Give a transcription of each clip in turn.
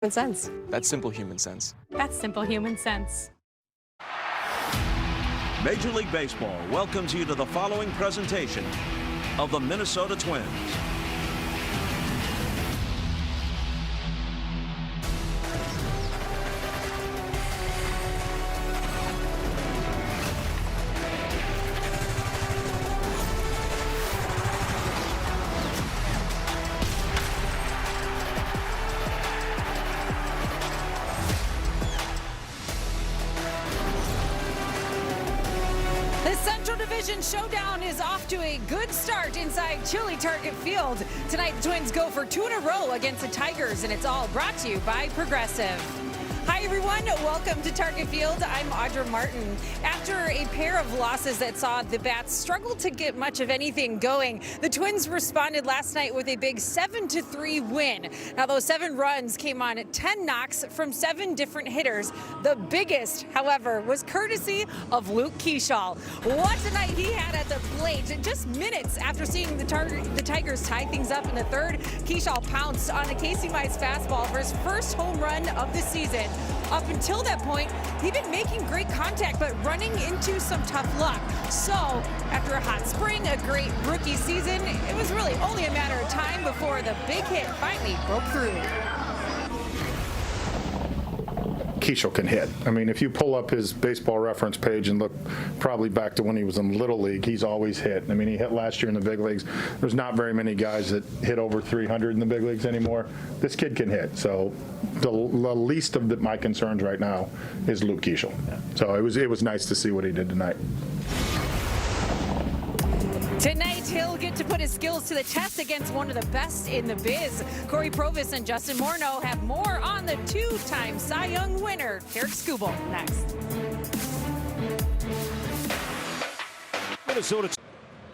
Human sense. That's simple human sense. That's simple human sense. Major League Baseball welcomes you to the following presentation of the Minnesota Twins. The Central Division Showdown is off to a good start inside Chili Target Field. Tonight, the Twins go for 2 in a row against the Tigers, and it's all brought to you by Progressive. Hi, everyone. Welcome to Target Field. I'm Audra Martin. After a pair of losses that saw the Bats struggle to get much of anything going, the Twins responded last night with a big 7-3 win. Now, those 7 runs came on 10 knocks from 7 different hitters. The biggest, however, was courtesy of Luke Keeschall. What a night he had at the plate. Just minutes after seeing the Tigers tie things up in the third, Keeschall pounced on a Casey Mize fastball for his first home run of the season. Up until that point, he'd been making great contact, but running into some tough luck. So, after a hot spring, a great rookie season, it was really only a matter of time before the big hit finally broke through. Keeschall can hit. I mean, if you pull up his baseball reference page and look probably back to when he was in Little League, he's always hit. I mean, he hit last year in the big leagues. There's not very many guys that hit over 300 in the big leagues anymore. This kid can hit. So the least of my concerns right now is Luke Keeschall. So it was nice to see what he did tonight. Tonight, he'll get to put his skills to the test against one of the best in the biz. Corey Provis and Justin Morneau have more on the 2-time Cy Young winner, Tarik Skubal, next. Minnesota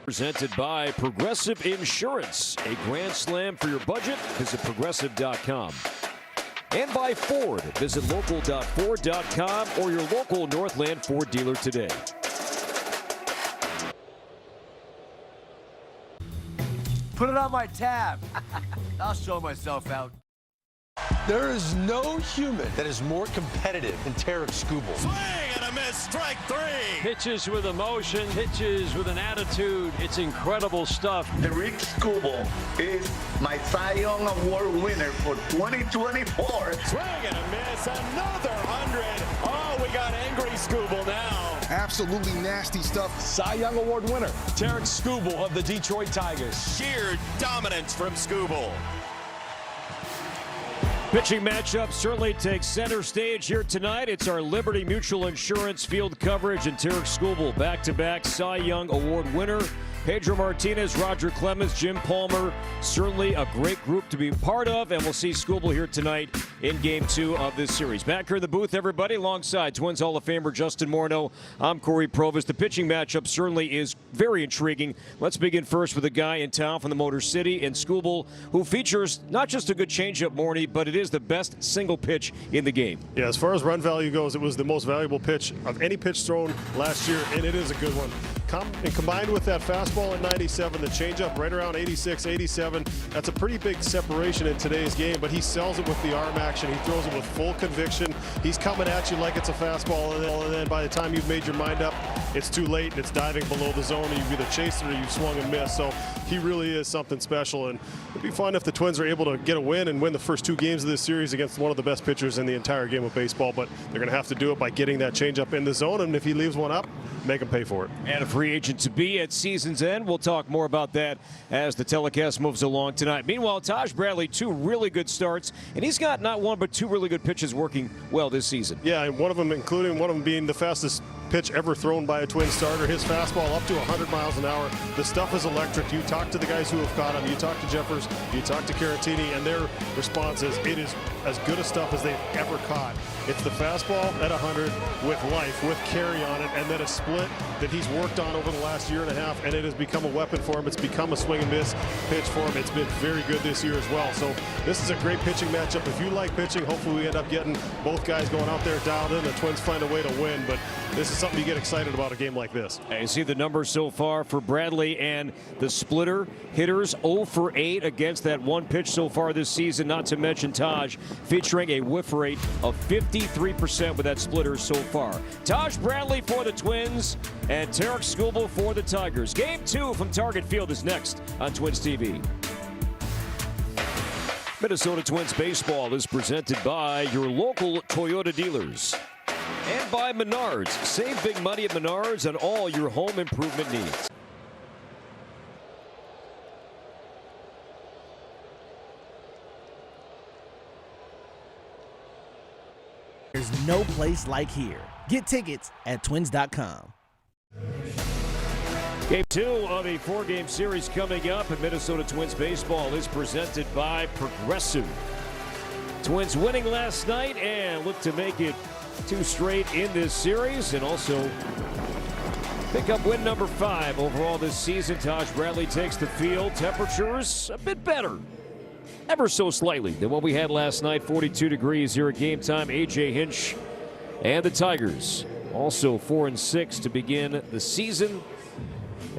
presented by Progressive Insurance. A grand slam for your budget. Visit Progressive.com. And by Ford. Visit local.ford.com or your local Northland Ford dealer today. Put it on my tab. I'll show myself out. There is no human that is more competitive than Tarik Skubal. Swing and a miss, strike 3. Pitches with emotion, pitches with an attitude. It's incredible stuff. Tarik Skubal is my Cy Young Award winner for 2024. Swing and a miss, another 100. Oh, we got angry Skubal now. Absolutely nasty stuff. Cy Young Award winner, Tarik Skubal of the Detroit Tigers. Sheer dominance from Skubal. Pitching matchup certainly takes center stage here tonight. It's our Liberty Mutual Insurance field coverage, and Tarik Skubal, back-to-back Cy Young Award winner. Pedro Martinez, Roger Clemens, Jim Palmer, certainly a great group to be part of, and we'll see Skubal here tonight in Game 2 of this series. Back here in the booth, everybody, alongside Twins Hall of Famer Justin Morneau. I'm Corey Provis. The pitching matchup certainly is very intriguing. Let's begin first with a guy in town from the Motor City, and Skubal, who features not just a good changeup, Morney, but it is the best single pitch in the game. Yeah, as far as run value goes, it was the most valuable pitch of any pitch thrown last year, and it is a good one. And combined with that fastball at 97, the changeup right around 86, 87, that's a pretty big separation in today's game, but he sells it with the arm action. He throws it with full conviction. He's coming at you like it's a fastball, and then by the time you've made your mind up, it's too late, and it's diving below the zone, and you've either chased it or you've swung and missed. So he really is something special, and it'd be fun if the Twins are able to get a win and win the first 2 games of this series against one of the best pitchers in the entire game of baseball, but they're going to have to do it by getting that changeup in the zone, and if he leaves one up, make him pay for it. And a free agent to be at season's end. We'll talk more about that as the telecast moves along tonight. Meanwhile, Taj Bradley, 2 really good starts, and he's got not 1 but 2 really good pitches working well this season. Yeah, and one of them being the fastest pitch ever thrown by a Twin starter. His fastball up to 100 miles an hour. The stuff is electric. You talk to the guys who have caught him. You talk to Jeffers. You talk to Caratini, and their response is it is as good a stuff as they've ever caught. It's the fastball at 100 with life, with carry on it, and then a split that he's worked on over the last year and a half, and it has become a weapon for him. It's become a swing and miss pitch for him. It's been very good this year as well. So this is a great pitching matchup. If you like pitching, hopefully we end up getting both guys going out there dialed in. The Twins find a way to win, but this is something you get excited about a game like this. You see the numbers so far for Bradley and the splitter hitters 0 for 8 against that 1 pitch so far this season, not to mention Taj featuring a whiff rate of 53% with that splitter so far. Taj Bradley for the Twins and Tarik Skubal for the Tigers. Game 2 from Target Field is next on Twins TV. Minnesota Twins baseball is presented by your local Toyota dealers and by Menards. Save big money at Menards on all your home improvement needs. There's no place like here. Get tickets at twins.com. Game 2 of a 4-game series coming up, and Minnesota Twins baseball is presented by Progressive. Twins winning last night and look to make it 2 straight in this series, and also pick up win number 5 overall this season. Taj Bradley takes the field. Temperatures a bit better, ever so slightly, than what we had last night. 42 degrees here at game time. A.J. Hinch and the Tigers also 4-6 to begin the season.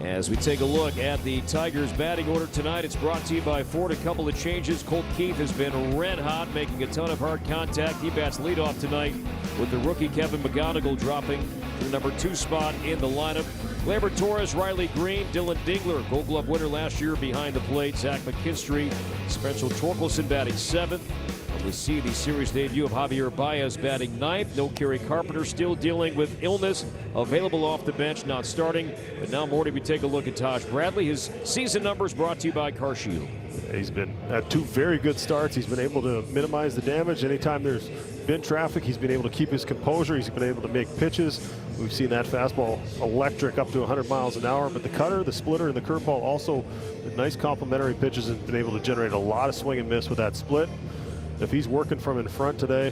As we take a look at the Tigers batting order tonight, it's brought to you by Ford. A couple of changes. Colt Keith has been red hot, making a ton of hard contact. He bats leadoff tonight with the rookie Kevin McGonigal dropping to the number 2 spot in the lineup. Gleyber Torres, Riley Green, Dylan Dingler, Gold Glove winner last year behind the plate. Zach McKinstry, Spencer Torkelson batting 7th. We see the series debut of Javier Baez batting 9th. No Kerry Carpenter, still dealing with illness. Available off the bench, not starting. But now, Morty, we take a look at Taj Bradley. His season numbers brought to you by CarShield. He's been at 2 very good starts. He's been able to minimize the damage. Anytime there's been traffic, he's been able to keep his composure. He's been able to make pitches. We've seen that fastball electric up to 100 miles an hour. But the cutter, the splitter, and the curveball also nice complementary pitches, and been able to generate a lot of swing and miss with that split. If he's working from in front today,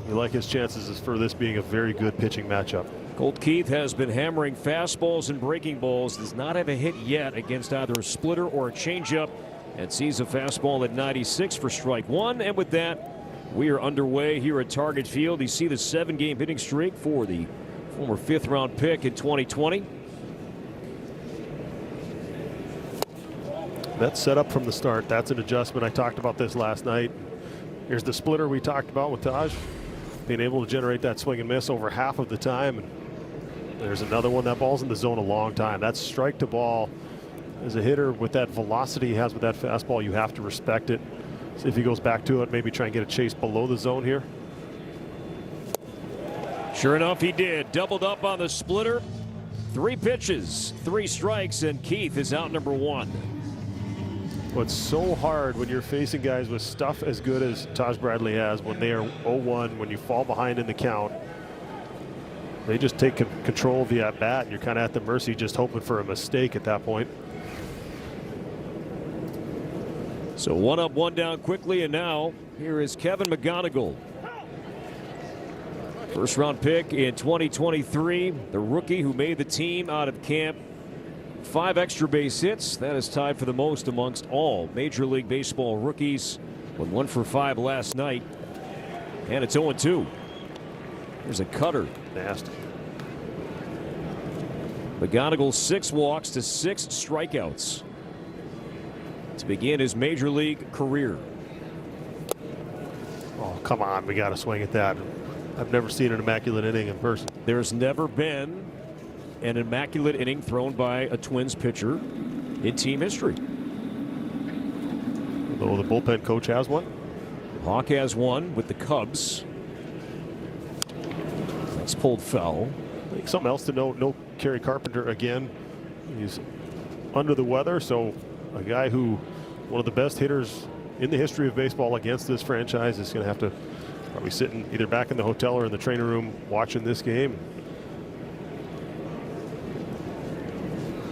we like his chances for this being a very good pitching matchup. Colt Keith has been hammering fastballs and breaking balls. Does not have a hit yet against either a splitter or a changeup, and sees a fastball at 96 for strike 1. And with that, we are underway here at Target Field. You see the 7-game hitting streak for the former 5th-round pick in 2020. That's set up from the start. That's an adjustment. I talked about this last night. Here's the splitter we talked about with Taj, being able to generate that swing and miss over half of the time. And there's another one. That ball's in the zone a long time. That's strike to ball. As a hitter with that velocity he has with that fastball, you have to respect it. See if he goes back to it, maybe try and get a chase below the zone here. Sure enough, he did. Doubled up on the splitter. 3 pitches, 3 strikes, and Keith is out number 1. Well, it's so hard when you're facing guys with stuff as good as Taj Bradley has, when they are 0-1, when you fall behind in the count. They just take control of the at-bat, and you're kind of at the mercy, just hoping for a mistake at that point. So 1 up, 1 down quickly, and now here is Kevin McGonigal. First-round pick in 2023, the rookie who made the team out of camp. 5 extra base hits. That is tied for the most amongst all Major League Baseball rookies. Went 1 for 5 last night. And it's 0-2. There's a cutter. Nasty. McGonigal 6 walks to 6 strikeouts to begin his Major League career. Oh, come on. We got to swing at that. I've never seen an immaculate inning in person. There's never been an immaculate inning thrown by a Twins pitcher in team history. Although the bullpen coach has one. Hawk has one with the Cubs. That's pulled foul. I think something else to note, no Kerry Carpenter again. He's under the weather, so a guy who, one of the best hitters in the history of baseball against this franchise, is going to have to probably sit either back in the hotel or in the training room watching this game.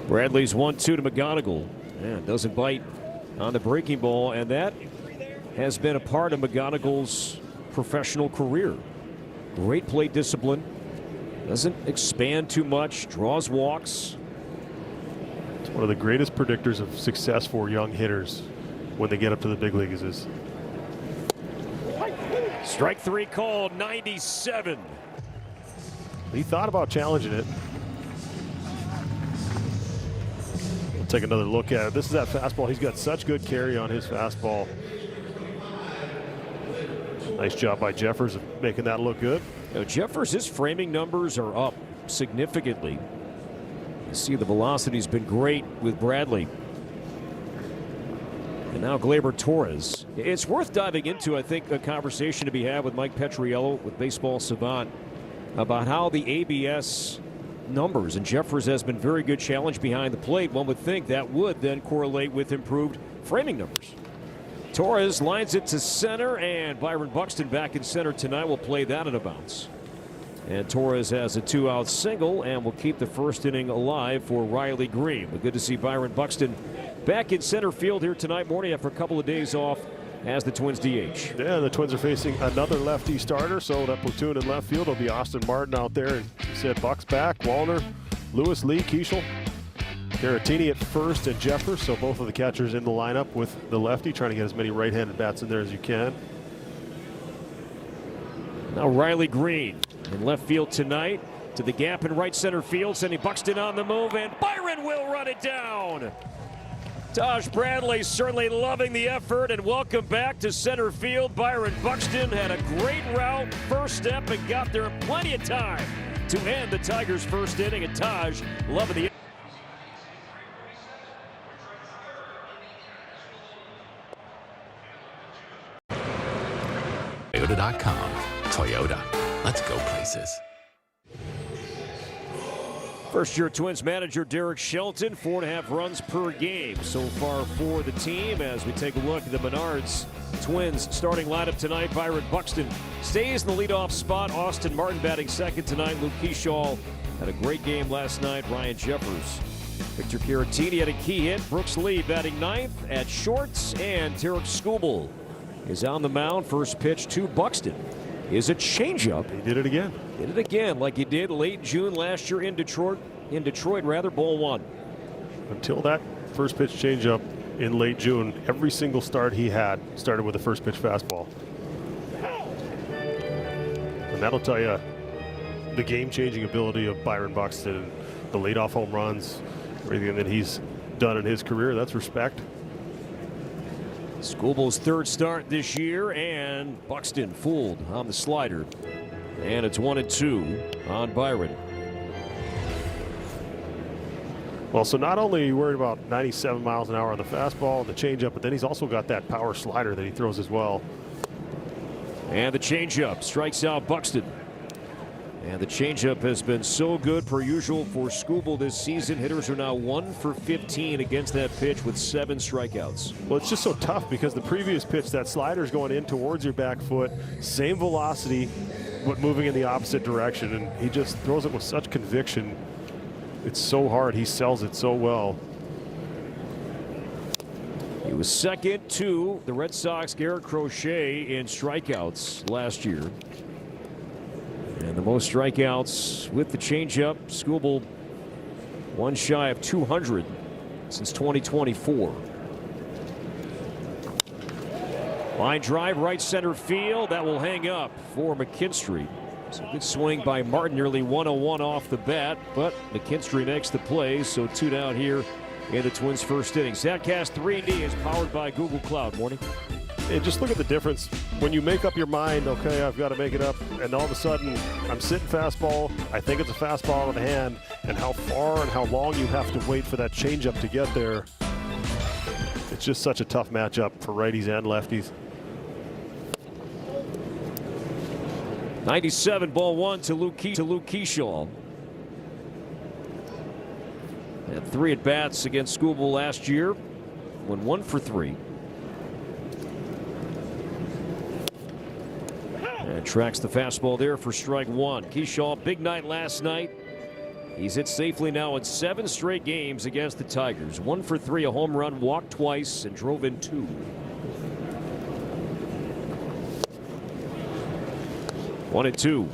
Bradley's 1-2 to McGonigal. And doesn't bite on the breaking ball, and that has been a part of McGonigal's professional career. Great plate discipline. Doesn't expand too much. Draws walks. It's one of the greatest predictors of success for young hitters when they get up to the big leagues. Is strike 3 called. 97. He thought about challenging it. Take another look at it. This is that fastball. He's got such good carry on his fastball. Nice job by Jeffers of making that look good. Jeffers, his framing numbers are up significantly. You see the velocity's been great with Bradley. And now Gleyber Torres. It's worth diving into, I think, a conversation to be had with Mike Petriello with Baseball Savant about how the ABS numbers, and Jeffers has been very good challenge behind the plate. One would think that would then correlate with improved framing numbers. Torres lines it to center, and Byron Buxton back in center tonight will play that in a bounce. And Torres has a 2-out single and will keep the first inning alive for Riley Green. But good to see Byron Buxton back in center field here tonight morning after a couple of days off as the Twins DH. Yeah, the Twins are facing another lefty starter, so that platoon in left field will be Austin Martin out there. And you said Buck's back, Wallner, Lewis, Lee, Keishel, Caratini at first, and Jeffers. So both of the catchers in the lineup with the lefty, trying to get as many right-handed bats in there as you can. Now Riley Green in left field tonight to the gap in right center field, sending Buxton on the move, and Byron will run it down. Taj Bradley certainly loving the effort, and welcome back to center field. Byron Buxton had a great route, first step, and got there in plenty of time to end the Tigers' first inning, and Taj loving the Toyota.com. Toyota. Let's go places. First-year Twins manager Derek Shelton, 4.5 runs per game so far for the team. As we take a look at the Menards Twins starting lineup tonight, Byron Buxton stays in the leadoff spot. Austin Martin batting second tonight. Luke Keishall had a great game last night. Ryan Jeffers. Victor Caratini had a key hit. Brooks Lee batting ninth at shorts, and Tarek Skubal is on the mound. First pitch to Buxton is a changeup. He did it again. Did it again, like he did late June last year in Detroit. Ball one. Until that first pitch changeup in late June, every single start he had started with a first pitch fastball. And that'll tell you the game-changing ability of Byron Buxton, the leadoff home runs, everything that he's done in his career. That's respect. Skubal's third start this year, and Buxton fooled on the slider. And it's 1-2 on Byron. Well, so not only are you worried about 97 miles an hour on the fastball and the changeup, but then he's also got that power slider that he throws as well. And the changeup strikes out Buxton. And the changeup has been so good per usual for Skubal this season. Hitters are now 1 for 15 against that pitch with 7 strikeouts. Well, it's just so tough because the previous pitch, that slider's going in towards your back foot, same velocity, but moving in the opposite direction, and he just throws it with such conviction. It's so hard. He sells it so well. He was second to the Red Sox Garrett Crochet in strikeouts last year. And the most strikeouts with the changeup, Skubal one shy of 200 since 2024. Line drive right center field. That will hang up for McKinstry. It's a good swing by Martin, nearly 101 off the bat, but McKinstry makes the play, so 2 down here in the Twins' first inning. Statcast 3D is powered by Google Cloud. Morning. And just look at the difference when you make up your mind, okay, I've got to make it up, and all of a sudden I'm sitting fastball, I think it's a fastball in the hand, and how far and how long you have to wait for that changeup to get there. It's just such a tough matchup for righties and lefties. 97 ball one to Luke Keishall. Had 3 at bats against Skubal last year. Went 1 for 3. And tracks the fastball there for strike 1. Keishall, big night last night. He's hit safely now in 7 straight games against the Tigers. 1 for 3, a home run, walked twice, and drove in 2. One and 2.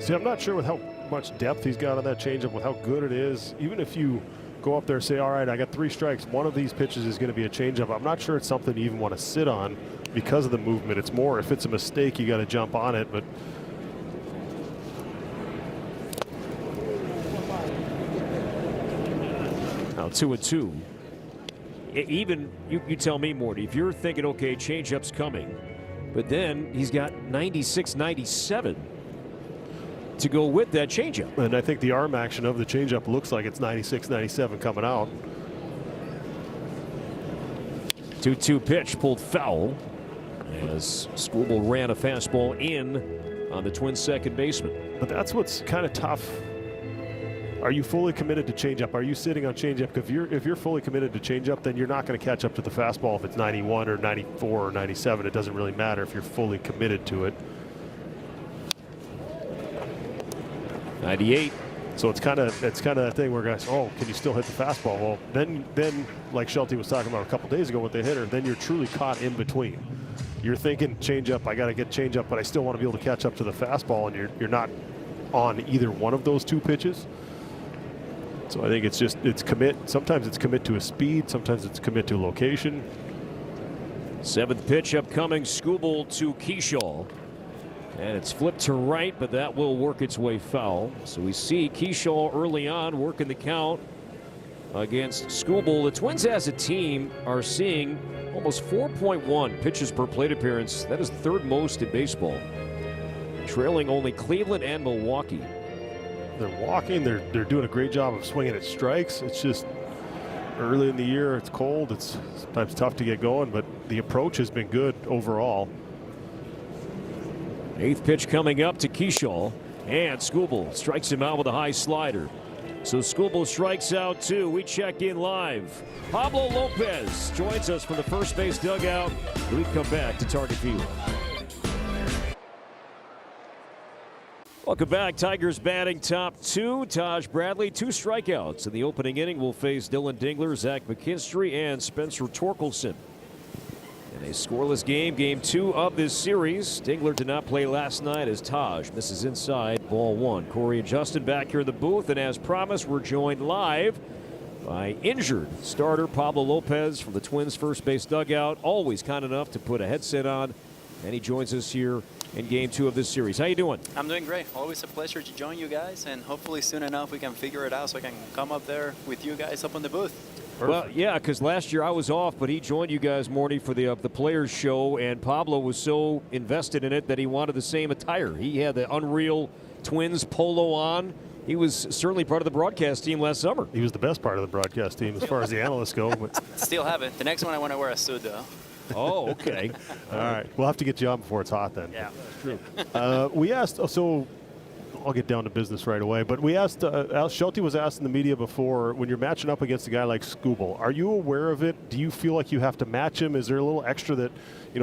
See, I'm not sure with how much depth he's got on that changeup, with how good it is. Even if you go up there and say, all right, I got 3 strikes, one of these pitches is going to be a changeup, I'm not sure it's something you even want to sit on because of the movement. It's more if it's a mistake, you got to jump on it. But now 2-2. even you tell me, Morty, if you're thinking, okay, changeup's coming, but then he's got 96, 97 to go with that changeup. And I think the arm action of the changeup looks like it's 96, 97 coming out. 2-2 pitch pulled foul as Skubal ran a fastball in on the Twins' second baseman. But that's what's kind of tough. Are you fully committed to changeup? Are you sitting on changeup? If you're fully committed to changeup, then you're not going to catch up to the fastball if it's 91 or 94 or 97. It doesn't really matter if you're fully committed to it. 98. So it's kind of that thing where guys, oh, can you still hit the fastball? Well, then like Shelty was talking about a couple days ago with the hitter, then you're truly caught in between. You're thinking changeup, I got to get changeup, but I still want to be able to catch up to the fastball, and you're not on either one of those two pitches. So I think it's commit. Sometimes it's commit to a speed, sometimes it's commit to location. Seventh pitch upcoming, Skubal to Kershaw. And it's flipped to right, but that will work its way foul. So we see Kershaw early on working the count against Skubal. The Twins as a team are seeing almost 4.1 pitches per plate appearance. That is third most in baseball, trailing only Cleveland and Milwaukee. They're walking. They're doing a great job of swinging at strikes. It's just early in the year. It's cold. It's sometimes tough to get going, but the approach has been good overall. Eighth pitch coming up to Kershaw, and Skubal strikes him out with a high slider. So Skubal strikes out two. We check in live. Pablo Lopez joins us from the first base dugout. We come back to Target Field. Welcome back. Tigers batting top two. Taj Bradley, 2 strikeouts in the opening inning. Will face Dylan Dingler, Zach McKinstry, and Spencer Torkelson. In a scoreless game, game 2 of this series. Dingler did not play last night as Taj misses inside, ball 1. Corey and Justin back here in the booth, and as promised, we're joined live by injured starter Pablo Lopez from the Twins first base dugout. Always kind enough to put a headset on, and he joins us here in game 2 of this series. How you doing? I'm doing great. Always a pleasure to join you guys, and hopefully soon enough we can figure it out so I can come up there with you guys up on the booth. Perfect. Well, yeah, because last year I was off, but he joined you guys, Morty, for the Players Show, and Pablo was so invested in it that he wanted the same attire. He had the Unreal Twins polo on. He was certainly part of the broadcast team last summer. He was the best part of the broadcast team as far as the analysts go. But still haven't. The next one I want to wear a suit, though. Oh, okay. All right. We'll have to get you on before it's hot then. Yeah. True. We asked, so I'll get down to business right away, but we asked, Shelty was asked in the media before, when you're matching up against a guy like Skubal, are you aware of it? Do you feel like you have to match him? Is there a little extra that,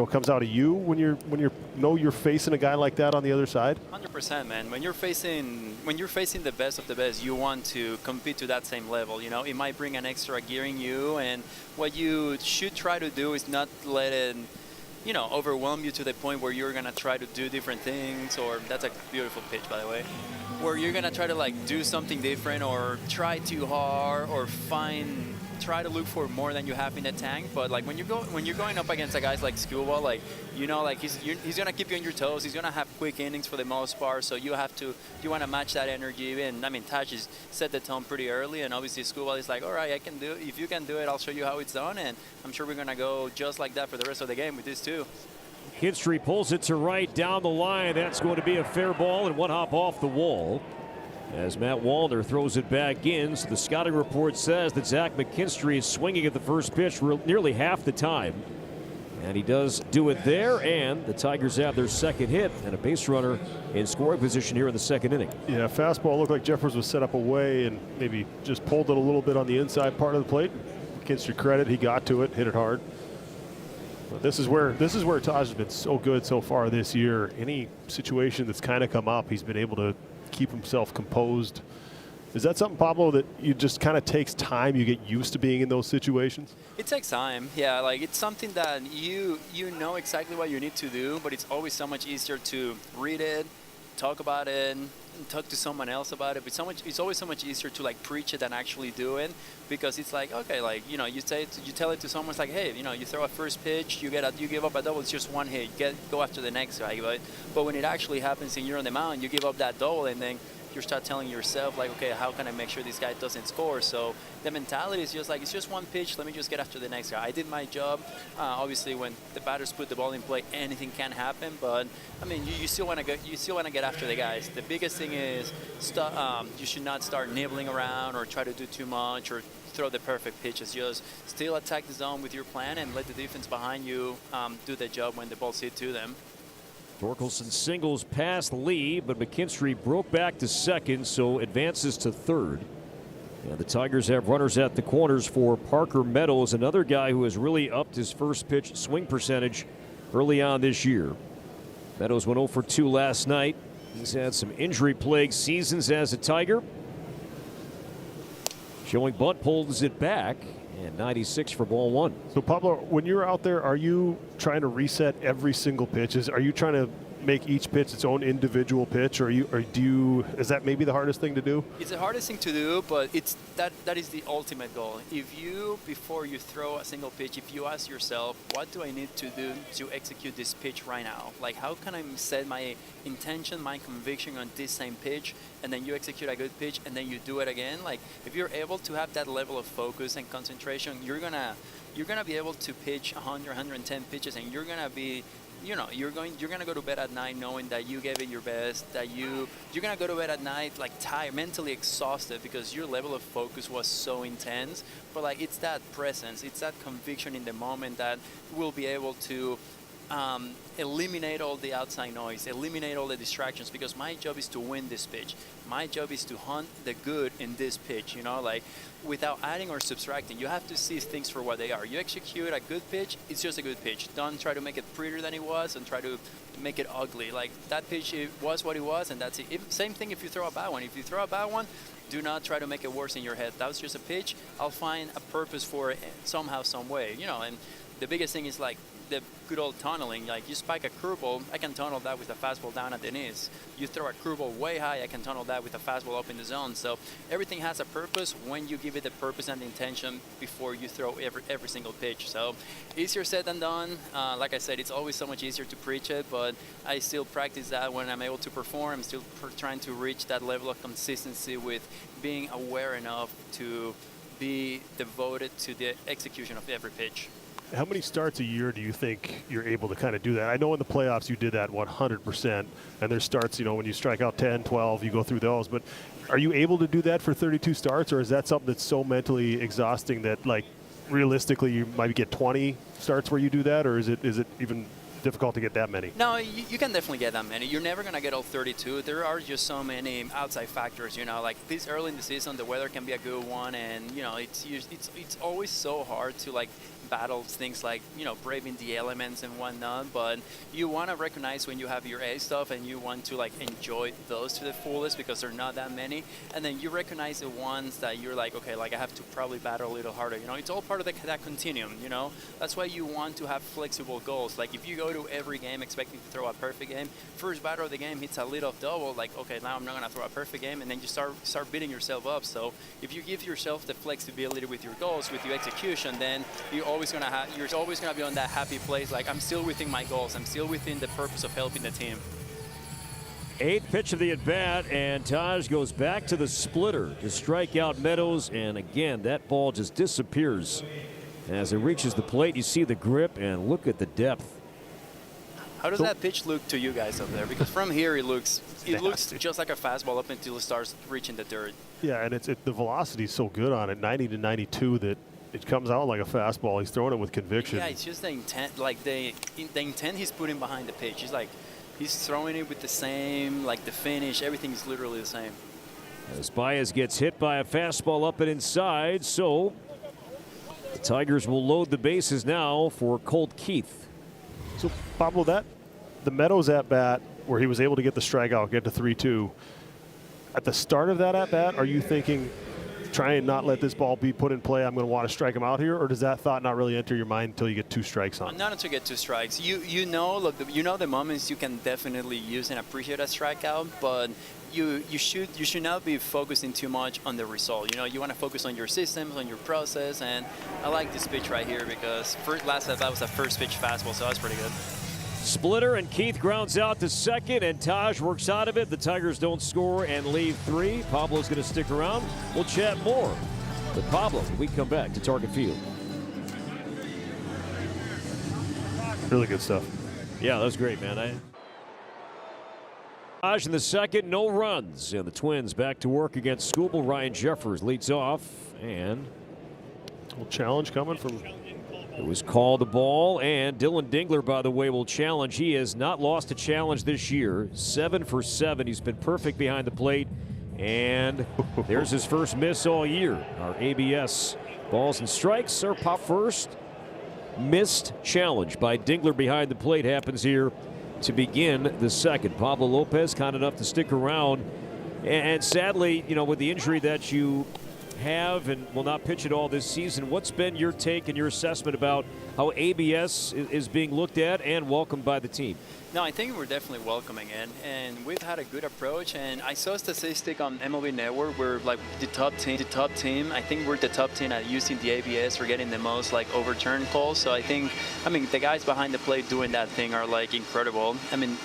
comes out of you when you're facing a guy like that on the other side? 100%, man. When you're facing the best of the best, you want to compete to that same level. It might bring an extra gear in you, and what you should try to do is not let it overwhelm you to the point where you're going to try to do different things, or that's a beautiful pitch, by the way, where you're going to try to do something different or try too hard or try to look for more than you have in the tank. But when you're going up against a guy like Skubal, he's going to keep you on your toes. He's going to have quick innings for the most part, so you want to match that energy. And Taj has set the tone pretty early, and obviously Skubal is like, all right, I can do it. If you can do it, I'll show you how it's done, and I'm sure we're going to go just like that for the rest of the game with this too. McKinstry pulls it to right down the line. That's going to be a fair ball and one hop off the wall as Matt Wallner throws it back in. So the scouting report says that Zach McKinstry is swinging at the first pitch nearly half the time. And he does do it there, and the Tigers have their second hit and a base runner in scoring position here in the second inning. Yeah, fastball looked like Jeffers was set up away and maybe just pulled it a little bit on the inside part of the plate. McKinstry credit, he got to it, hit it hard. But this is where Taj has been so good so far this year. Any situation that's kind of come up, he's been able to keep himself composed. Is that something, Pablo, that you just kind of takes time? You get used to being in those situations? It takes time. Yeah, it's something that you know exactly what you need to do, but it's always so much easier to read it, talk about it, and talk to someone else about it. But it's always so much easier to preach it than actually do it, because it's okay, you tell it to someone, it's like, hey, you throw a first pitch, you give up a double, it's just one hit, go after the next guy. But when it actually happens and you're on the mound, you give up that double, and then you start telling yourself like, okay, how can I make sure this guy doesn't score? So the mentality is just like, it's just one pitch, let me just get after the next guy. I did my job. Obviously, when the batters put the ball in play, anything can happen. But I mean, you still want to get after the guys. The biggest thing is you should not start nibbling around or try to do too much or throw the perfect pitches. Just still attack the zone with your plan and let the defense behind you do the job when the ball's hit to them. Torkelson singles past Lee, but McKinstry broke back to second, so advances to third. And the Tigers have runners at the corners for Parker Meadows, another guy who has really upped his first pitch swing percentage early on this year. Meadows went 0 for 2 last night. He's had some injury-plagued seasons as a Tiger. Showing bunt pulls it back, and 96 for ball one. So Pablo, when you're out there, are you trying to reset every single pitch? Are you trying to make each pitch its own individual pitch, or is that maybe the hardest thing to do? It's the hardest thing to do, but it's that is the ultimate goal. If you, before you throw a single pitch, if you ask yourself, what do I need to do to execute this pitch right now? Like, how can I set my intention, my conviction on this same pitch, and then you execute a good pitch, and then you do it again? Like, if you're able to have that level of focus and concentration, you're gonna be able to pitch 100, 110 pitches, and you're gonna be, you're gonna go to bed at night knowing that you gave it your best, that you're gonna go to bed at night like tired, mentally exhausted, because your level of focus was so intense. But like, it's that presence, it's that conviction in the moment that will be able to eliminate all the outside noise, eliminate all the distractions, because my job is to win this pitch. My job is to hunt the good in this pitch, like without adding or subtracting. You have to see things for what they are. You execute a good pitch, it's just a good pitch. Don't try to make it prettier than it was and try to make it ugly. Like, that pitch, it was what it was, and that's it. Same thing if you throw a bad one. If you throw a bad one, do not try to make it worse in your head. That was just a pitch. I'll find a purpose for it somehow, some way, and the biggest thing is like the good old tunneling. Like, you spike a curveball, I can tunnel that with a fastball down at the knees. You throw a curveball way high, I can tunnel that with a fastball up in the zone. So everything has a purpose when you give it the purpose and the intention before you throw every single pitch. So easier said than done. Like I said, it's always so much easier to preach it, but I still practice that when I'm able to perform. I'm still trying to reach that level of consistency with being aware enough to be devoted to the execution of every pitch. How many starts a year do you think you're able to kind of do that? I know in the playoffs you did that 100%, and there's starts, when you strike out 10, 12, you go through those. But are you able to do that for 32 starts, or is that something that's so mentally exhausting that, like, realistically you might get 20 starts where you do that, or is it even difficult to get that many? No, you can definitely get that many. You're never going to get all 32. There are just so many outside factors, like this early in the season, the weather can be a good one, and, it's always so hard to, like, battle things like, braving the elements and whatnot, but you want to recognize when you have your A stuff and you want to, like, enjoy those to the fullest because they're not that many, and then you recognize the ones that you're like, okay, like, I have to probably battle a little harder. It's all part of that continuum. That's why you want to have flexible goals. Like, if you go to every game expecting to throw a perfect game, first batter of the game hits a little double, like, okay, now I'm not going to throw a perfect game, and then you start beating yourself up. So if you give yourself the flexibility with your goals, with your execution, then you're always going to be on that happy place. Like, I'm still within my goals. I'm still within the purpose of helping the team. 8th pitch of the at-bat, and Taj goes back to the splitter to strike out Meadows, and again, that ball just disappears. As it reaches the plate, you see the grip, and look at the depth. How does that pitch look to you guys up there? Because from here, it looks just like a fastball up until it starts reaching the dirt. Yeah, and the velocity is so good on it, 90 to 92, that it comes out like a fastball. He's throwing it with conviction. Yeah, it's just the intent, like the intent he's putting behind the pitch. He's throwing it with the same, like the finish, everything is literally the same. As Baez gets hit by a fastball up and inside, so the Tigers will load the bases now for Colt Keith. So, Pablo, the Meadows at-bat where he was able to get the strikeout, get to 3-2, at the start of that at-bat, are you thinking, try and not let this ball be put in play, I'm going to want to strike him out here, or does that thought not really enter your mind until you get 2 strikes on? Not until you get 2 strikes. You know the moments you can definitely use and appreciate a strikeout, but you should not be focusing too much on the result. You want to focus on your systems, on your process, and I like this pitch right here because last at bat was a first pitch fastball, so that's pretty good. Splitter and Keith grounds out to second, and Taj works out of it. The Tigers don't score and leave 3. Pablo's going to stick around. We'll chat more with Pablo when we come back to Target Field. Really good stuff. Yeah, that was great, man. Taj in the second, no runs. And the Twins back to work against Skubal. Ryan Jeffers leads off, and a little challenge coming from. It was called the ball, and Dylan Dingler, by the way, will challenge. He has not lost a challenge this year. 7 for 7. He's been perfect behind the plate, and there's his first miss all year. Our ABS balls and strikes are pop first. Missed challenge by Dingler behind the plate happens here to begin the second. Pablo Lopez kind enough to stick around, and sadly, you know, with the injury that you have and will not pitch at all this season, what's been your take and your assessment about how ABS is being looked at and welcomed by the team? No, I think we're definitely welcoming it, and we've had a good approach. And I saw a statistic on MLB Network where like the top team. I think we're the top team at using the ABS. We're getting the most like overturned calls. So I mean, the guys behind the plate doing that thing are like incredible. I mean,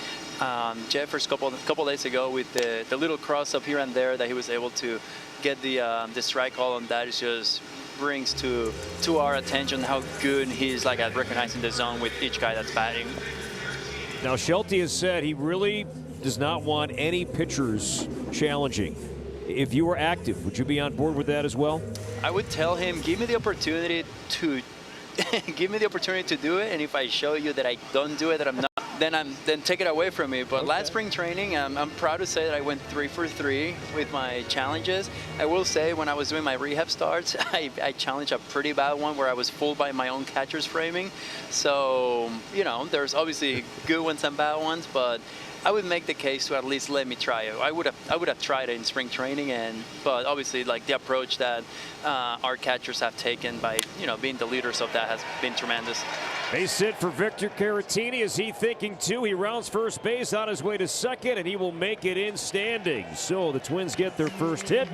Jeffers couple days ago with the little cross up here and there that he was able to get the strike call on, that is just brings to our attention how good he's like at recognizing the zone with each guy that's batting. Now Shelty has said he really does not want any pitchers challenging. If you were active, would you be on board with that as well? I would tell him, give me the opportunity to give me the opportunity to do it, and if I show you that I don't do it, that I'm not, then take it away from me. But okay. Last spring training, I'm proud to say that I went 3 for 3 with my challenges. I will say when I was doing my rehab starts, I challenged a pretty bad one where I was fooled by my own catcher's framing. So, you know, there's obviously good ones and bad ones, but I would make the case to at least let me try it. I would have tried it in spring training, but obviously like the approach that our catchers have taken by, you know, being the leaders of that has been tremendous. Base hit for Victor Caratini. Is he thinking too? He rounds first base on his way to second, and he will make it in standing. So the Twins get their first hit,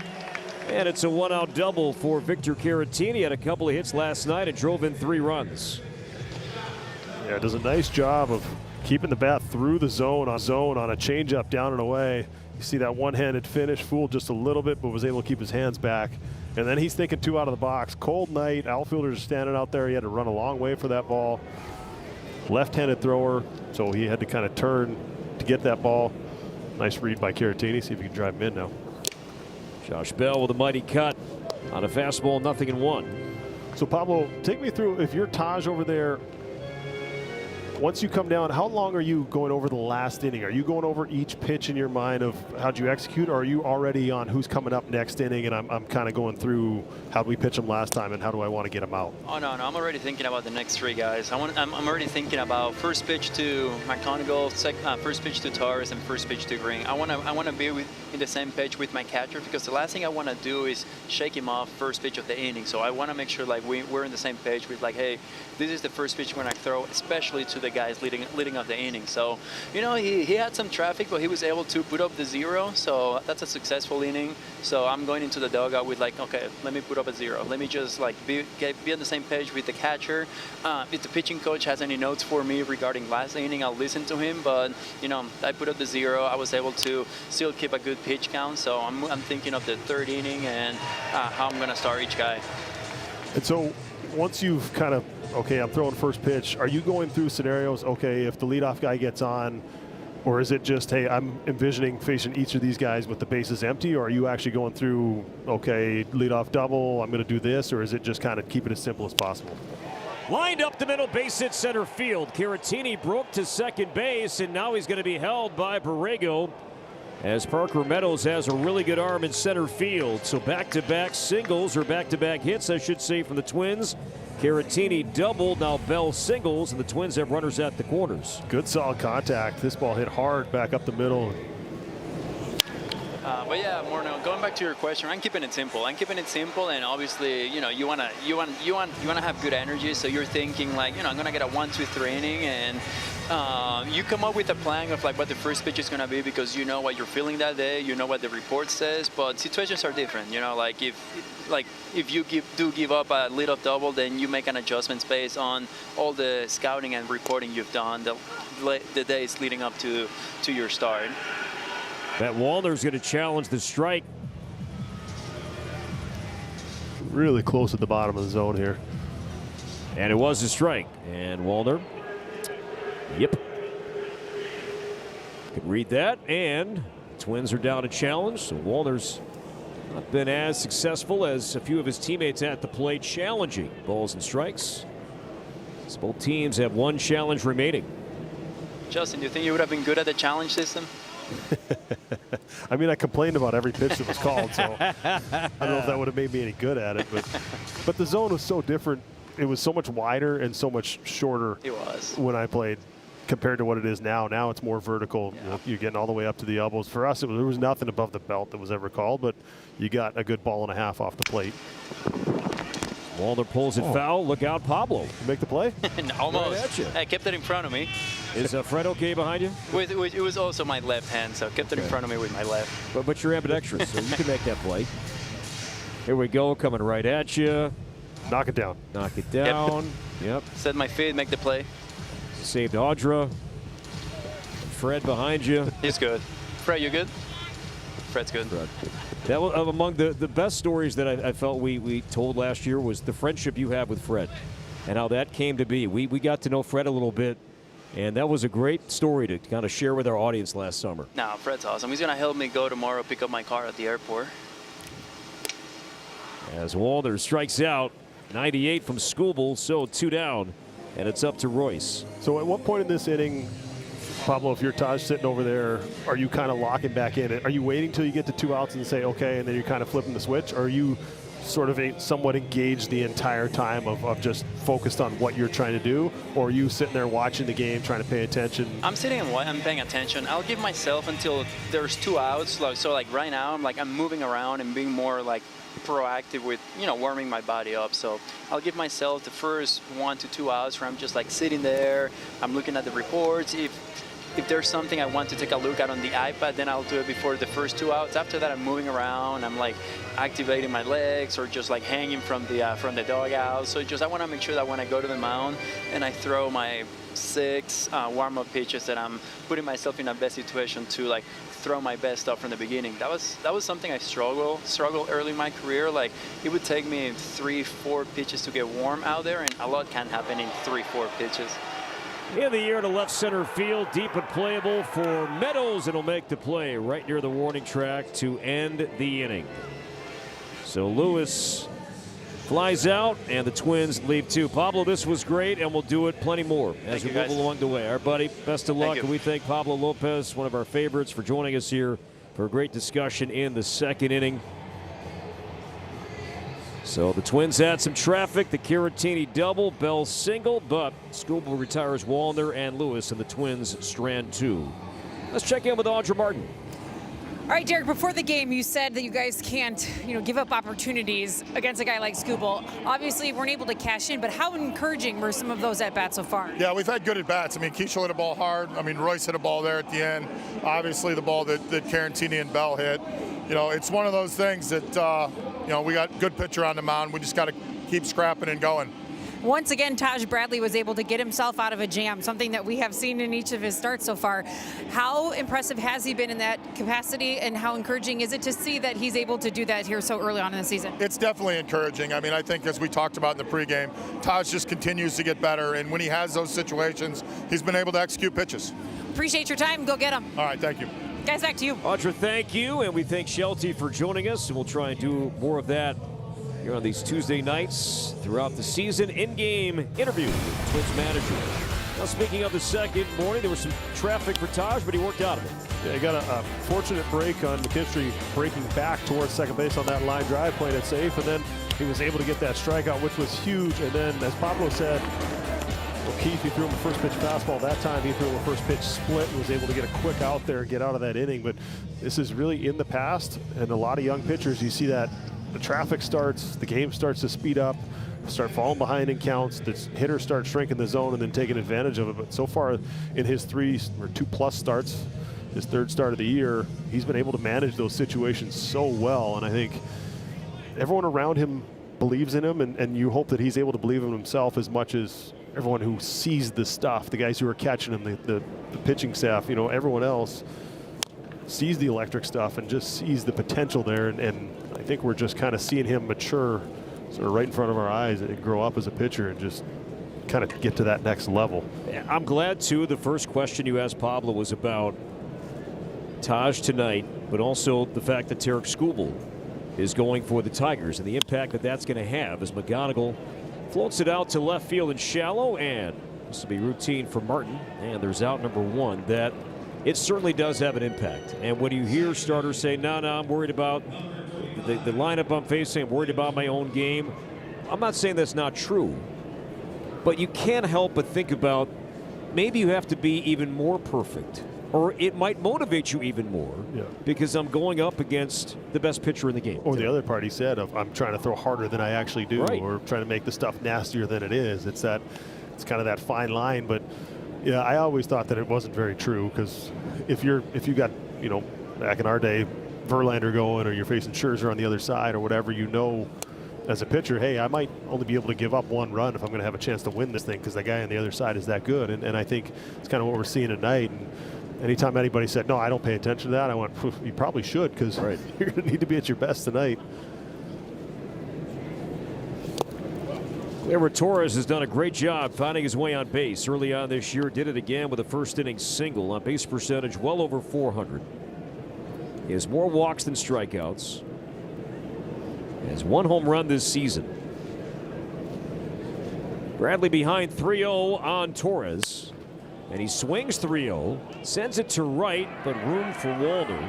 and it's a 1-out double for Victor Caratini. Had a couple of hits last night and drove in 3 runs. Yeah, does a nice job of keeping the bat through the zone on a changeup down and away. You see that one-handed finish, fooled just a little bit, but was able to keep his hands back. And then he's thinking 2 out of the box. Cold night, outfielders standing out there. He had to run a long way for that ball. Left-handed thrower, so he had to kind of turn to get that ball. Nice read by Caratini. See if he can drive him in now. Josh Bell with a mighty cut on a fastball, 0-1. So Pablo, take me through, if you're Taj over there, once you come down, how long are you going over the last inning? Are you going over each pitch in your mind of how'd you execute, or are you already on who's coming up next inning and I'm kind of going through how do we pitch them last time and how do I want to get them out? Oh, no, I'm already thinking about the next 3 guys. I'm already thinking about first pitch to McConaughey, first pitch to Torres, and first pitch to Green. I want to be in the same pitch with my catcher, because the last thing I want to do is shake him off first pitch of the inning. So I want to make sure like we're in the same page with like, hey, this is the first pitch we're going to throw, especially to the guys leading up the inning. So, you know, he had some traffic, but he was able to put up the 0. So that's a successful inning. So I'm going into the dugout with like, okay, let me put up a 0. Let me just like be on the same page with the catcher. If the pitching coach has any notes for me regarding last inning, I'll listen to him. But, you know, I put up the 0. I was able to still keep a good pitch count. So I'm thinking of the 3rd inning and how I'm going to start each guy. And so once you've kind of, okay, I'm throwing first pitch, are you going through scenarios, okay, if the leadoff guy gets on, or is it just, hey, I'm envisioning facing each of these guys with the bases empty, or are you actually going through, okay, leadoff double, I'm going to do this, or is it just kind of keep it as simple as possible? Lined up the middle, base hit center field. Caratini broke to second base, and now he's going to be held by Borrego, as Parker Meadows has a really good arm in center field. So back-to-back singles, or back-to-back hits, I should say, from the Twins. Caratini doubled, now Bell singles, and the Twins have runners at the corners. Good solid contact. This ball hit hard back up the middle. But yeah, Morno, going back to your question, I'm keeping it simple. And obviously, you know, you wanna have good energy. So you're thinking like, you know, I'm gonna get a 1-2-3 inning, and you come up with a plan of like what the first pitch is gonna be, because you know what you're feeling that day, you know what the report says. But situations are different. You know, like if you give up a leadoff double, then you make an adjustment based on all the scouting and reporting you've done. the days leading up to your start. Matt Wallner's going to challenge the strike. Really close at the bottom of the zone here. And it was a strike. And Wallner, yep. Could read that. And Twins are down a challenge. So Wallner's not been as successful as a few of his teammates at the plate challenging balls and strikes. So both teams have one challenge remaining. Justin, do you think you would have been good at the challenge system? I mean, I complained about every pitch that was called, so I don't know if that would have made me any good at it. But the zone was so different. It was so much wider and so much shorter. It was. When I played compared to what it is now. Now it's more vertical. Yeah. You know, you're getting all the way up to the elbows. For us, there was nothing above the belt that was ever called, but you got a good ball and a half off the plate. Wallner pulls it foul. Look out, Pablo. You make the play? Almost. I kept it in front of me. Is Fred okay behind you? It was also my left hand, so I kept it in front of me with my left. But you're ambidextrous, so you can make that play. Here we go, coming right at you. Knock it down. Knock it down. Yep. Set my feet, make the play. Saved Audra. Fred behind you. He's good. Fred, you good? Fred's good. Fred. That was among the best stories that I felt we told last year was the friendship you have with Fred and how that came to be. We got to know Fred a little bit, and that was a great story to kind of share with our audience last summer. No, Fred's awesome. He's going to help me go tomorrow, pick up my car at the airport. As Wallner strikes out, 98 from Skubal, so 2 down, and it's up to Royce. So at what point in this inning, Pablo, if you're Taj sitting over there, are you kind of locking back in? Are you waiting till you get to 2 outs and say, okay, and then you're kind of flipping the switch? Or are you sort of somewhat engaged the entire time of just focused on what you're trying to do? Or are you sitting there watching the game, trying to pay attention? I'm sitting and I'm paying attention. I'll give myself until there's 2 outs. So like right now, I'm moving around and being more like proactive with, warming my body up. So I'll give myself the first 1 to 2 outs where I'm just like sitting there. I'm looking at the reports. If there's something I want to take a look at on the iPad, then I'll do it before the first 2 outs. After that, I'm moving around. I'm like activating my legs or just like hanging from the dugout. So I want to make sure that when I go to the mound and I throw my 6 warm-up pitches, that I'm putting myself in a best situation to like throw my best stuff from the beginning. That was something I struggled early in my career. Like it would take me 3-4 pitches to get warm out there, and a lot can happen in 3-4 pitches. In the air to left center field, deep and playable for Meadows. It'll make the play right near the warning track to end the inning. So Lewis flies out, and the Twins leave 2. Pablo, this was great, and we'll do it plenty more as we move along the way. Our buddy, best of luck, and we thank Pablo Lopez, one of our favorites, for joining us here for a great discussion in the second inning. So the Twins had some traffic. The Caratini double, Bell single, but Skubal retires Wallner and Lewis, and the Twins strand 2. Let's check in with Audra Martin. All right, Derek, before the game, you said that you guys can't, give up opportunities against a guy like Skubal. Obviously, you weren't able to cash in, but how encouraging were some of those at-bats so far? Yeah, we've had good at-bats. I mean, Keishel hit a ball hard. I mean, Royce hit a ball there at the end. Obviously, the ball that Caratini and Bell hit. It's one of those things that, we got good pitcher on the mound. We just got to keep scrapping and going. Once again, Taj Bradley was able to get himself out of a jam, something that we have seen in each of his starts so far. How impressive has he been in that capacity, and how encouraging is it to see that he's able to do that here so early on in the season? It's definitely encouraging. I mean, I think as we talked about in the pregame, Taj just continues to get better, and when he has those situations, he's been able to execute pitches. Appreciate your time. Go get him. All right, thank you. Guys, back to you. Audra, thank you, and we thank Shelty for joining us, and we'll try and do more of that here on these Tuesday nights throughout the season. In-game interview with Twins manager. Now, speaking of the second morning, there was some traffic for Taj, but he worked out of it. Yeah, he got a fortunate break on McKinstry breaking back towards second base on that line drive, playing it safe, and then he was able to get that strikeout, which was huge. And then, as Pablo said, O'Keefe, he threw him a first pitch fastball. That time he threw him a first pitch split and was able to get a quick out there and get out of that inning. But this is really in the past, and a lot of young pitchers, you see that the traffic starts, the game starts to speed up, start falling behind in counts, the hitters start shrinking the zone and then taking advantage of it. But so far in his 3 or 2+ starts, his 3rd start of the year, he's been able to manage those situations so well. And I think everyone around him believes in him, and you hope that he's able to believe in himself as much as everyone who sees the stuff, the guys who are catching him, the pitching staff, you know, everyone else sees the electric stuff and just sees the potential there. And I think we're just kind of seeing him mature sort of right in front of our eyes and grow up as a pitcher and just kind of get to that next level. I'm glad, too, the first question you asked Pablo was about Taj tonight, but also the fact that Tarik Skubal is going for the Tigers and the impact that that's going to have as McGonigal floats it out to left field and shallow, and this will be routine for Martin, and there's out number 1. That it certainly does have an impact. And when you hear starters say, no, I'm worried about the lineup I'm facing, I'm worried about my own game, I'm not saying that's not true, but you can't help but think about maybe you have to be even more perfect, or it might motivate you even more because I'm going up against the best pitcher in the game. Or the other part he said of I'm trying to throw harder than I actually do, or trying to make the stuff nastier than it is. It's kind of that fine line. But yeah, I always thought that it wasn't very true, because if you got, you know, back in our day, Verlander going, or you're facing Scherzer on the other side or whatever, you know, as a pitcher, hey, I might only be able to give up 1 run if I'm going to have a chance to win this thing, because that guy on the other side is that good. And I think it's kind of what we're seeing tonight. And anytime anybody said, no, I don't pay attention to that, I went, you probably should, because you're going to need to be at your best tonight. Gleyber Torres has done a great job finding his way on base early on this year. Did it again with a first inning single. On base percentage well over 400. He has more walks than strikeouts. He has 1 home run this season. Bradley behind 3-0 on Torres. And he swings 3-0, sends it to right, but room for Wallner.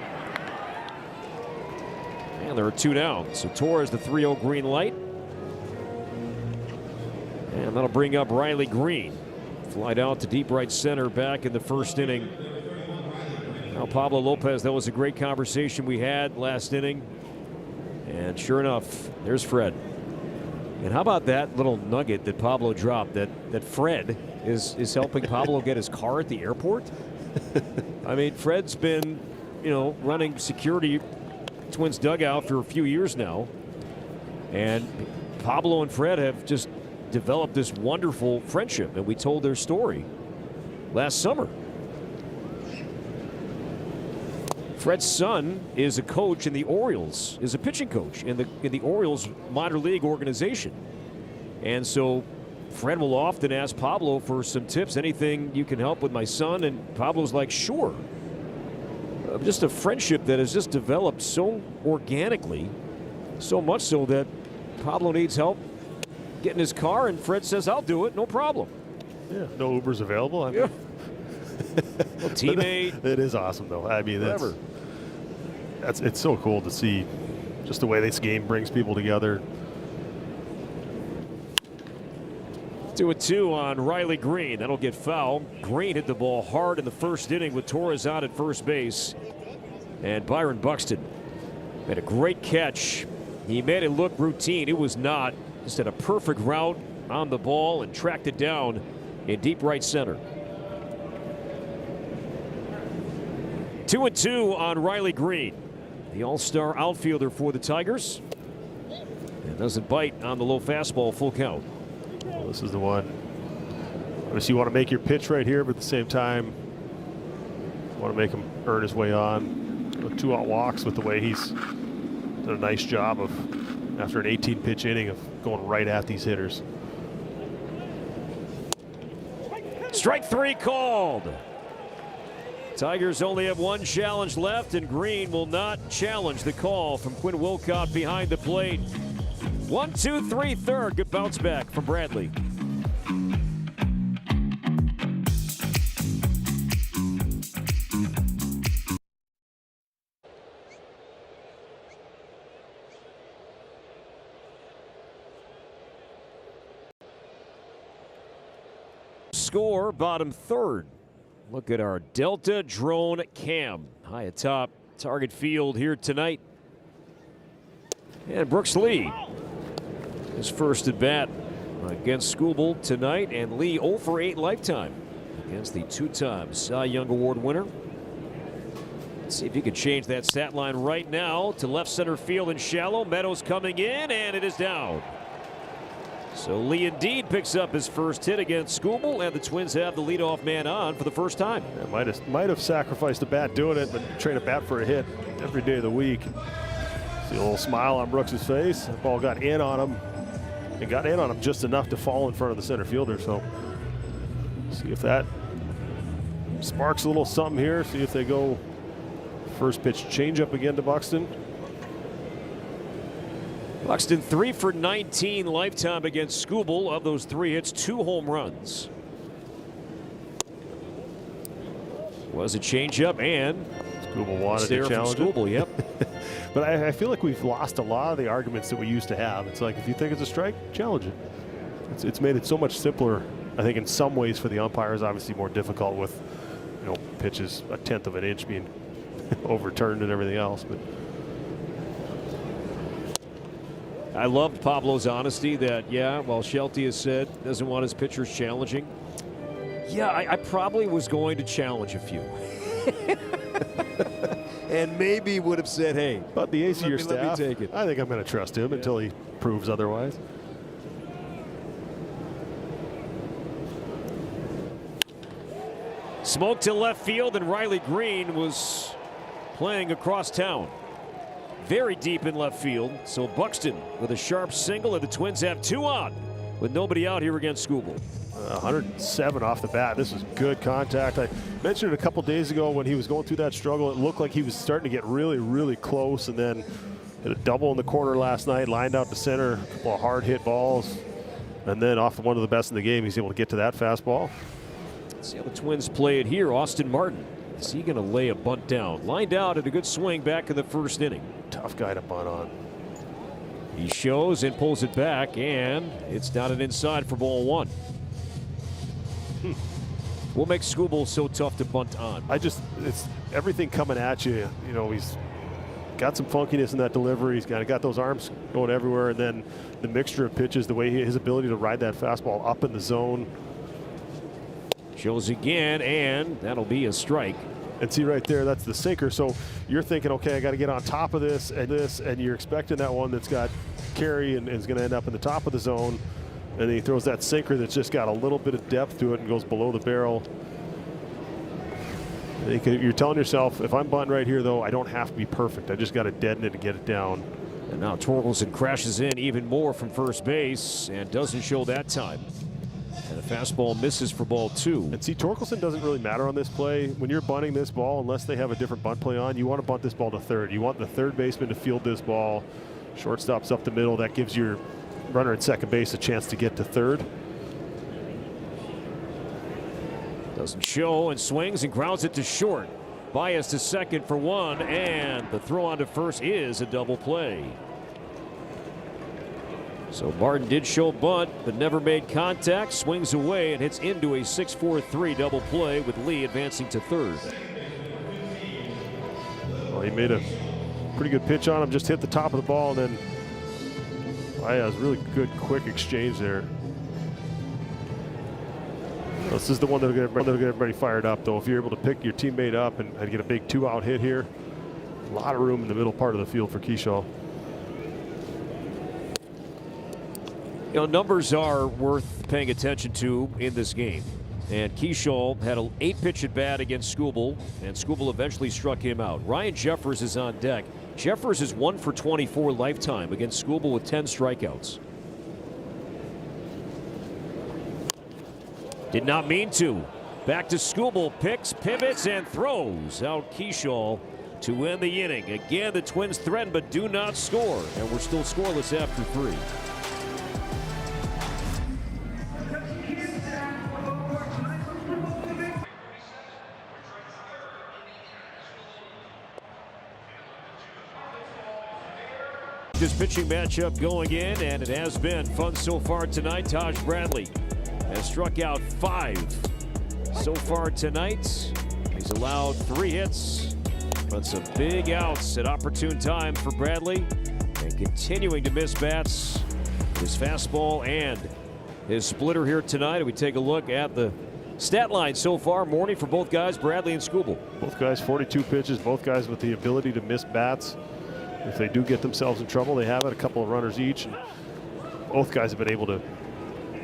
And there are 2 down. So Torres the 3-0 green light. And that'll bring up Riley Green. Flied out to deep right center back in the first inning. Now Pablo Lopez, that was a great conversation we had last inning. And sure enough, there's Fred. And how about that little nugget that Pablo dropped, that Fred is helping Pablo get his car at the airport? I mean, Fred's been, you know, running security Twins dugout for a few years now. And Pablo and Fred have just developed this wonderful friendship, and we told their story last summer. Fred's son is a coach in the Orioles, is a pitching coach in the Orioles minor league organization. And so Fred will often ask Pablo for some tips, anything you can help with my son, and Pablo's like, sure. Just a friendship that has just developed so organically, so much so that Pablo needs help getting his car, and Fred says, I'll do it, no problem. Yeah, no Ubers available. I mean, well, teammate. It is awesome, though. I mean, it's so cool to see just the way this game brings people together. 2-2 on Riley Green. That'll get foul. Green hit the ball hard in the first inning with Torres out at first base. And Byron Buxton made a great catch. He made it look routine. It was not. Just had a perfect route on the ball and tracked it down in deep right center. 2-2 on Riley Green, the all-star outfielder for the Tigers. And doesn't bite on the low fastball, full count. Well, this is the one. Obviously, you want to make your pitch right here, but at the same time, you want to make him earn his way on. 2-out walks with the way he's done a nice job of, after an 18-pitch inning, of going right at these hitters. Strike 3 called. Tigers only have 1 challenge left, and Green will not challenge the call from Quinn Wilcott behind the plate. 1-2-3 third. Good bounce back from Bradley. Score, bottom third. Look at our Delta drone cam high atop Target Field here tonight. And Brooks Lee, his first at bat against Skubal tonight, and Lee 0 for 8 lifetime against the 2-time Cy Young Award winner. Let's see if he can change that stat line right now to left center field and shallow. Meadows coming in, and it is down. So Lee indeed picks up his first hit against Skubal, and the Twins have the leadoff man on for the first time. Yeah, might have sacrificed a bat doing it, but trade a bat for a hit every day of the week. See a little smile on Brooks' face. The ball got in on him, and got in on him just enough to fall in front of the center fielder. So see if that sparks a little something here. See if they go first pitch changeup again to Buxton. Buxton 3 for 19 lifetime against Skubal. Of those 3 hits, 2 home runs. Was a changeup, and Skubal wanted to challenge Skubal, yep. But I feel like we've lost a lot of the arguments that we used to have. It's like, if you think it's a strike, challenge it. It's made it so much simpler, I think, in some ways for the umpires. Obviously more difficult with, you know, pitches 1/10 of an inch being overturned and everything else. But I loved Pablo's honesty that, yeah, while Shelty has said doesn't want his pitchers challenging, yeah, I probably was going to challenge a few. And maybe would have said, hey, but the ace of your staff, take it. I think I'm going to trust him until he proves otherwise. Smoke to left field, and Riley Green was playing across town. Very deep in left field. So Buxton with a sharp single, and the Twins have 2 on with nobody out here against Skubal. 107 off the bat. This was good contact. I mentioned it a couple days ago when he was going through that struggle. It looked like he was starting to get really, really close, and then hit a double in the corner last night, lined out to center, a couple of hard hit balls, and then off one of the best in the game, he's able to get to that fastball. Let's see how the Twins play it here. Austin Martin. Is he going to lay a bunt down? Lined out at a good swing back in the first inning. Tough guy to bunt on. He shows and pulls it back, and it's down and inside for ball 1. What makes Skubal so tough to bunt on? It's everything coming at you. You know, he's got some funkiness in that delivery. He's got those arms going everywhere, and then the mixture of pitches, the way his ability to ride that fastball up in the zone. Shows again, and that'll be a strike. And see right there, that's the sinker. So you're thinking, okay, I got to get on top of this, and you're expecting that one that's got carry and is going to end up in the top of the zone. And then he throws that sinker that's just got a little bit of depth to it and goes below the barrel. You're telling yourself, if I'm bunting right here, though, I don't have to be perfect. I just got to deaden it and get it down. And now Torkelson crashes in even more from first base and doesn't show that time. And the fastball misses for ball 2. And see, Torkelson doesn't really matter on this play. When you're bunting this ball, unless they have a different bunt play on, you want to bunt this ball to third. You want the third baseman to field this ball. Shortstop's up the middle. That gives your runner at second base a chance to get to third. Doesn't show, and swings and grounds it to short. Bias to second for 1, and the throw on to first is a double play. So Martin did show bunt, but never made contact. Swings away and hits into a 6-4-3 double play with Lee advancing to third. Well, he made a pretty good pitch on him, just hit the top of the ball, and then Baez, really good quick exchange there. This is the one that'll get everybody fired up, though. If you're able to pick your teammate up and get a big 2-out hit here, a lot of room in the middle part of the field for Kershaw. You know, numbers are worth paying attention to in this game. And Kershaw had an 8-pitch at bat against Skubal, and Skubal eventually struck him out. Ryan Jeffers is on deck. Jeffers is 1 for 24 lifetime against Skubal with 10 strikeouts. Did not mean to. Back to Skubal, picks, pivots, and throws out Kershaw to end the inning. Again, the Twins threaten but do not score, and we're still scoreless after 3. This pitching matchup going in, and it has been fun so far tonight. Taj Bradley has struck out 5 so far tonight. He's allowed 3 hits, but some big outs at opportune time for Bradley, and continuing to miss bats. His fastball and his splitter here tonight. We take a look at the stat line so far morning for both guys, Bradley and Skubal. Both guys 42 pitches, both guys with the ability to miss bats. If they do get themselves in trouble, they have it, a couple of runners each. And both guys have been able to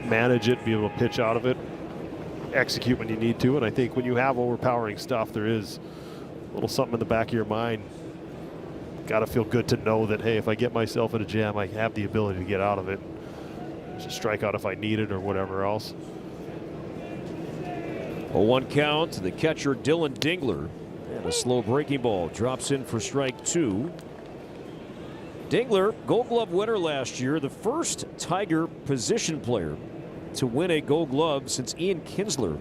manage it, be able to pitch out of it, execute when you need to. And I think when you have overpowering stuff, there is a little something in the back of your mind. Got to feel good to know that, hey, if I get myself in a jam, I have the ability to get out of it. Just strike out if I need it or whatever else. A 1 count to the catcher Dylan Dingler, and a slow breaking ball drops in for strike 2. Dingler, Gold Glove winner last year, the first Tiger position player to win a Gold Glove since Ian Kinsler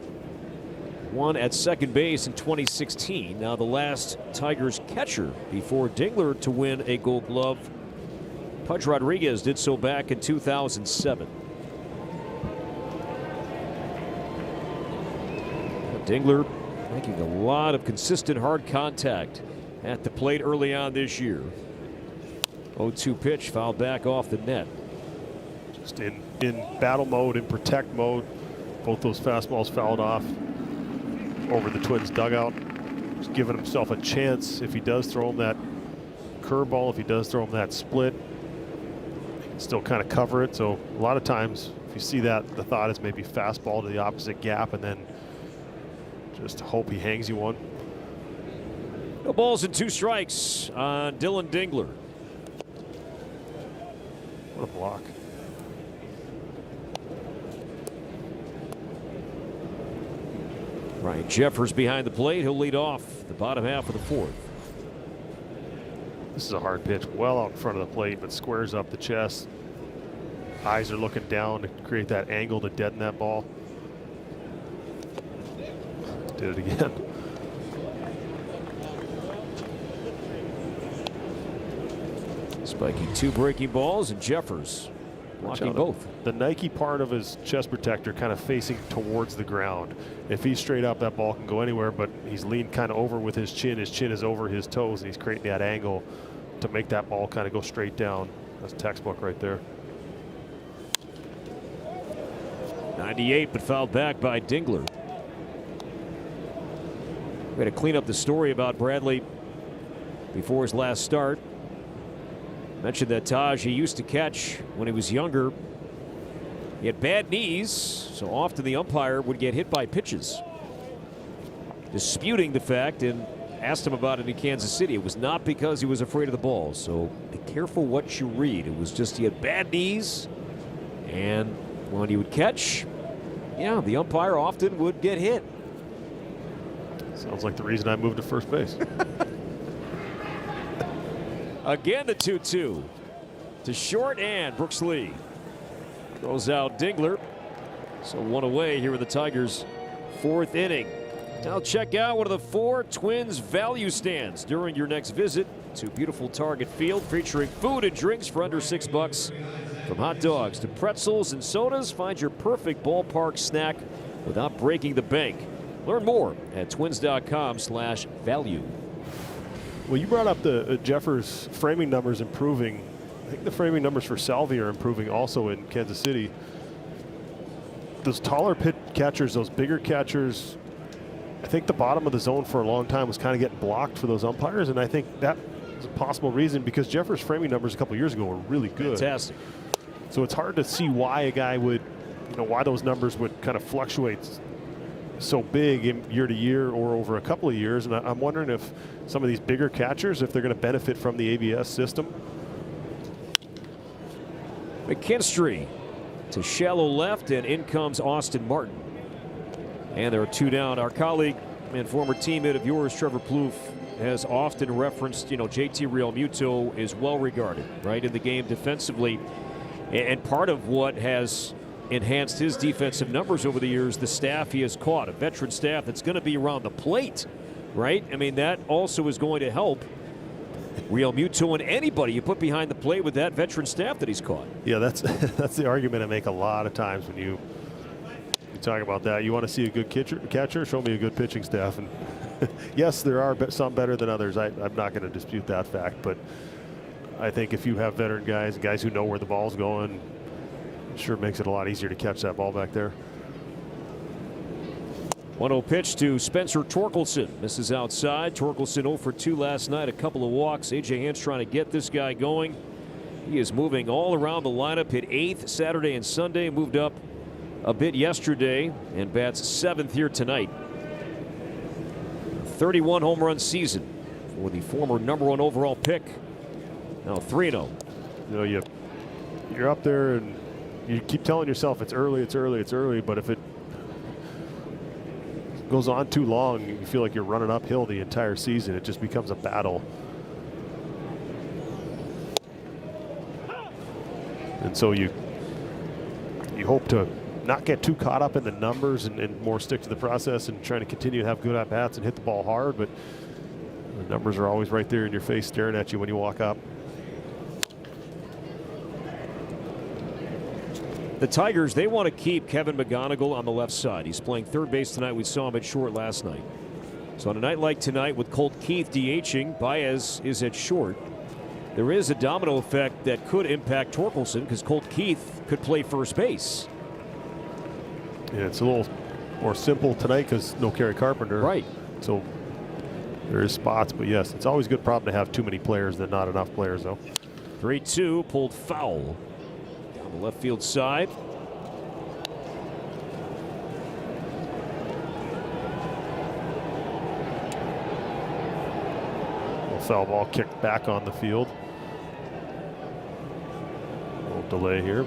won at second base in 2016. Now the last Tigers catcher before Dingler to win a Gold Glove, Pudge Rodriguez, did so back in 2007. Dingler making a lot of consistent hard contact at the plate early on this year. 0-2 pitch fouled back off the net. Just in battle mode, in protect mode. Both those fastballs fouled off over the Twins dugout. Just giving himself a chance if he does throw him that curveball, if he does throw him that split, he can still kind of cover it. So a lot of times if you see that, the thought is maybe fastball to the opposite gap and then just hope he hangs you one. No balls and 2 strikes on Dylan Dingler. What a block. Ryan Jeffers behind the plate. He'll lead off the bottom half of the 4th. This is a hard pitch, well out in front of the plate, but squares up the chest. Eyes are looking down to create that angle to deaden that ball. Did it again. Spiking 2 breaking balls, and Jeffers blocking both. The Nike part of his chest protector kind of facing towards the ground. If he's straight up, that ball can go anywhere, but he's leaned kind of over with his chin. His chin is over his toes, and he's creating that angle to make that ball kind of go straight down. That's textbook right there. 98, but fouled back by Dingler. We had to clean up the story about Bradley before his last start. Mentioned that Taj, he used to catch when he was younger. He had bad knees, so often the umpire would get hit by pitches. Disputing the fact and asked him about it in Kansas City. It was not because he was afraid of the ball, so be careful what you read. It was just he had bad knees, and when he would catch, yeah, the umpire often would get hit. Sounds like the reason I moved to first base. Again, the 2-2 to short, and Brooks Lee throws out Dingler. So 1 away here in the Tigers' 4th inning. Now check out one of the 4 Twins value stands during your next visit to beautiful Target Field, featuring food and drinks for under $6. From hot dogs to pretzels and sodas, find your perfect ballpark snack without breaking the bank. Learn more at twins.com/value. Well, you brought up the Jeffers framing numbers improving. I think the framing numbers for Salvi are improving also in Kansas City. Those taller pit catchers, those bigger catchers, I think the bottom of the zone for a long time was kind of getting blocked for those umpires, and I think that is a possible reason because Jeffers' framing numbers a couple years ago were really good. Fantastic. So it's hard to see why a guy would, why those numbers would kind of fluctuate so big in year to year or over a couple of years. And I'm wondering if some of these bigger catchers, if they're going to benefit from the ABS system. McKinstry to shallow left, and in comes Austin Martin. And there are 2 down. Our colleague and former teammate of yours, Trevor Plouffe, has often referenced, JT Realmuto is well regarded, right, in the game defensively. And part of what has enhanced his defensive numbers over the years, the staff he has caught, a veteran staff that's going to be around the plate, right? I mean, that also is going to help Realmuto and anybody you put behind the plate with that veteran staff that he's caught. Yeah, that's the argument I make a lot of times when you talk about that. You want to see a good catcher? Show me a good pitching staff. And yes, there are some better than others. I'm not going to dispute that fact, but I think if you have veteran guys who know where the ball's going, it sure makes it a lot easier to catch that ball back there. 1-0 pitch to Spencer Torkelson. Misses outside. Torkelson 0 for 2 last night. A couple of walks. A.J. Hinch trying to get this guy going. He is moving all around the lineup. Hit 8th Saturday and Sunday. Moved up a bit yesterday and bats 7th here tonight. 31 home run season for the former #1 overall pick. Now 3-0. You know, you're up there and you keep telling yourself it's early, it's early, it's early, but if it goes on too long, you feel like you're running uphill the entire season. It just becomes a battle. And so you hope to not get too caught up in the numbers and more stick to the process and trying to continue to have good at-bats and hit the ball hard, but the numbers are always right there in your face staring at you when you walk up. The Tigers, they want to keep Kevin McGonigal on the left side. He's playing third base tonight. We saw him at short last night. So on a night like tonight with Colt Keith DHing, Baez is at short. There is a domino effect that could impact Torkelson because Colt Keith could play first base. Yeah, it's a little more simple tonight because no Kerry Carpenter. Right. So there is spots, but yes, it's always a good problem to have too many players than not enough players, though. 3-2, pulled foul. Down the left field side. Foul ball kicked back on the field. A little delay here.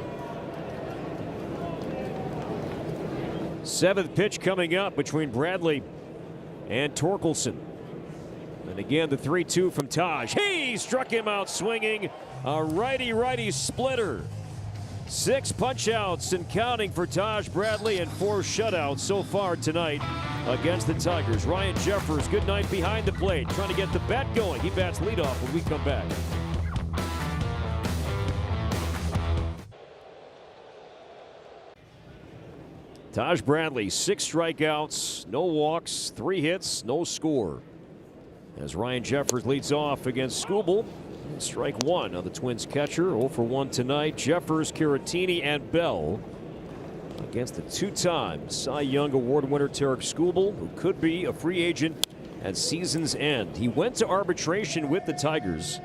7th pitch coming up between Bradley and Torkelson. And again, the 3-2 from Taj. He struck him out swinging. A righty-righty splitter. 6 punch-outs and counting for Taj Bradley and 4 shutouts so far tonight against the Tigers. Ryan Jeffers, good night behind the plate, trying to get the bat going. He bats leadoff when we come back. Taj Bradley, 6 strikeouts, no walks, 3 hits, no score. As Ryan Jeffers leads off against Skubal. Strike 1 on the Twins catcher. 0 for 1 tonight. Jeffers, Caratini, and Bell against the 2-time Cy Young Award winner Tarik Skubal, who could be a free agent at season's end. He went to arbitration with the Tigers,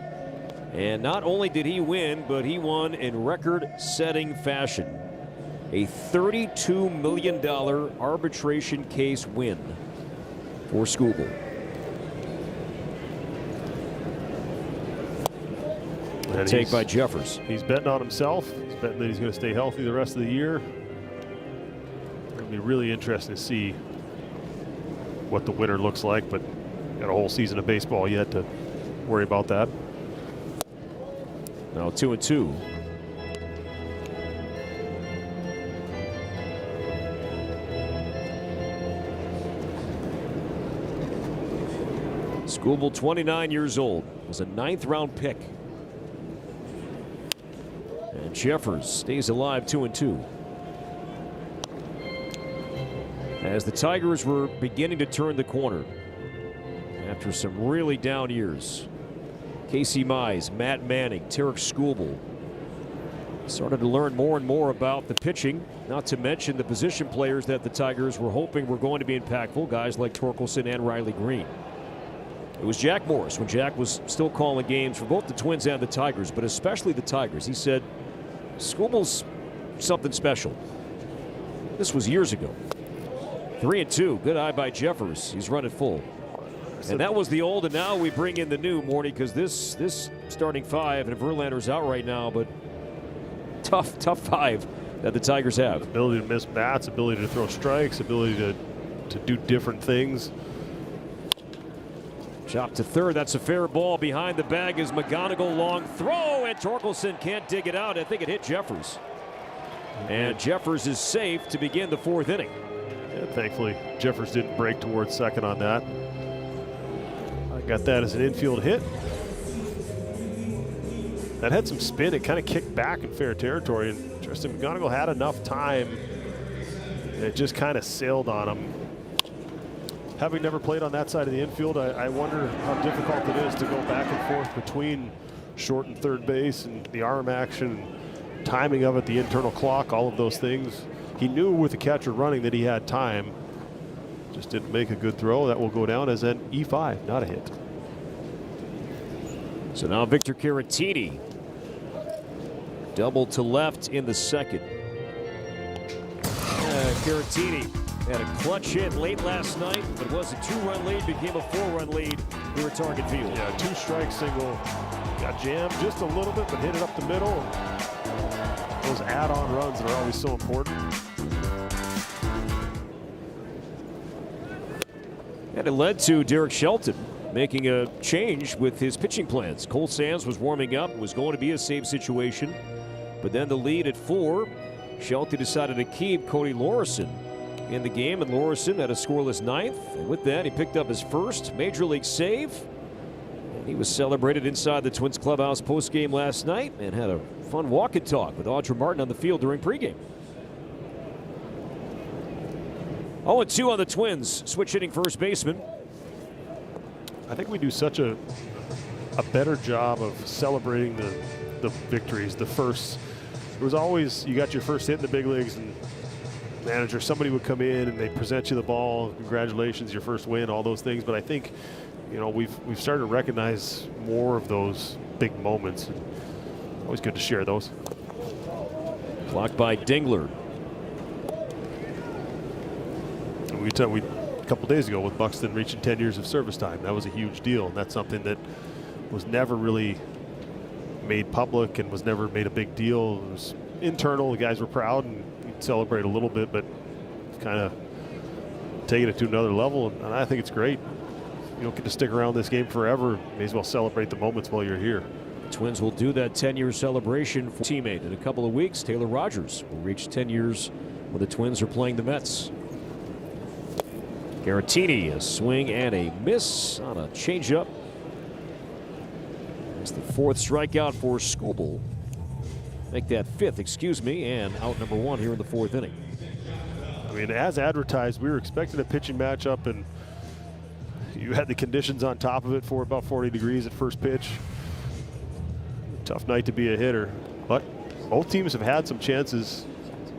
and not only did he win, but he won in record-setting fashion. A $32 million arbitration case win for Skubal. Take by Jeffers. He's betting on himself. He's betting that he's going to stay healthy the rest of the year. It'll be really interesting to see what the winter looks like, but got a whole season of baseball yet to worry about that. Now 2-2. Skubal, 29 years old, was a 9th-round pick. And Jeffers stays alive 2-2. As the Tigers were beginning to turn the corner after some really down years. Casey Mize, Matt Manning, Tarik Skubal started to learn more and more about the pitching, not to mention the position players that the Tigers were hoping were going to be impactful, guys like Torkelson and Riley Green. It was Jack Morris when Jack was still calling games for both the Twins and the Tigers, but especially the Tigers. He said, Skubal's something special. This was years ago. 3-2. Good eye by Jeffers. He's running full. And that was the old, and now we bring in the new, Morty, because this starting 5, and Verlander's out right now, but tough 5 that the Tigers have. Ability to miss bats, ability to throw strikes, ability to do different things. Chop to third. That's a fair ball. Behind the bag is McGonigal. Long throw, and Torkelson can't dig it out. I think it hit Jeffers. And Jeffers is safe to begin the 4th inning. Yeah, thankfully, Jeffers didn't break towards second on that. I got that as an infield hit. That had some spin. It kind of kicked back in fair territory, and Tristan McGonigal had enough time. It just kind of sailed on him. Having never played on that side of the infield, I wonder how difficult it is to go back and forth between short and third base and the arm action, timing of it, the internal clock, all of those things. He knew with the catcher running that he had time. Just didn't make a good throw. That will go down as an E5, not a hit. So now Victor Caratini. Double to left in the 2nd. Caratini had a clutch hit late last night, but it was a 2-run lead, became a 4-run lead here at Target Field. Yeah, 2-strike single. Got jammed just a little bit, but hit it up the middle. Those add-on runs that are always so important. And it led to Derek Shelton making a change with his pitching plans. Cole Sands was warming up, was going to be a save situation, but then the lead at 4, Shelton decided to keep Cody Lorison in the game, and Lorison had a scoreless 9th. And with that, he picked up his first Major League save. And he was celebrated inside the Twins clubhouse postgame last night and had a fun walk and talk with Audra Martin on the field during pregame. 0-2 on the Twins, switch hitting first baseman. I think we do such a better job of celebrating the victories, the firsts. It was always, you got your first hit in the big leagues, and manager, somebody would come in and they present you the ball, congratulations, your first win, all those things. But I think, you know, we've started to recognize more of those big moments. Always good to share those. Blocked by Dingler. And we a couple days ago with Buxton reaching 10 years of service time, that was a huge deal, and that's something that was never really made public and was never made a big deal. It was internal. The guys were proud and celebrate a little bit, but kind of taking it to another level, and I think it's great. You don't get to stick around this game forever. May as well celebrate the moments while you're here. Twins will do that 10-year celebration for teammate in a couple of weeks. Taylor Rogers will reach 10 years when the Twins are playing the Mets. Caratini, a swing and a miss on a changeup. That's the 4th strikeout for Skubal. Make that 5th, excuse me, and out number 1 here in the 4th inning. I mean, as advertised, we were expecting a pitching matchup, and you had the conditions on top of it for about 40 degrees at first pitch. Tough night to be a hitter, but both teams have had some chances.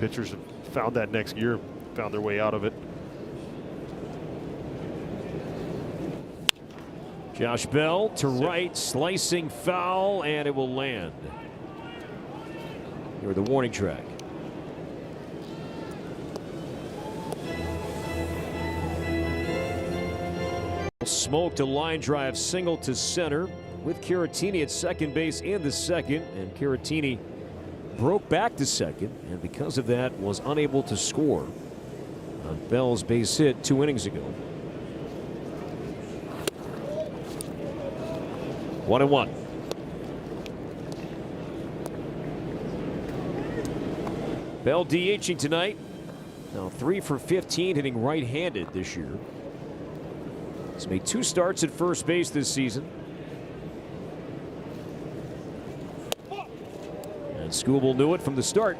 Pitchers have found that next year, found their way out of it. Josh Bell to right, slicing foul, and it will land near the warning track. Smoked a line drive single to center with Caratini at second base in the second, and Caratini broke back to second, and because of that was unable to score on Bell's base hit 2 innings ago. 1-1. Bell DHing tonight. Now 3 for 15, hitting right-handed this year. He's made 2 starts at first base this season. And Skubal knew it from the start.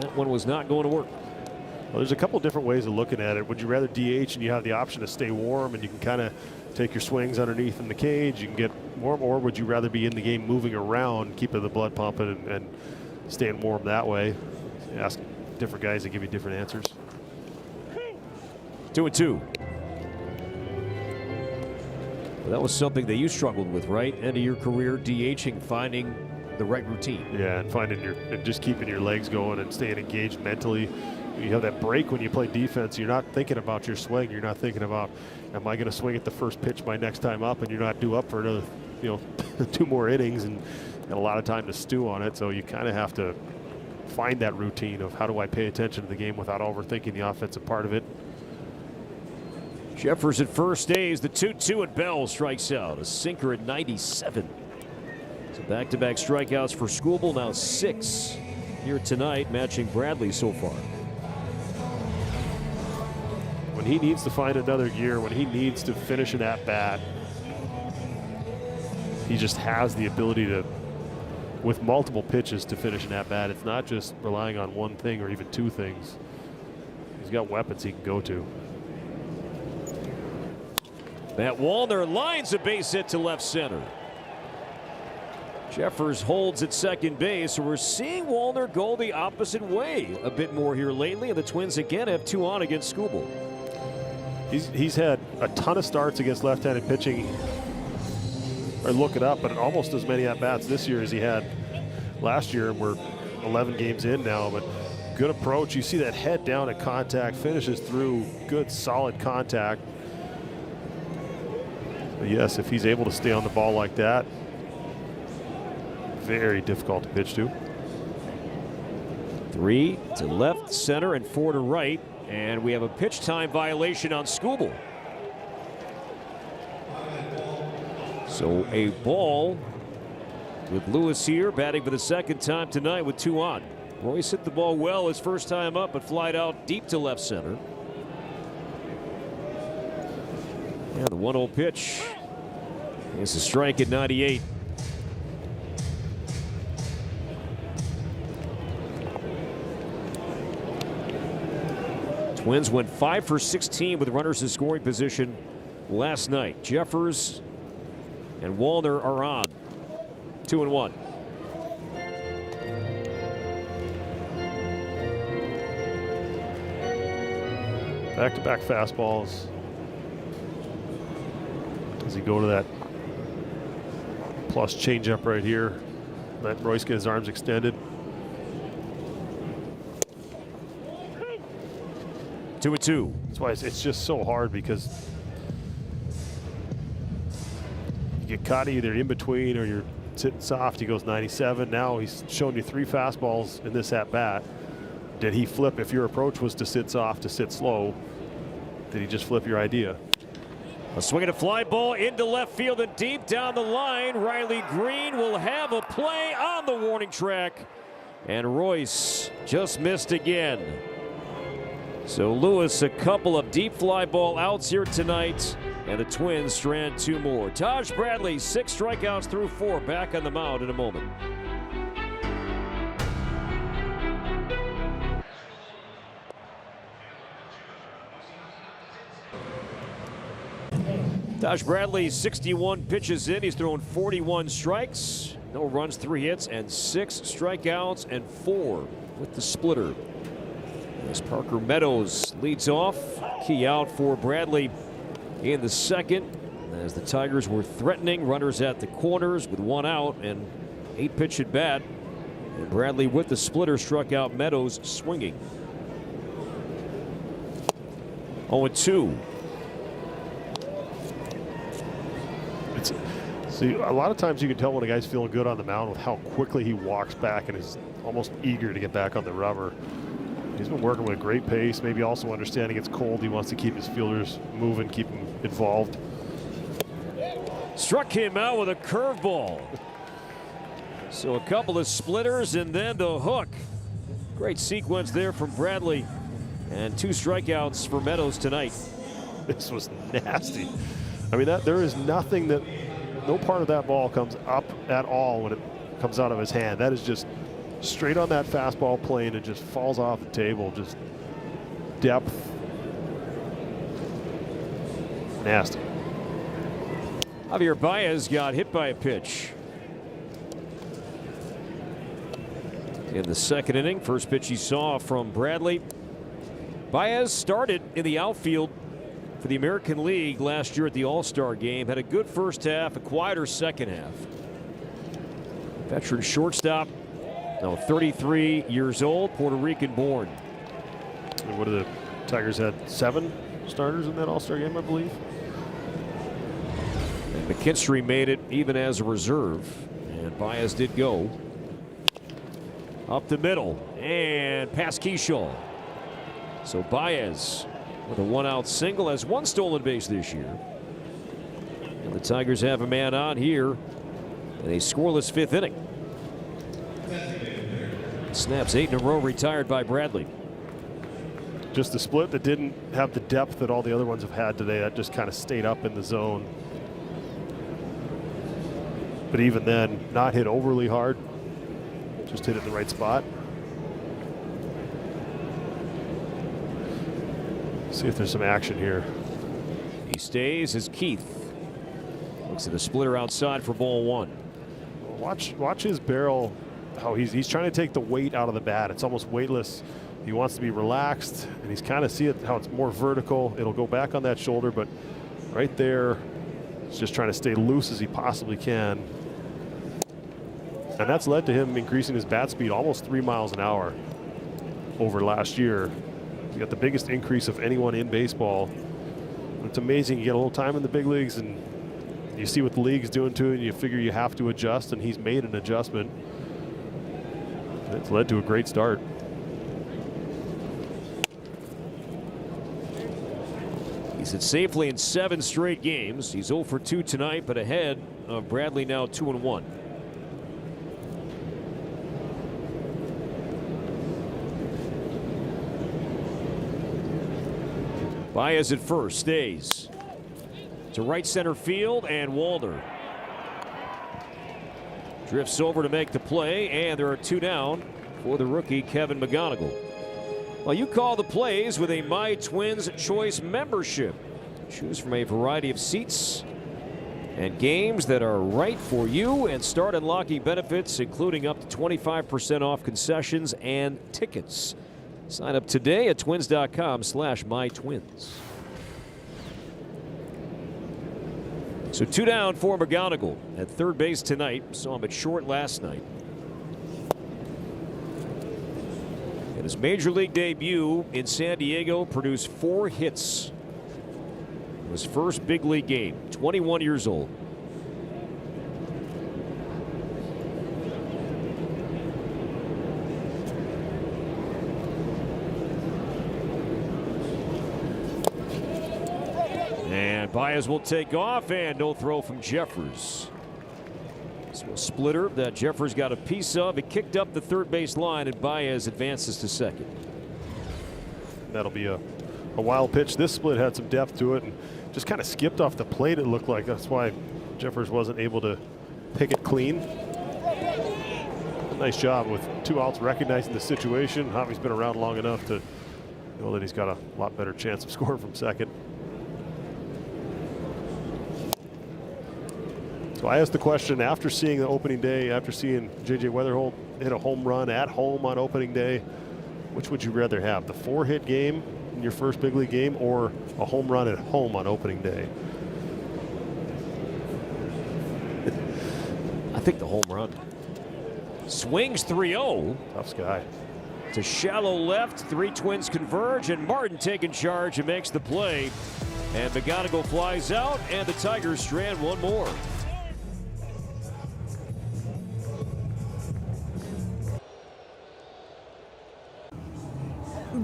That one was not going to work. Well, there's a couple different ways of looking at it. Would you rather DH and you have the option to stay warm and you can kind of take your swings underneath in the cage, you can get warm, or would you rather be in the game moving around, keeping the blood pumping and staying warm that way? Ask different guys, they give you different answers. 2-2. Well, that was something that you struggled with, right? End of your career, DHing, finding the right routine. Yeah, and and just keeping your legs going and staying engaged mentally. You have that break when you play defense. You're not thinking about your swing. You're not thinking about, am I going to swing at the first pitch my next time up? And you're not due up for another, 2 more innings and a lot of time to stew on it. So you kind of have to find that routine of how do I pay attention to the game without overthinking the offensive part of it. Jeffers at first stays. The 2-2 and Bell strikes out. A sinker at 97. So back-to-back strikeouts for Skubal, now 6 here tonight, matching Bradley so far. When he needs to find another gear, when he needs to finish an at-bat, he just has the ability to, with multiple pitches, to finish an at-bat. It's not just relying on one thing or even 2 things. He's got weapons he can go to. Matt Wallner lines a base hit to left center. Jeffers holds at second base, so we're seeing Wallner go the opposite way a bit more here lately, and the Twins again have 2 on against Skubal. He's had a ton of starts against left-handed pitching. Or look it up, but almost as many at-bats this year as he had last year. We're 11 games in now, but Good approach. You see that head down at contact, finishes through good, solid contact. But yes, if he's able to stay on the ball like that, very difficult to pitch to. 3 to left, center, and 4 to right. And we have a pitch time violation on Skubal. So a ball with Lewis here batting for the second time tonight with 2 on. Royce hit the ball well his first time up, but flied out deep to left center. And the 1-0 pitch is a strike at 98. Twins went 5 for 16 with runners in scoring position last night. Jeffers and Wallner are on. 2-1. Back-to-back fastballs. Does he go to that plus changeup right here? Let Royce get his arms extended. 2-2. That's why it's just so hard, because you get caught either in between or you're sitting soft. He goes 97. Now he's shown you 3 fastballs in this at bat. Did he flip? If your approach was to sit soft, to sit slow, did he just flip your idea? A swing and a fly ball into left field and deep down the line. Riley Green will have a play on the warning track. And Royce just missed again. So Lewis, a couple of deep fly ball outs here tonight. And the Twins strand 2 more. Taj Bradley, 6 strikeouts through 4. Back on the mound in a moment. Taj Bradley, 61 pitches in. He's thrown 41 strikes. No runs, 3 hits, and 6 strikeouts, and 4 with the splitter. As Parker Meadows leads off. Key out for Bradley in the second. As the Tigers were threatening, runners at the corners with 1 out and 8 pitch at bat. And Bradley with the splitter struck out Meadows swinging. 0-2. See, a lot of times you can tell when a guy's feeling good on the mound with how quickly he walks back and is almost eager to get back on the rubber. He's been working with a great pace, maybe also understanding it's cold. He wants to keep his fielders moving, keep them involved. Struck him out with a curveball. So a couple of splitters and then the hook. Great sequence there from Bradley. And 2 strikeouts for Meadows tonight. This was nasty. I mean, there is nothing that, no part of that ball comes up at all when it comes out of his hand. That is just straight on that fastball plane and just falls off the table. Just depth. Nasty. Javier Baez got hit by a pitch in the second inning. First pitch he saw from Bradley. Baez started in the outfield for the American League last year at the All-Star game. Had a good first half, a quieter second half. Veteran shortstop, now 33 years old, Puerto Rican born. And what are the Tigers had 7 starters in that All-Star game, I believe. And McKinstry made it even as a reserve, and Baez did go. Up the middle and past Keyshaw. So Baez with a 1-out single, has 1 stolen base this year. And the Tigers have a man on here in a scoreless 5th inning. Snaps 8 in a row, retired by Bradley. Just the split that didn't have the depth that all the other ones have had today. That just kind of stayed up in the zone. But even then, not hit overly hard. Just hit it in the right spot. See if there's some action here. He stays as Keith looks at the splitter outside for ball 1. Watch his barrel, how he's trying to take the weight out of the bat. It's almost weightless. He wants to be relaxed, and he's kind of see it how it's more vertical. It'll go back on that shoulder, but right there, he's just trying to stay loose as he possibly can. And that's led to him increasing his bat speed almost 3 miles an hour. over last year. He got the biggest increase of anyone in baseball. It's amazing. You get a little time in the big leagues and you see what the league's doing to it, and you figure you have to adjust, and he's made an adjustment. It's led to a great start. He's hit safely in 7 straight games. He's 0 for 2 tonight, but ahead of Bradley, now 2-1. Baez at first, stays to right center field, and Walder drifts over to make the play, and there are 2 down for the rookie Kevin McGonigal. Well, you call the plays with a My Twins Choice membership. Choose from a variety of seats and games that are right for you, and start unlocking benefits including up to 25% off concessions and tickets. Sign up today at twins.com/mytwins. So 2 down for McGonigal at third base tonight. Saw him at short last night. In his major league debut in San Diego, produced 4 hits. His first big league game, 21 years old. And Baez will take off, and no throw from Jeffers. So a splitter that Jeffers got a piece of. It kicked up the third base line, and Baez advances to second. That'll be a wild pitch. This split had some depth to it and just kind of skipped off the plate, it looked like. That's why Jeffers wasn't able to pick it clean. Nice job with 2 outs, recognizing the situation. Javi's been around long enough to know that he's got a lot better chance of scoring from second. So I asked the question after seeing the opening day, after seeing J.J. Weatherholt hit a home run at home on opening day, which would you rather have, the 4-hit game in your first big league game or a home run at home on opening day? I think the home run. Swings 3-0. Tough guy. To shallow left, 3 Twins converge, and Martin taking charge and makes the play. And McGonigal flies out, and the Tigers strand 1 more.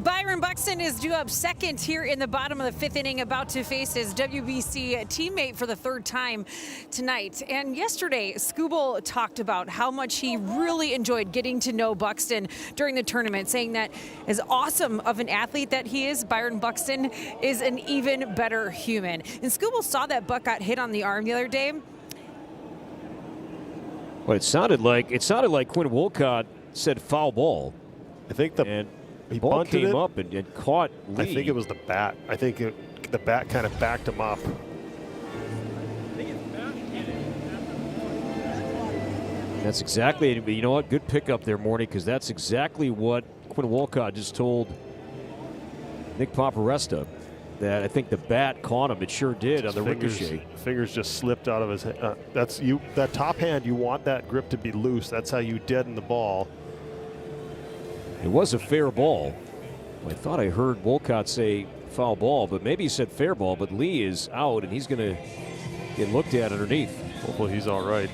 Byron Buxton is due up second here in the bottom of the 5th inning, about to face his WBC teammate for the 3rd time tonight. And yesterday, Skubal talked about how much he really enjoyed getting to know Buxton during the tournament, saying that as awesome of an athlete that he is, Byron Buxton is an even better human. And Skubal saw that Buck got hit on the arm the other day. Well, it sounded like Quinn Wolcott said foul ball. I think the ball came up and caught Lee. I think it was the bat. I think the bat kind of backed him up. That's exactly, you know what, good pickup there, Morty, because that's exactly what Quinn Wolcott just told Nick Paparesta, that I think the bat caught him. It sure did on the ricochet. Fingers just slipped out of his head. That top hand, you want that grip to be loose. That's how you deaden the ball. It was a fair ball. I thought I heard Wolcott say foul ball, but maybe he said fair ball, but Lee is out, and he's going to get looked at underneath. Hopefully he's all right.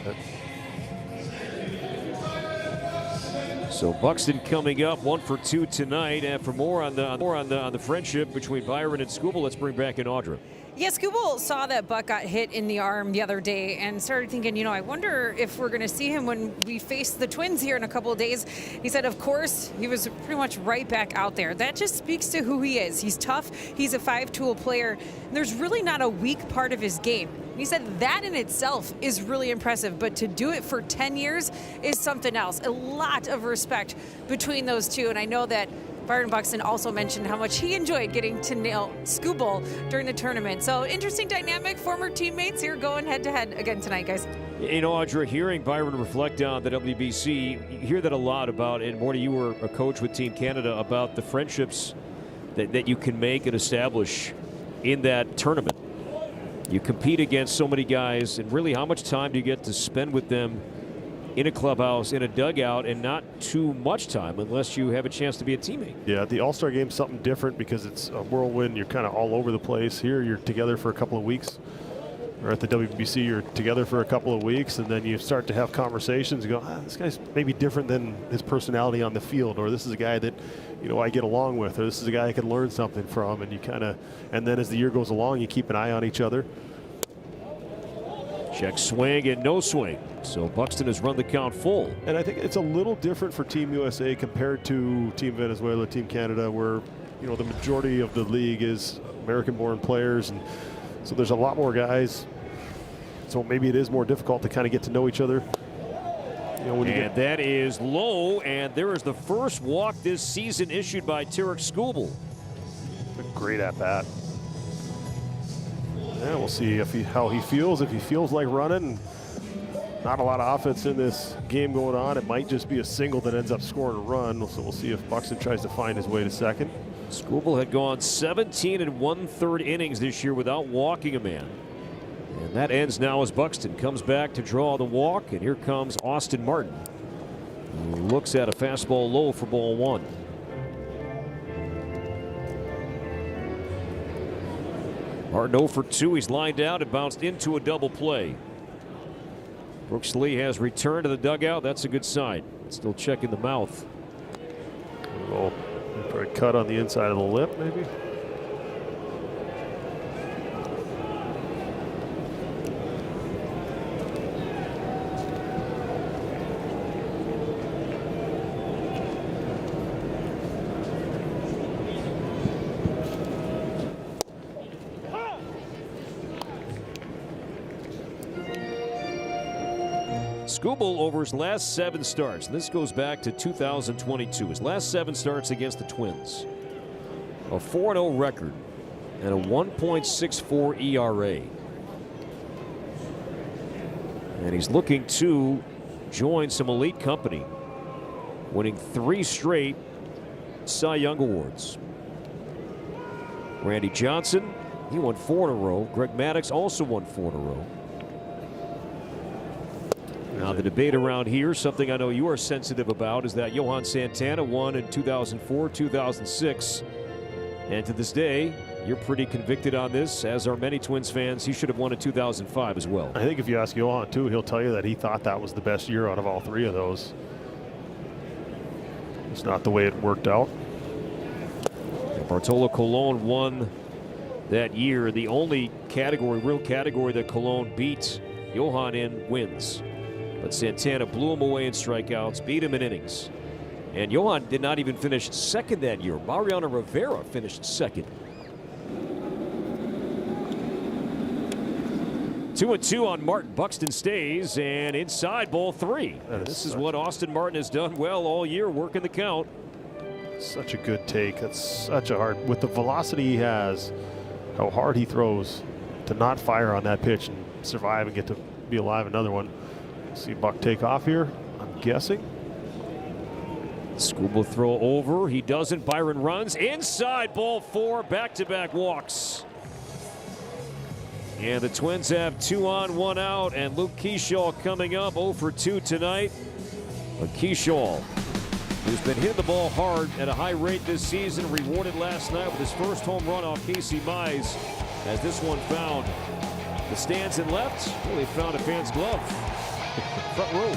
So Buxton coming up 1 for 2 tonight. And for more on the friendship between Byron and Skubal, let's bring back in Audra. Yeah, Skubal saw that Buck got hit in the arm the other day and started thinking, you know, I wonder if we're going to see him when we face the Twins here in a couple of days. He said, of course, he was pretty much right back out there. That just speaks to who he is. He's tough. He's a 5-tool player. And there's really not a weak part of his game. He said that in itself is really impressive, but to do it for 10 years is something else. A lot of respect between those two, and I know that Byron Buxton also mentioned how much he enjoyed getting to nail Skubal during the tournament. So interesting dynamic, former teammates here going head-to-head again tonight, guys. You know, Audra, hearing Byron reflect on the WBC, you hear that a lot about, and Morty, you were a coach with Team Canada, about the friendships that you can make and establish in that tournament. You compete against so many guys, and really how much time do you get to spend with them in a clubhouse, in a dugout, and not too much time unless you have a chance to be a teammate. Yeah, the All-Star Game's something different because it's a whirlwind. You're kind of all over the place. Here, you're together for a couple of weeks. Or at the WBC, you're together for a couple of weeks, and then you start to have conversations and go, this guy's maybe different than his personality on the field, or this is a guy that, I get along with, or this is a guy I can learn something from, and you kind of, and then as the year goes along, you keep an eye on each other. Check swing and no swing. So Buxton has run the count full. And I think it's a little different for Team USA compared to Team Venezuela, Team Canada, where, the majority of the league is American-born players, and so there's a lot more guys. So maybe it is more difficult to kind of get to know each other. And that is low, and there is the first walk this season issued by Tarik Skubal. Great at bat. Yeah, we'll see how he feels. If he feels like running, not a lot of offense in this game going on. It might just be a single that ends up scoring a run. So we'll see if Buxton tries to find his way to second. Skubal had gone 17 1/3 innings this year without walking a man. And that ends now as Buxton comes back to draw the walk. And here comes Austin Martin, who looks at a fastball low for ball one. Martin 0 for 2. He's lined out and bounced into a double play. Brooks Lee has returned to the dugout. That's a good sign. Still checking the mouth. Oh, for a cut on the inside of the lip, maybe. Skubal over his last 7 starts. And this goes back to 2022. His last 7 starts against the Twins. A 4-0 record and a 1.64 ERA. And he's looking to join some elite company, winning 3 straight Cy Young Awards. Randy Johnson, he won 4 in a row. Greg Maddux also won 4 in a row. Now the debate around here, something I know you are sensitive about, is that Johan Santana won in 2004, 2006. And to this day, you're pretty convicted on this, as are many Twins fans. He should have won in 2005 as well. I think if you ask Johan too, he'll tell you that he thought that was the best year out of all 3 of those. It's not the way it worked out. Bartolo Colon won that year. The only category, real category, that Colon beat Johan in wins. But Santana blew him away in strikeouts, beat him in innings. And Johan did not even finish second that year. Mariano Rivera finished second. 2-2 on Martin. Buxton stays, and inside ball 3. This is what Austin Martin has done well all year, working the count. Such a good take. That's such a hard, with the velocity he has, how hard he throws, to not fire on that pitch and survive and get to be alive another one. See Buck take off here, I'm guessing. Skubal throw over. He doesn't. Byron runs inside ball 4. Back-to-back walks. And the Twins have 2 on, 1 out. And Luke Keeschall coming up 0 for 2 tonight. But Keeschall, who's been hitting the ball hard at a high rate this season, rewarded last night with his first home run off Casey Mize, as this one found the stands in left. Really found a fan's glove. Front row.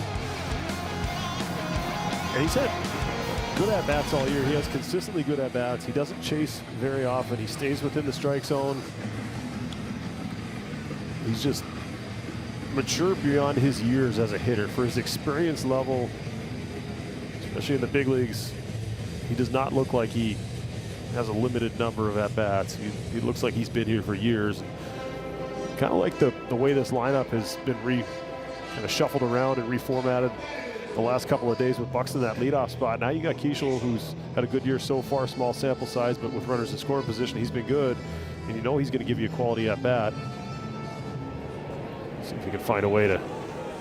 And he's had good at-bats all year. He has consistently good at-bats. He doesn't chase very often. He stays within the strike zone. He's just mature beyond his years as a hitter. For his experience level, especially in the big leagues, he does not look like he has a limited number of at-bats. He looks like he's been here for years. Kind of like the way this lineup has been kind of shuffled around and reformatted the last couple of days with Buxton that leadoff spot. Now you got Keeschall, who's had a good year so far, small sample size, but with runners in scoring position, he's been good. And you know he's going to give you a quality at bat. See if he can find a way to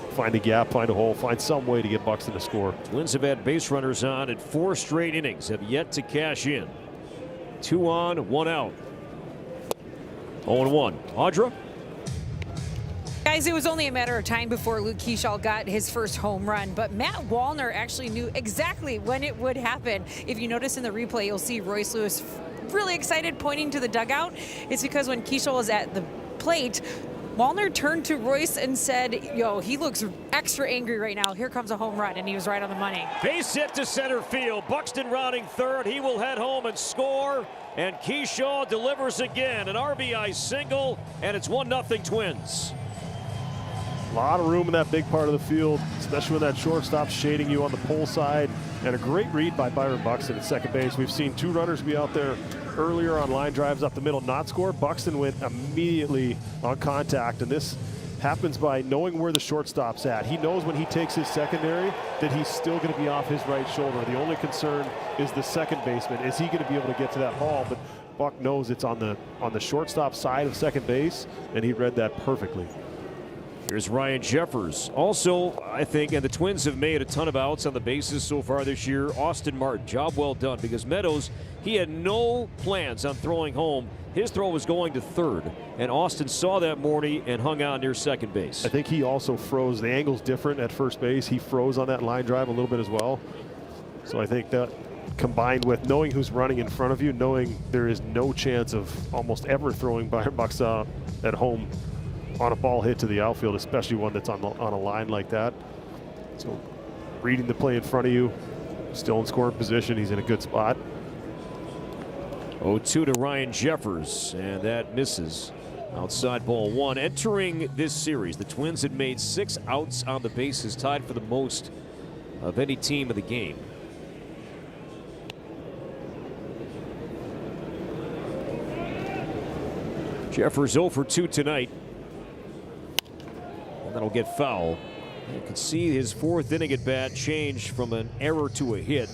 find a gap, find a hole, find some way to get Buxton to score. Twins have had base runners on in 4 straight innings, have yet to cash in. 2 on, 1 out. 0-1. Audra. Guys, it was only a matter of time before Luke Keeschall got his first home run, but Matt Wallner actually knew exactly when it would happen. If you notice in the replay, you'll see Royce Lewis really excited pointing to the dugout. It's because when Keeschall was at the plate, Wallner turned to Royce and said, yo, he looks extra angry right now. Here comes a home run, and he was right on the money. Base hit to center field. Buxton rounding third. He will head home and score. And Keeschall delivers again. An RBI single, and it's 1-0 Twins. A lot of room in that big part of the field, especially when that shortstop shading you on the pole side. And a great read by Byron Buxton at second base. We've seen two runners be out there earlier on line drives up the middle, not score. Buxton went immediately on contact, and this happens by knowing where the shortstop's at. He knows when he takes his secondary that he's still going to be off his right shoulder. The only concern is the second baseman. Is he going to be able to get to that ball? But Buck knows it's on the shortstop side of second base, and he read that perfectly. Here's Ryan Jeffers. Also, I think, and the Twins have made a ton of outs on the bases so far this year. Austin Martin, job well done, because Meadows, he had no plans on throwing home. His throw was going to third, and Austin saw that morning and hung out near second base. I think he also froze. The angle's different at first base. He froze on that line drive a little bit as well. So I think that combined with knowing who's running in front of you, knowing there is no chance of almost ever throwing Byron Buxton at home on a ball hit to the outfield, especially one that's on a line like that. So reading the play in front of you, still in scoring position, he's in a good spot. 0-2 to Ryan Jeffers, and that misses. Outside ball one. Entering this series, the Twins had made 6 outs on the bases, tied for the most of any team in the game. Jeffers 0 for 2 tonight. And that'll get foul. You can see his 4th inning at bat change from an error to a hit.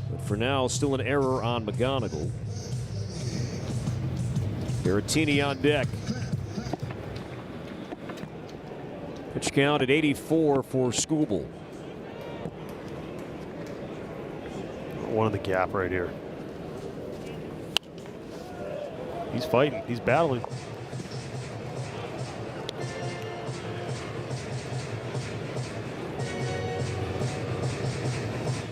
But for now, still an error on McGonigal. Caratini on deck. Pitch count at 84 for Skubal. One in the gap right here. He's fighting. He's battling.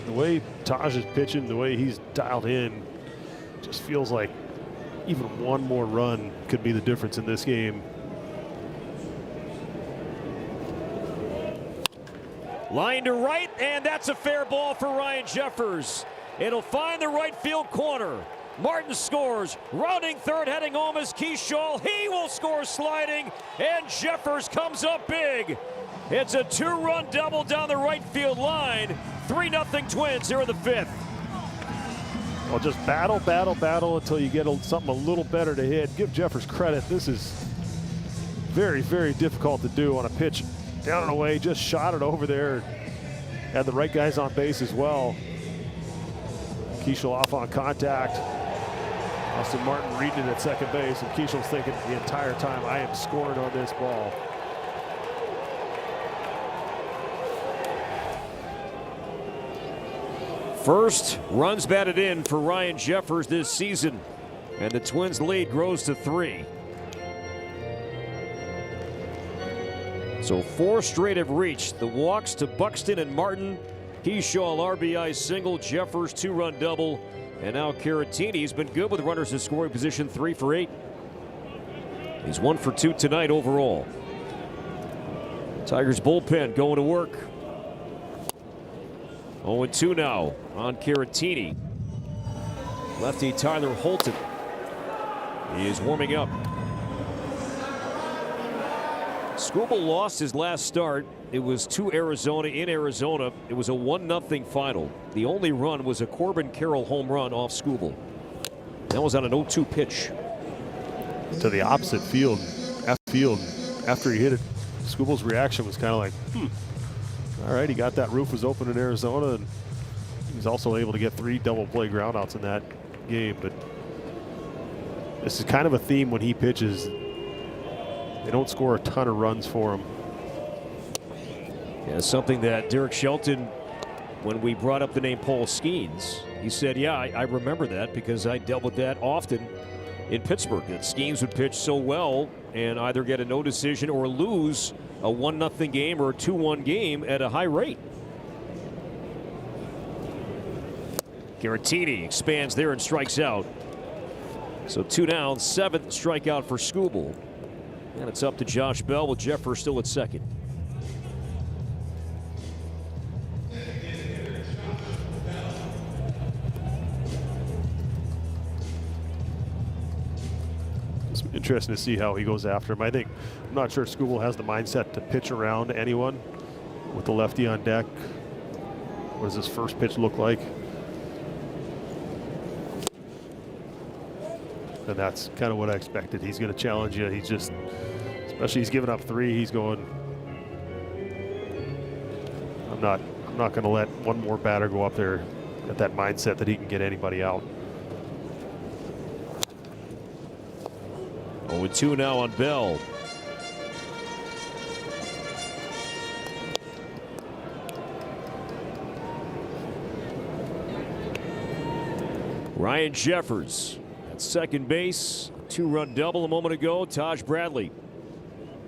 The way Taj is pitching, the way he's dialed in, just feels like even one more run could be the difference in this game. Line to right, and that's a fair ball for Ryan Jeffers. It'll find the right field corner. Martin scores. Rounding third, heading home is Keeschall. He will score sliding, and Jeffers comes up big. It's a 2-run double down the right field line. 3-0 Twins here in the 5th. Well, just battle, battle, battle until you get something a little better to hit. Give Jeffers credit. This is very, very difficult to do on a pitch down and away. Just shot it over there. Had the right guys on base as well. Keeschall off on contact. Austin Martin reading it at second base, and Keeschall's thinking the entire time, I am scoring on this ball. First runs batted in for Ryan Jeffers this season, and the Twins' lead grows to 3. So 4 straight have reached. The walks to Buxton and Martin. Keeschall RBI single, Jeffers 2-run double, and now Caratini's been good with runners in scoring position, 3 for 8. He's 1 for 2 tonight overall. Tigers bullpen going to work. 0-2 now on Caratini. Lefty Tyler Holton. He is warming up. Skubal lost his last start. It was to Arizona in Arizona. It was a 1-0 final. The only run was a Corbin Carroll home run off Skubal. That was on an 0-2 pitch. To the opposite field. After he hit it, Skubal's reaction was kind of like, all right, he got that roof was open in Arizona, and he was also able to get 3 double play groundouts in that game. But this is kind of a theme when he pitches. They don't score a ton of runs for him. Yeah, something that Derek Shelton, when we brought up the name Paul Skeens, he said, yeah, I remember that because I dealt with that often in Pittsburgh, that schemes would pitch so well and either get a no decision or lose a 1-0 game or a 2-1 game at a high rate. Garatini expands there and strikes out. So 2 down, 7th strikeout for Skubal. And it's up to Josh Bell with Jeffers still at second. It's interesting to see how he goes after him. I'm not sure Skubal has the mindset to pitch around anyone with the lefty on deck. What does his first pitch look like? And that's kind of what I expected. He's going to challenge you. He's just, especially he's giving up 3. He's going, I'm not going to let one more batter go up there at that mindset that he can get anybody out. 0-2 now on Bell. Ryan Jeffers at second base. 2-run double a moment ago. Taj Bradley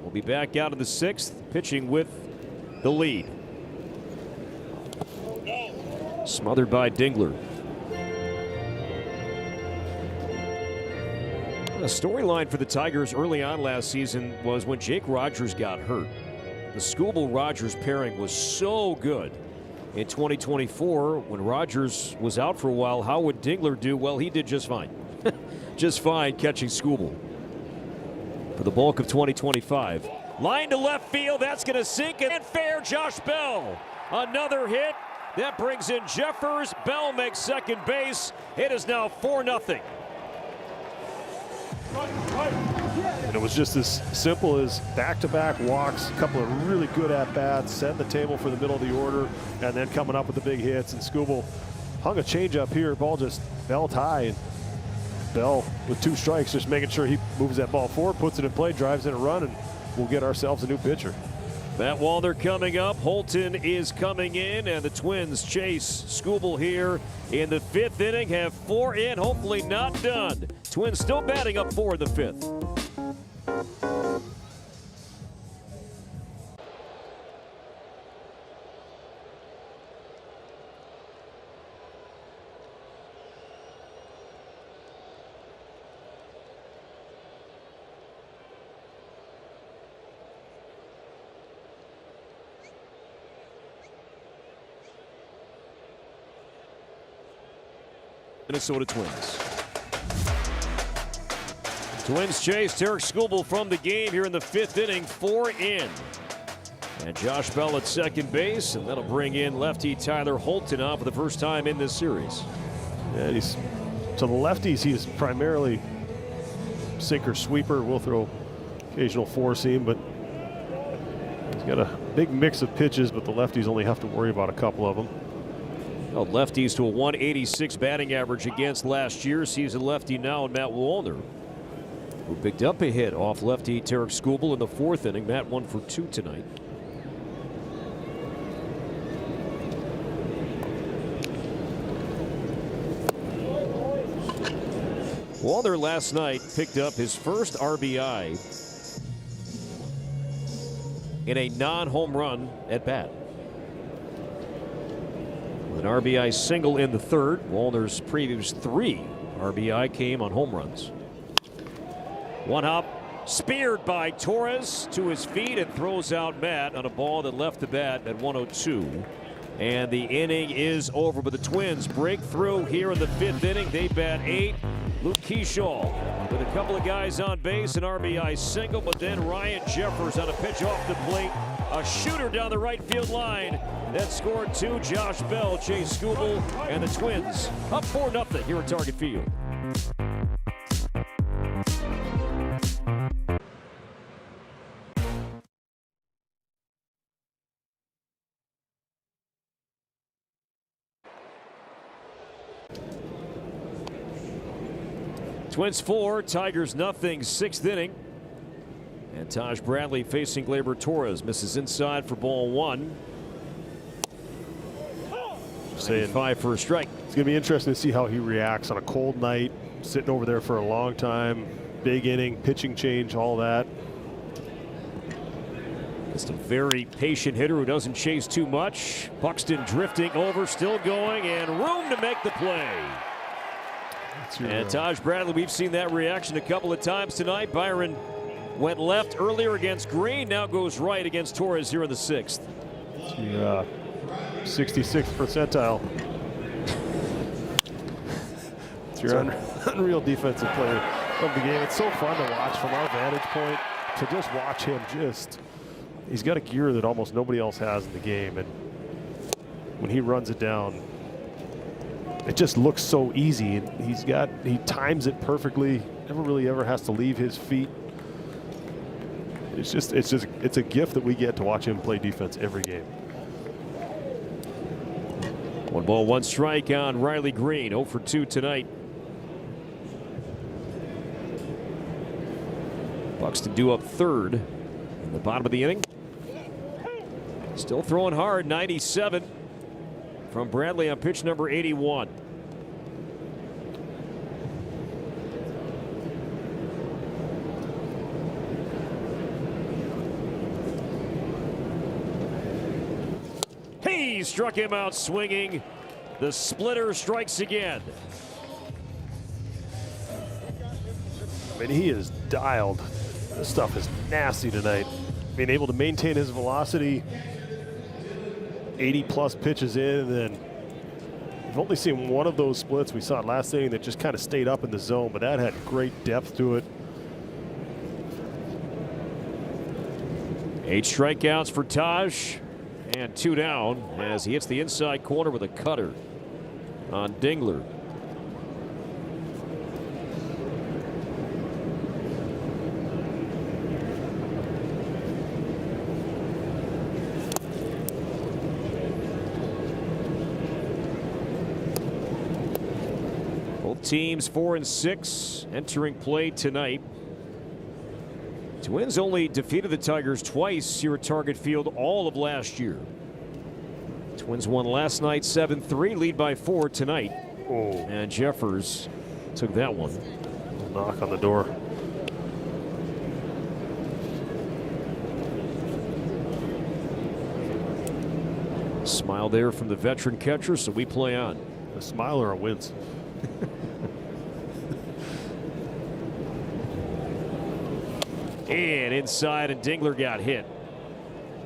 will be back out of the 6th, pitching with the lead. Smothered by Dingler. A storyline for the Tigers early on last season was when Jake Rogers got hurt. The Skubal-Rogers pairing was so good. In 2024, when Rogers was out for a while, how would Dingler do? Well, he did just fine. Just fine catching Skubal. For the bulk of 2025. Line to left field, that's going to sink and fair. Josh Bell, another hit. That brings in Jeffers. Bell makes second base. It is now 4-0. And it was just as simple as back-to-back walks, a couple of really good at-bats, setting the table for the middle of the order, and then coming up with the big hits. And Skubal hung a changeup here, ball just belt high. And Bell with 2 strikes, just making sure he moves that ball forward, puts it in play, drives in a run, and we'll get ourselves a new pitcher. Matt Wallner coming up. Holton is coming in, and the Twins chase Skubal here in the 5th inning. Have 4 in, hopefully not done. Twins still batting up 4 in the 5th. Minnesota Twins. Twins chase Tarik Skubal from the game here in the 5th inning, 4 in. And Josh Bell at second base, and that'll bring in lefty Tyler Holton on for the first time in this series. Yeah, so the lefties, he is primarily sinker sweeper. We'll throw occasional 4-seam, but he's got a big mix of pitches, but the lefties only have to worry about a couple of them. Held lefties to a 186 batting average against last year. Sees a lefty now in Matt Wallner, who picked up a hit off lefty Tarik Skubal in the 4th inning. Matt 1 for 2 tonight. Wallner last night picked up his first RBI in a non-home run at bat. An RBI single in the 3rd. Wallner's previous 3 RBI came on home runs. One hop, speared by Torres to his feet and throws out Matt on a ball that left the bat at 102. And the inning is over, but the Twins break through here in the 5th inning. They bat 8. Luke Keeschall with a couple of guys on base, an RBI single, but then Ryan Jeffers on a pitch off the plate. A shooter down the right field line that scored 2. Josh Bell chased Skubal, and the Twins up 4-0 here at Target Field. Twins 4, Tigers nothing, 6th inning. And Taj Bradley facing Gleyber Torres. Misses inside for ball 1. Saying 5 for a strike. It's going to be interesting to see how he reacts on a cold night. sitting over there for a long time. Big inning, pitching change, all that. Just a very patient hitter who doesn't chase too much. Buxton drifting over, still going, and room to make the play. And Taj Bradley, we've seen that reaction a couple of times tonight. Byron went left earlier against Green, now goes right against Torres here in the 6th. 66th percentile. It's your unreal defensive player of the game. It's so fun to watch from our vantage point, to just watch him he's got a gear that almost nobody else has in the game, and when he runs it down, it just looks so easy. He times it perfectly, never really ever has to leave his feet. It's a gift that we get to watch him play defense every game. 1 ball, 1 strike on Riley Green. 0 for 2 tonight. Buxton due up 3rd in the bottom of the inning. Still throwing hard. 97 from Bradley on pitch number 81. He struck him out swinging. The splitter strikes again. I mean, he is dialed. This stuff is nasty tonight. Being able to maintain his velocity, 80+ pitches in, and then we've only seen one of those splits. We saw it last inning that just kind of stayed up in the zone, but that had great depth to it. 8 strikeouts for Taj, and 2 down as he hits the inside corner with a cutter on Dingler. Both teams 4 and 6 entering play tonight. Twins only defeated the Tigers twice here at Target Field all of last year. Twins won last night 7-3, lead by 4 tonight. Oh. And Jeffers took that one. Knock on the door. Smile there from the veteran catcher, so we play on. A smile or a wince? And inside, and Dingler got hit.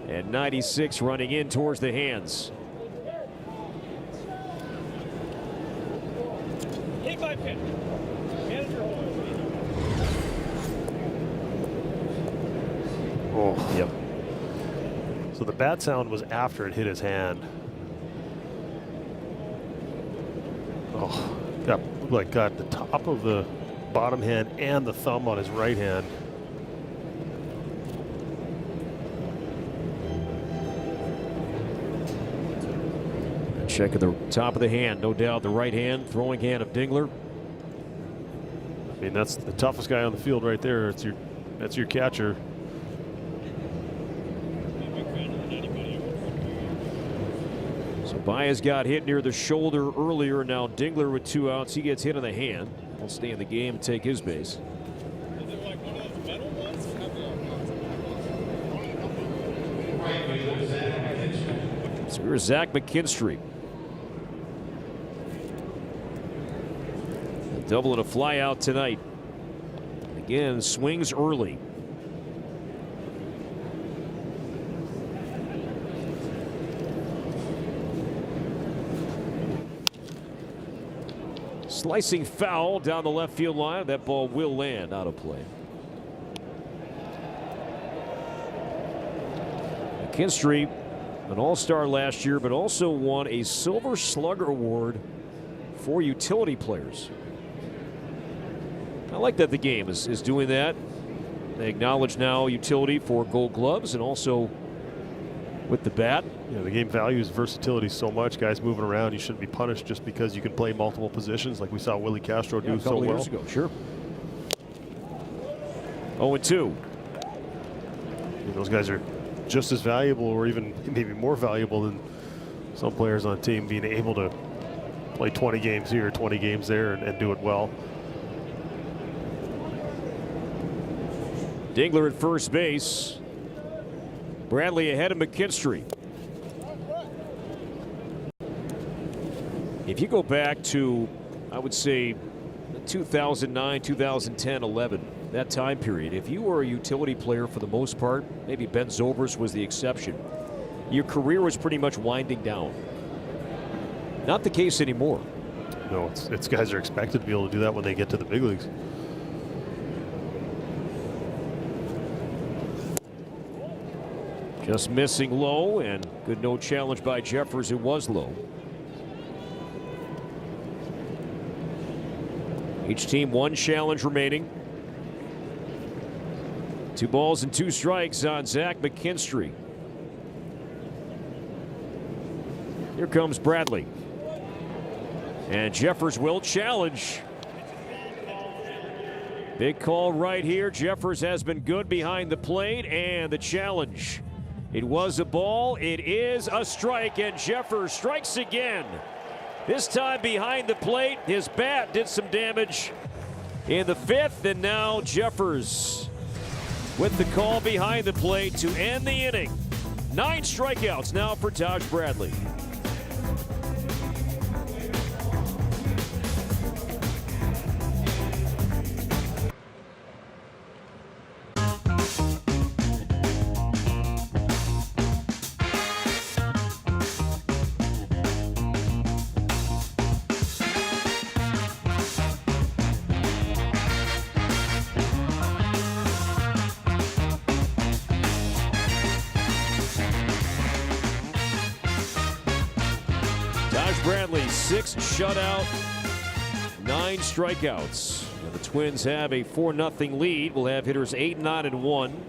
And 96 running in towards the hands. Hit by pitch. Manager Oh. Yep. So the bat sound was after it hit his hand. Oh, got the top of the bottom hand and the thumb on his right hand. Check at the top of the hand, no doubt the right hand, throwing hand of Dingler. I mean, that's the toughest guy on the field right there. That's your catcher. So Baez got hit near the shoulder earlier. Now Dingler with 2 outs. He gets hit in the hand. He'll stay in the game and take his base. So here's Zach McKinstry. A double and a fly out tonight. Again, swings early. Slicing foul down the left field line. That ball will land out of play. McKinstry, an all-star last year, but also won a Silver Slugger Award for utility players. I like that the game is doing that. They acknowledge now utility for Gold Gloves and also with the bat. Yeah, the game values versatility so much. Guys moving around, you shouldn't be punished just because you can play multiple positions, like we saw Willie Castro do so well. Years ago, sure. 0-2. Those guys are just as valuable, or even maybe more valuable than some players on the team, being able to play 20 games here, 20 games there, and do it well. Dingler at first base. Bradley ahead of McKinstry. If you go back to, I would say, 2009, 2010, 11, that time period, if you were a utility player for the most part, maybe Ben Zobrist was the exception, your career was pretty much winding down. Not the case anymore. No, it's guys are expected to be able to do that when they get to the big leagues. Just missing low, and good no challenge by Jeffers, who was low. Each team one challenge remaining. 2 balls and 2 strikes on Zach McKinstry. Here comes Bradley. And Jeffers will challenge. Big call right here. Jeffers has been good behind the plate, and the challenge. It was a ball. It is a strike, and Jeffers strikes again. This time behind the plate. His bat did some damage in the 5th, and now Jeffers with the call behind the plate to end the inning. 9 strikeouts now for Taj Bradley. Bradley, 6 shutout, 9 strikeouts. And the Twins have a 4-0 lead. We'll have hitters 8, 9, and 1.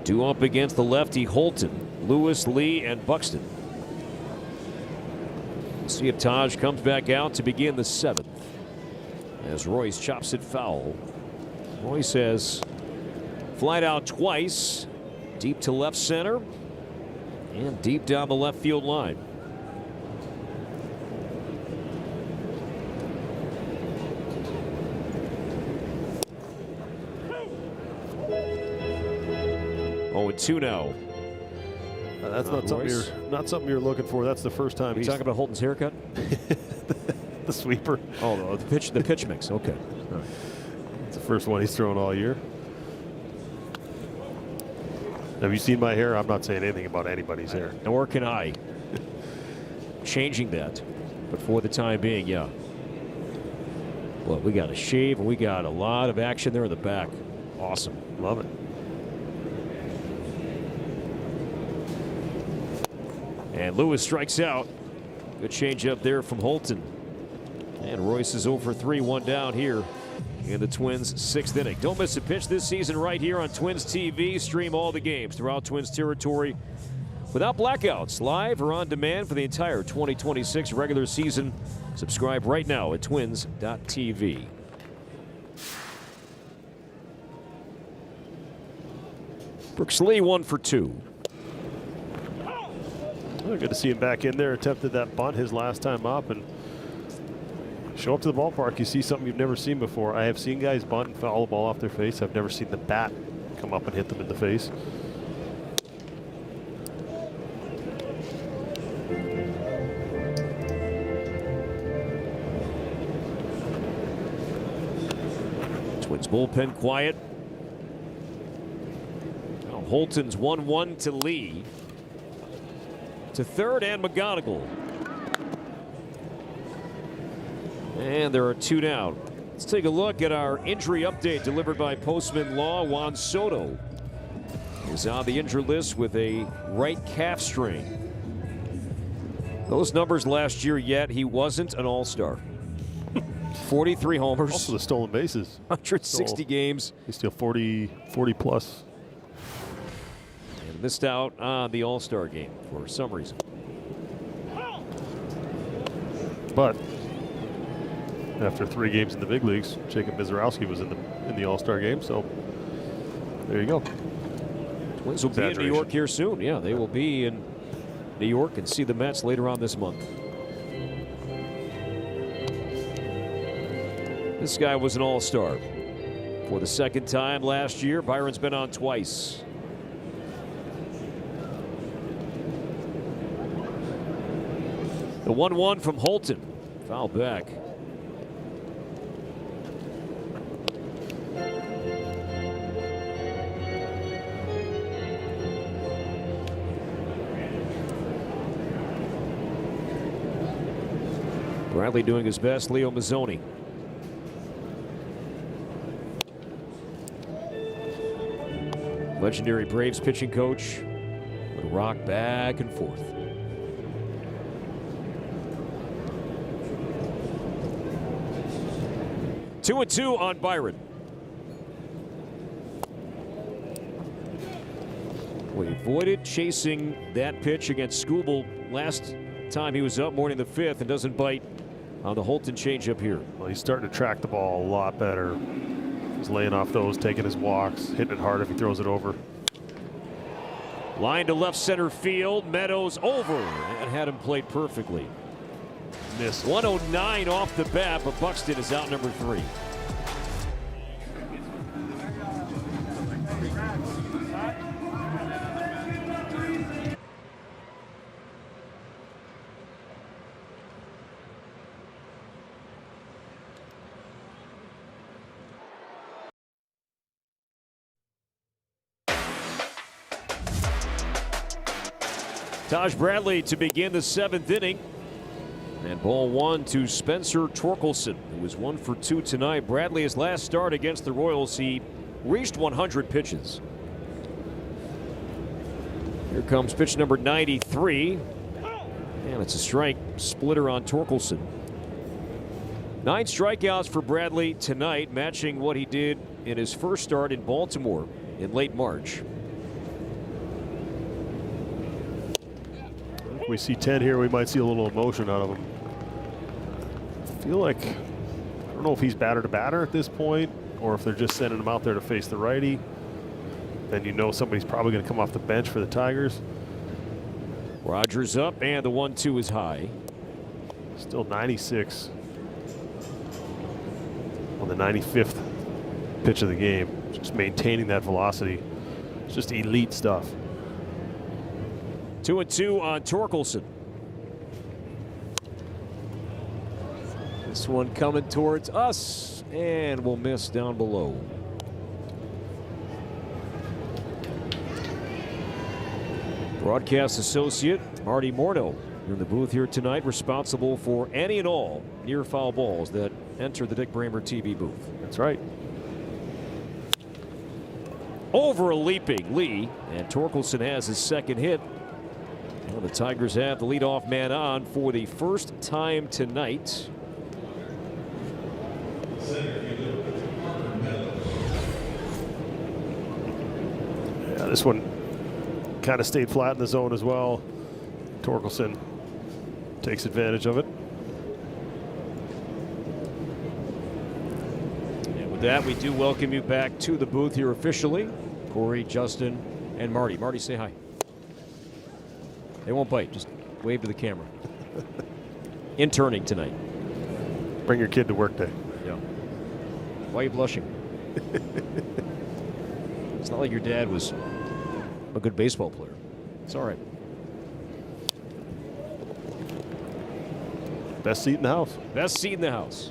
Due up against the lefty Holton, Lewis, Lee, and Buxton. We'll see if Taj comes back out to begin the 7th. As Royce chops it foul. Royce has flied out twice, deep to left center and deep down the left field line. Oh, and 2 now. That's not something you're looking for. That's the first time. Are you talking about Holton's haircut? The sweeper. Oh, no, the pitch mix. Okay. All right. It's the first one he's thrown all year. Have you seen my hair? I'm not saying anything about anybody's hair. Nor can I. Changing that, but for the time being, yeah. Well, we got a shave and we got a lot of action there in the back. Awesome. Love it. And Lewis strikes out. Good change up there from Holton. And Royce is 0 for 3, 1 down here in the Twins' 6th inning. Don't miss a pitch this season right here on Twins TV. Stream all the games throughout Twins territory without blackouts, live or on demand for the entire 2026 regular season. Subscribe right now at twins.tv. Brooks Lee 1 for 2. Good to see him back in there. Attempted that bunt his last time up, and show up to the ballpark. You see something you've never seen before. I have seen guys bunt and foul the ball off their face. I've never seen the bat come up and hit them in the face. Twins bullpen quiet. Now Holton's 1-1 to Lee. To third and McGonigal. And there are 2 down. Let's take a look at our injury update delivered by Postman Law. Juan Soto is on the injured list with a right calf strain. Those numbers last year, yet he wasn't an all-star. 43 homers. Also the stolen bases. 160 games. He's still 40 plus. And missed out on the all-star game for some reason. But after 3 games in the big leagues, Jacob Mizorowski was in the all-star game, so there you go. Twins will be in New York here soon. Yeah, they will be in New York and see the Mets later on this month. This guy was an all-star. for the second time last year. Byron's been on twice. The 1-1 from Holton. Foul back. Bradley doing his best. Leo Mazzoni. Legendary Braves pitching coach would rock back and forth. Two and two on Byron. We avoided chasing that pitch against Skubal last time he was up, morning the 5th, and doesn't bite on the Holton changeup here. Well, he's starting to track the ball a lot better. He's laying off those, taking his walks, hitting it hard if he throws it over. Line to left center field. Meadows over and had him played perfectly. Missed. 109 off the bat, but Buxton is out number 3. Taj Bradley to begin the 7th inning. And ball 1 to Spencer Torkelson, who was 1 for 2 tonight. Bradley, his last start against the Royals, he reached 100 pitches. Here comes pitch number 93. And it's a strike splitter on Torkelson. 9 strikeouts for Bradley tonight, matching what he did in his first start in Baltimore in late March. If we see 10 here, we might see a little emotion out of him. I feel like, I don't know if he's batter to batter at this point or if they're just sending him out there to face the righty. Then you know somebody's probably going to come off the bench for the Tigers. Rogers up, and the 1-2 is high. Still 96 on the 95th pitch of the game. Just maintaining that velocity. It's just elite stuff. 2-2 on Torkelson. This one coming towards us, and we'll miss down below. Broadcast associate Marty Morneau in the booth here tonight, responsible for any and all near foul balls that enter the Dick Bramer TV booth. That's right. Over a leaping Lee, and Torkelson has his second hit. Well, the Tigers have the leadoff man on for the first time tonight. Yeah, this one kind of stayed flat in the zone as well. Torkelson takes advantage of it. And with that, we do welcome you back to the booth here officially. Corey, Justin, and Marty. Marty, say hi. They won't bite. Just wave to the camera. Interning tonight. Bring your kid to work day. Yeah. Why are you blushing? It's not like your dad was a good baseball player. It's all right. Best seat in the house. Best seat in the house.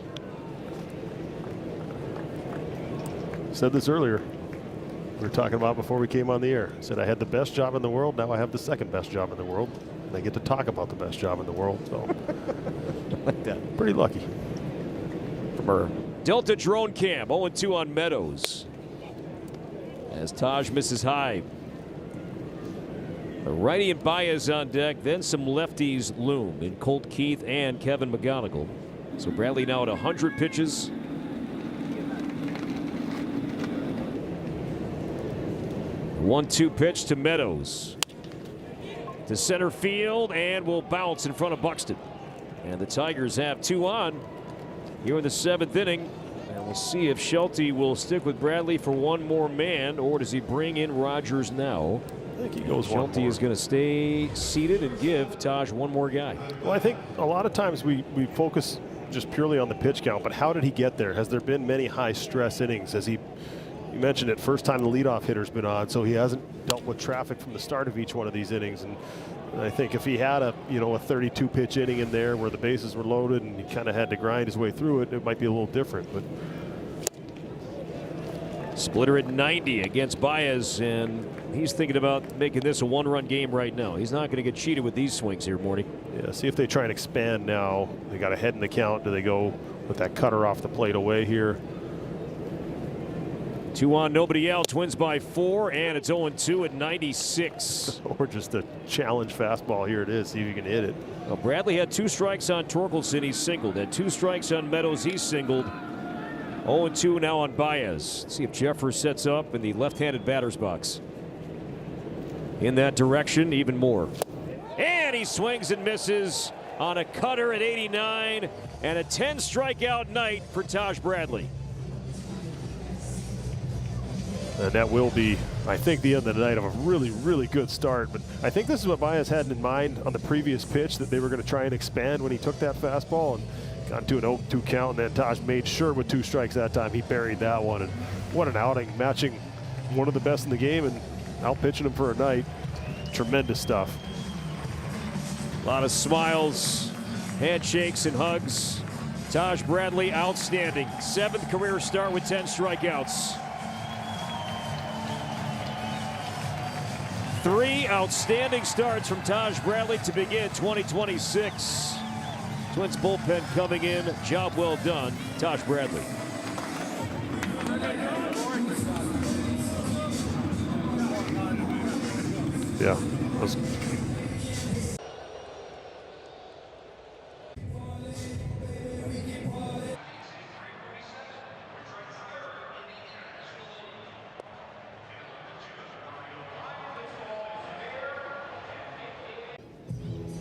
Said this earlier. We were talking about before we came on the air. Said I had the best job in the world. Now I have the second best job in the world. And I get to talk about the best job in the world. So like that. Pretty lucky. From our Delta drone cam, 0-2 on Meadows. As Taj misses high. A righty and Baez on deck, then some lefties loom in Colt Keith and Kevin McGonigal. So Bradley now at 100 pitches. The 1-2 pitch to Meadows. To center field, and will bounce in front of Buxton. And the Tigers have 2 on here in the 7th inning. And we'll see if Shelty will stick with Bradley for one more man, or does he bring in Rogers now? I think he goes Shelty one more. is going to stay seated and give Taj one more guy. Well, I think a lot of times we focus just purely on the pitch count, but how did he get there? Has there been many high-stress innings? You mentioned it, first time the leadoff hitter's been on, so he hasn't dealt with traffic from the start of each one of these innings. And I think if he had a 32-pitch inning in there where the bases were loaded and he kind of had to grind his way through it, it might be a little different. But splitter at 90 against Baez, and he's thinking about making this a one-run game right now. He's not going to get cheated with these swings here, Morty. Yeah, see if they try and expand now. They got ahead in the count. Do they go with that cutter off the plate away here? 2 on, nobody out. Twins by 4, and it's 0-2 at 96. Or just a challenge fastball. Here it is. See if you can hit it. Well, Bradley had 2 strikes on Torkelson. He singled. Had 2 strikes on Meadows. He singled. 0-2 now on Baez. Let's see if Jeffers sets up in the left-handed batter's box. In that direction, even more. And he swings and misses on a cutter at 89, and a 10-strikeout night for Taj Bradley. And that will be, I think, the end of the night of a really, really good start. But I think this is what Baez had in mind on the previous pitch, that they were going to try and expand when he took that fastball and got into an 0-2 count. And then Taj made sure with 2 strikes that time he buried that one. And what an outing, matching one of the best in the game and out pitching him for a night. Tremendous stuff. A lot of smiles, handshakes, and hugs. Taj Bradley, outstanding. 7th career start with 10 strikeouts. 3 outstanding starts from Taj Bradley to begin 2026. Twins bullpen coming in. Job well done, Taj Bradley. Yeah.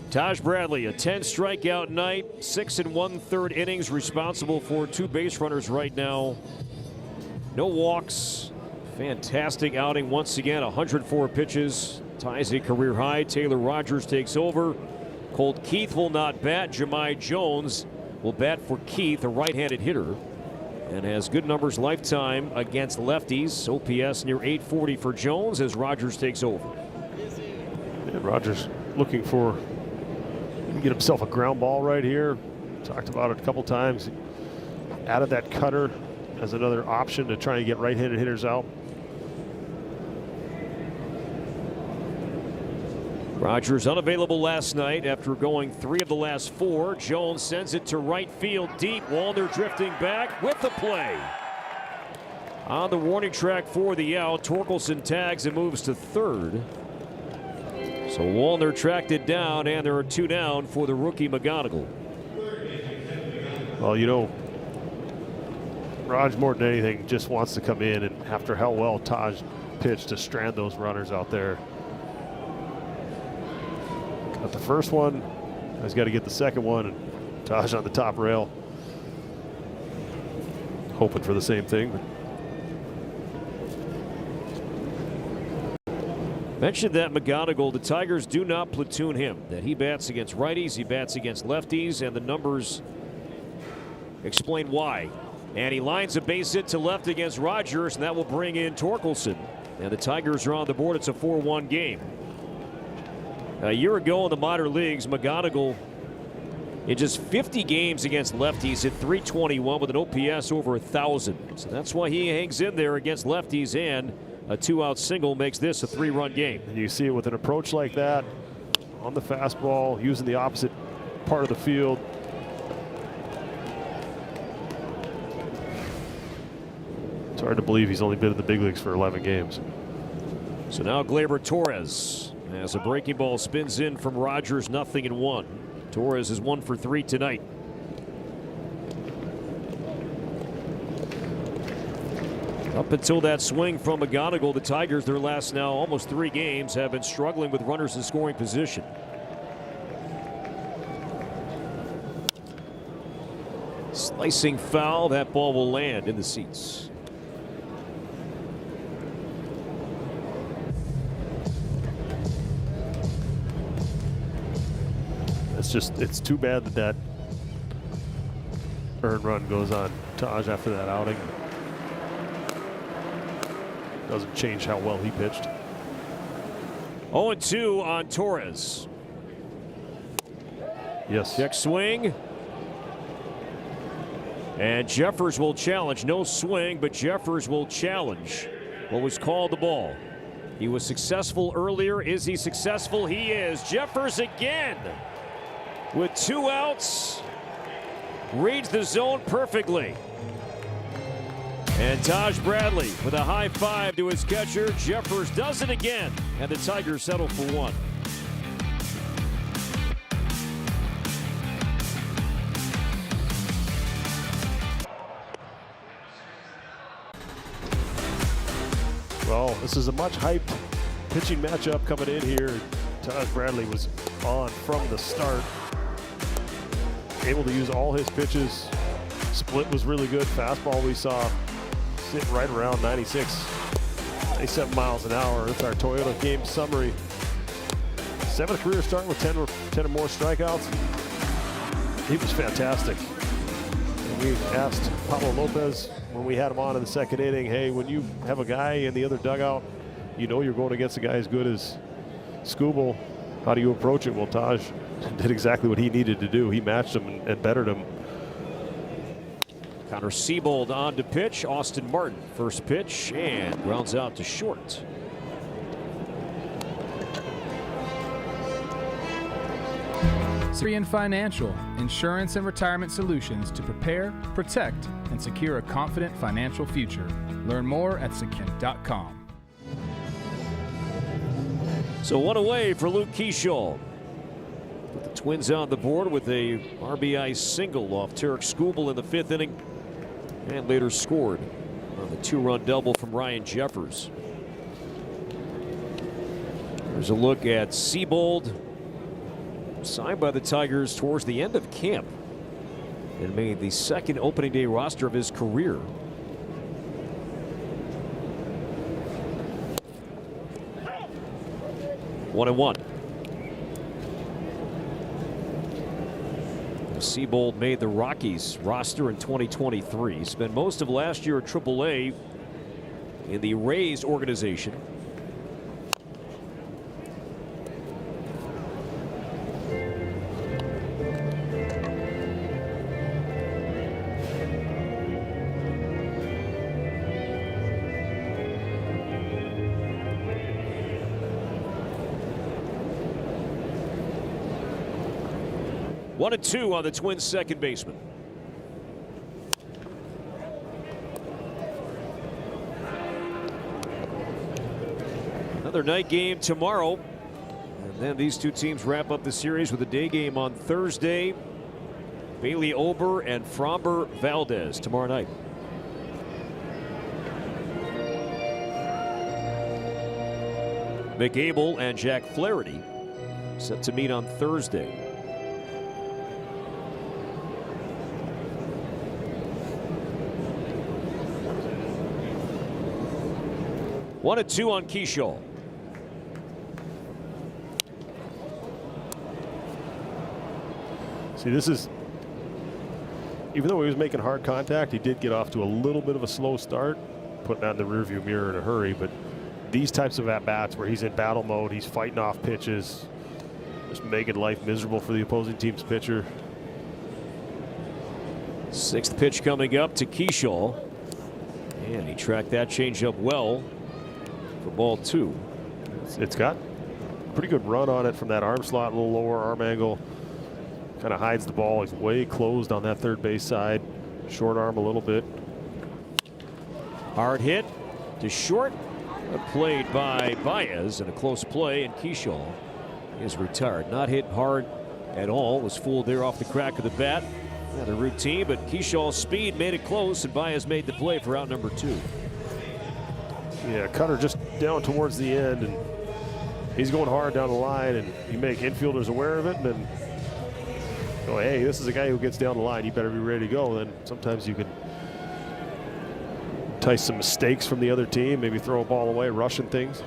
Taj Bradley, a 10-strikeout night, 6 1/3 innings, responsible for 2 base runners right now. No walks. Fantastic outing once again. 104 pitches, ties a career high. Taylor Rogers takes over. Colt Keith will not bat. Jahmai Jones will bat for Keith, a right-handed hitter, and has good numbers lifetime against lefties. OPS near 840 for Jones as Rogers takes over. Yeah, Rogers looking for get himself a ground ball right here. Talked about it a couple times. Added that cutter as another option to try and get right-handed hitters out. Rogers unavailable last night after going 3 of the last 4. Jones sends it to right field deep. Wallner drifting back with the play. On the warning track for the out, Torkelson tags and moves to 3rd. So Wallner tracked it down, and there are 2 down for the rookie McGonigal. Well, Raj more than anything just wants to come in, and after how well Taj pitched, to strand those runners out there. Got the first one, he's got to get the second one, and Taj on the top rail. Hoping for the same thing. But mentioned that McGonigal, the Tigers do not platoon him, that he bats against righties, he bats against lefties, and the numbers explain why. And he lines a base hit to left against Rogers, and that will bring in Torkelson. And the Tigers are on the board. It's a 4-1 game. A year ago in the minor leagues, McGonigal, in just 50 games against lefties, hit .321 with an OPS over 1,000. So that's why he hangs in there against lefties, and a 2-out single makes this a 3-run game. And you see it with an approach like that on the fastball, using the opposite part of the field. It's hard to believe he's only been in the big leagues for 11 games. So now Gleyber Torres, as a breaking ball spins in from Rogers, 0-1. Torres is 1 for 3 tonight. Up until that swing from McGonigal, the Tigers, their last now almost 3 games, have been struggling with runners in scoring position. Slicing foul, that ball will land in the seats. It's too bad that earned run goes on Taj after that outing. Doesn't change how well he pitched. 0-2 on Torres. Yes. Check swing. And Jeffers will challenge. No swing, but Jeffers will challenge what was called the ball. He was successful earlier. Is he successful? He is. Jeffers again with 2 outs. Reads the zone perfectly. And Taj Bradley with a high five to his catcher. Jeffers does it again. And the Tigers settle for 1. Well, this is a much hyped pitching matchup coming in here. Taj Bradley was on from the start. Able to use all his pitches. Split was really good. Fastball we saw sit right around 96, 97 miles an hour. That's our Toyota game summary. 7th career start with 10 or more strikeouts. He was fantastic. And we asked Pablo Lopez when we had him on in the 2nd inning, hey, when you have a guy in the other dugout, you know you're going against a guy as good as Skubal. How do you approach it? Well, Taj did exactly what he needed to do. He matched him and bettered him. Connor Seabold on to pitch. Austin Martin first pitch and grounds out to short. Syrian Financial, insurance and retirement solutions to prepare, protect, and secure a confident financial future. Learn more at Secure.com. So 1 away for Luke Keeschall. Put the Twins on the board with a RBI single off Tarek Skubal in the 5th inning, and later scored on the 2-run double from Ryan Jeffers. There's a look at Seabold, signed by the Tigers towards the end of camp and made the 2nd opening day roster of his career. One and 1. Seabold made the Rockies roster in 2023. Spent most of last year at AAA in the Rays organization. One and 2 on the Twins' second baseman. Another night game tomorrow. And then these two teams wrap up the series with a day game on Thursday. Bailey Ober and Framber Valdez tomorrow night. Mick Abel and Jack Flaherty set to meet on Thursday. One and 2 on Keeschall. See, this is, even though he was making hard contact, he did get off to a little bit of a slow start, putting that in the rearview mirror in a hurry. But these types of at-bats where he's in battle mode, he's fighting off pitches, just making life miserable for the opposing team's pitcher. 6th pitch coming up to Keeschall. And he tracked that changeup well for ball 2. It's got pretty good run on it from that arm slot, a little lower arm angle. Kind of hides the ball. He's way closed on that third base side. Short arm a little bit. Hard hit to short. Played by Baez, and a close play, and Keeschall is retired. Not hit hard at all. Was fooled there off the crack of the bat. Not a routine, but Keeschall's speed made it close, and Baez made the play for out number 2. Yeah, cutter just down towards the end, and he's going hard down the line, and you make infielders aware of it, and then go, hey, this is a guy who gets down the line. You better be ready to go. Then sometimes you can entice some mistakes from the other team, maybe throw a ball away, rushing things.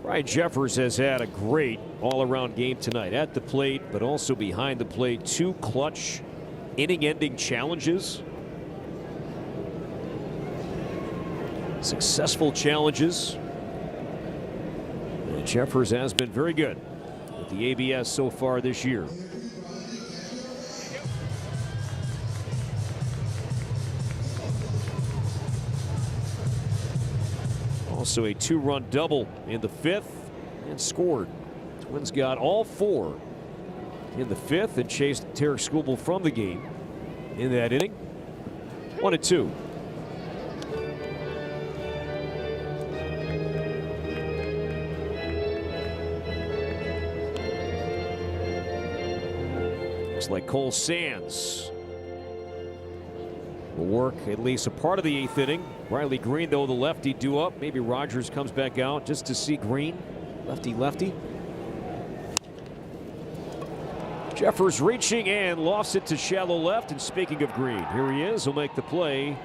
Ryan Jeffers has had a great all-around game tonight at the plate, but also behind the plate. 2 clutch inning-ending challenges. Successful challenges. And Jeffers has been very good with the ABS so far this year. Also a 2-run double in the 5th and scored. Twins got all 4 in the 5th and chased Tarik Skubal from the game in that inning. 1-2. Looks like Cole Sands will work at least a part of the 8th inning. Riley Green, though, the lefty due up. Maybe Rogers comes back out just to see Green. Lefty. Jeffers reaching and lofts it to shallow left. And speaking of Green, here he is. He'll make the play.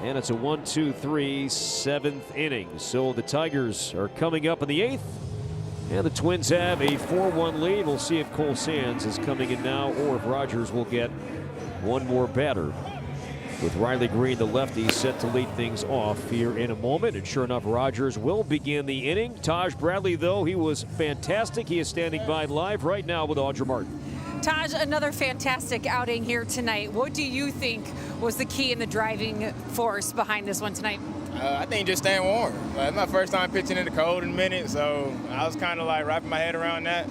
And it's a 1-2-3 7th inning. So the Tigers are coming up in the 8th. And the Twins have a 4-1 lead. We'll see if Cole Sands is coming in now or if Rogers will get one more batter. With Riley Green, the lefty, set to lead things off here in a moment. And sure enough, Rogers will begin the inning. Taj Bradley, though, he was fantastic. He is standing by live right now with Audra Martin. Taj, another fantastic outing here tonight. What do you think was the key and the driving force behind this one tonight? I think just staying warm. It's my first time pitching in the cold in a minute, so I was kind of like wrapping my head around that.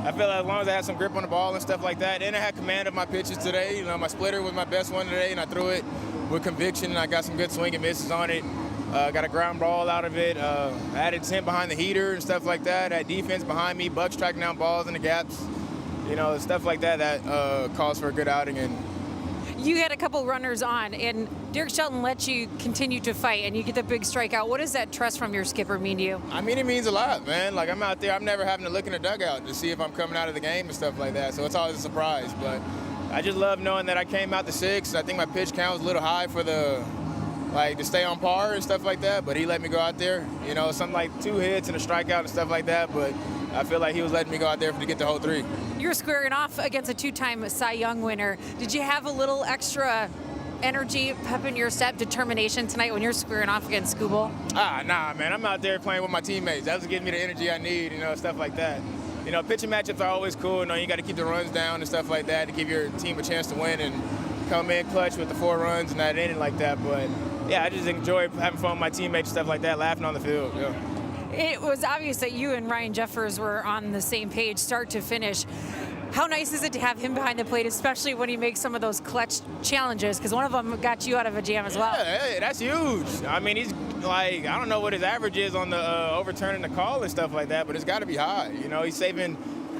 I feel like as long as I had some grip on the ball and stuff like that, and I had command of my pitches today. You know, my splitter was my best one today, and I threw it with conviction, and I got some good swing and misses on it. Got a ground ball out of it. Added 10 behind the heater and stuff like that. Had defense behind me, Buck striking down balls in the gaps. You know, stuff like that calls for a good outing. And you had a couple runners on, and Derek Shelton lets you continue to fight, and you get the big strikeout. What does that trust from your skipper mean to you? I mean, it means a lot, man. Like, I'm out there, I'm never having to look in the dugout to see if I'm coming out of the game and stuff like that, so it's always a surprise. But I just love knowing that I came out to 6. I think my pitch count was a little high for to stay on par and stuff like that, but he let me go out there. You know, something like 2 hits and a strikeout and stuff like that, but I feel like he was letting me go out there to get the whole 3. You're squaring off against a 2-time Cy Young winner. Did you have a little extra energy, pep in your step, determination tonight when you're squaring off against Skubal? Nah, man. I'm out there playing with my teammates. That's what gives me the energy I need, you know, stuff like that. You know, pitching matchups are always cool. You know, you got to keep the runs down and stuff like that to give your team a chance to win and come in clutch with the 4 runs and that inning like that. But, yeah, I just enjoy having fun with my teammates and stuff like that, laughing on the field. Yeah. It was obvious that you and Ryan Jeffers were on the same page, start to finish. How nice is it to have him behind the plate, especially when he makes some of those clutch challenges? Because one of them got you out of a jam as well. Yeah, that's huge. I mean, he's like, I don't know what his average is on the overturning the call and stuff like that, but it's got to be high. You know, he's saving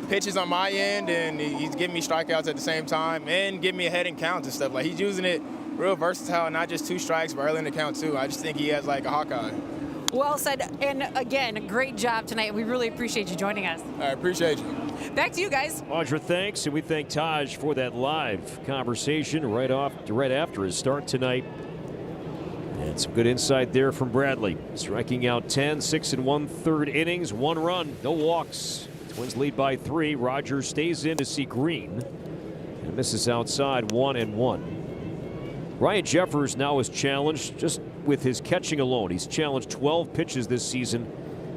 pitches on my end, and he's giving me strikeouts at the same time and giving me a head and counts and stuff. Like, he's using it real versatile, not just 2 strikes, but early in the count, too. I just think he has, like, a Hawkeye. Well said, and again, great job tonight. We really appreciate you joining us. I appreciate you. Back to you guys. Audra, thanks, and we thank Taj for that live conversation right after his start tonight. And some good insight there from Bradley. Striking out 10, 6 1/3 innings, 1 run, no walks. Twins lead by 3. Rogers stays in to see Green and misses outside 1-1. Ryan Jeffers now is challenged just with his catching alone. He's challenged 12 pitches this season,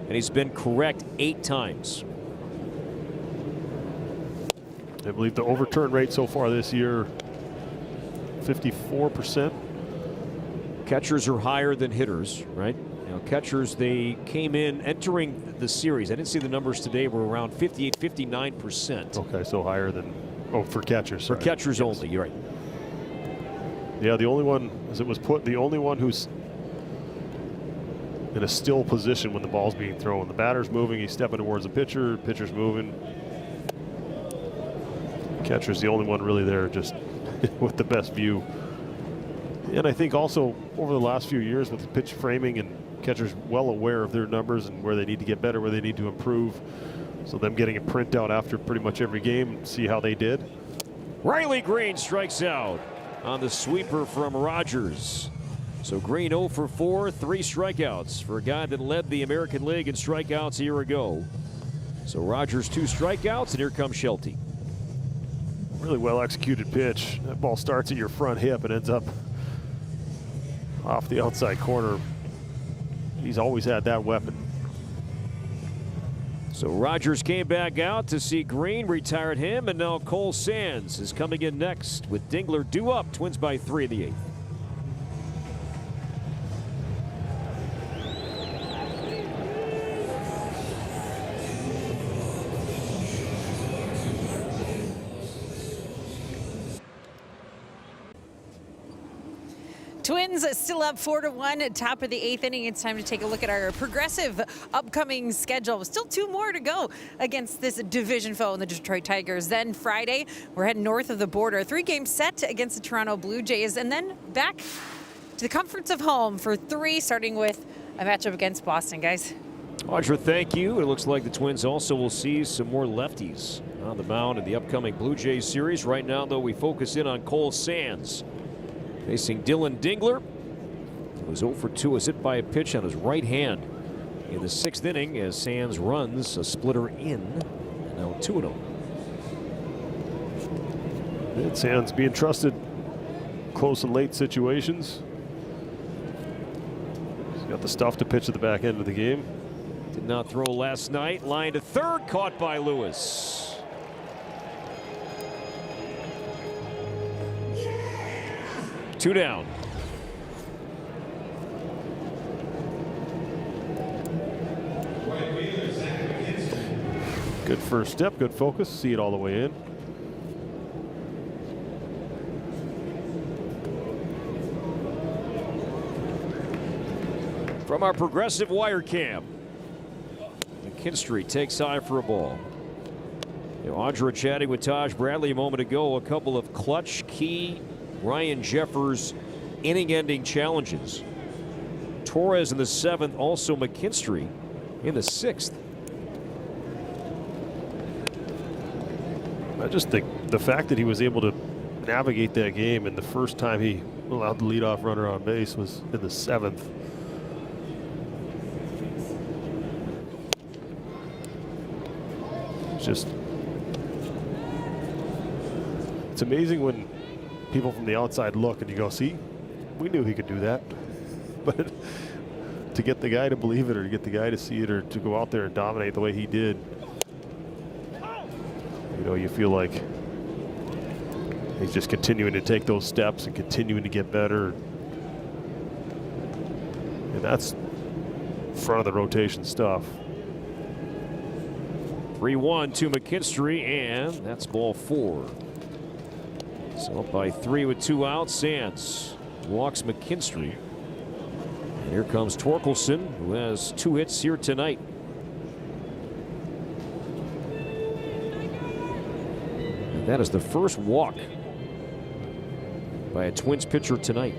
and he's been correct 8 times. I believe the overturn rate so far this year, 54%. Catchers are higher than hitters, right? You know, catchers, they came in entering the series. I didn't see the numbers today, were around 58, 59%. Okay, so higher than, for catchers. For catchers only, you're right. Yeah, the only one, as it was put, the only one who's in a still position when the ball's being thrown. The batter's moving, he's stepping towards the pitcher, pitcher's moving. Catcher's the only one really there just with the best view. And I think also over the last few years with the pitch framing and catchers well aware of their numbers and where they need to get better, where they need to improve. So them getting a printout after pretty much every game, see how they did. Riley Green strikes out on the sweeper from Rogers. So Green 0 for 4, 3 strikeouts for a guy that led the American League in strikeouts a year ago. So Rogers 2 strikeouts, and here comes Shelty. Really well executed pitch. That ball starts at your front hip and ends up off the outside corner. He's always had that weapon. So Rogers came back out to see Green, retired him, and now Cole Sands is coming in next with Dingler due up. Twins by 3 in the 8th. Twins still up 4-1 at top of the 8th inning. It's time to take a look at our progressive upcoming schedule. Still 2 more to go against this division foe in the Detroit Tigers. Then Friday, we're heading north of the border. 3-game set against the Toronto Blue Jays, and then back to the comforts of home for 3, starting with a matchup against Boston, guys. Audra, thank you. It looks like the Twins also will see some more lefties on the mound in the upcoming Blue Jays series. Right now, though, we focus in on Cole Sands facing Dylan Dingler. It was 0 for 2, was hit by a pitch on his right hand in the 6th inning as Sands runs a splitter in. And now 2-0. And Sands being trusted close and late situations. He's got the stuff to pitch at the back end of the game. Did not throw last night. Line to third, caught by Lewis. 2 down. Good first step, good focus, see it all the way in. From our progressive wire cam, McKinstry takes high for a ball. Audra chatting with Taj Bradley a moment ago. A couple of clutch, key Ryan Jeffers inning-ending challenges. Torres in the 7th, also McKinstry in the 6th. I just think the fact that he was able to navigate that game, and the first time he allowed the leadoff runner on base was in the 7th. It's amazing when people from the outside look and you go, see, we knew he could do that. But to get the guy to believe it, or to get the guy to see it, or to go out there and dominate the way he did, you know, you feel like he's just continuing to take those steps and continuing to get better. And that's front of the rotation stuff. 3-1 to McKinstry, and that's ball 4. So up by 3 with 2 outs. Sands walks McKinstry. And here comes Torkelson, who has 2 hits here tonight. And that is the first walk by a Twins pitcher tonight.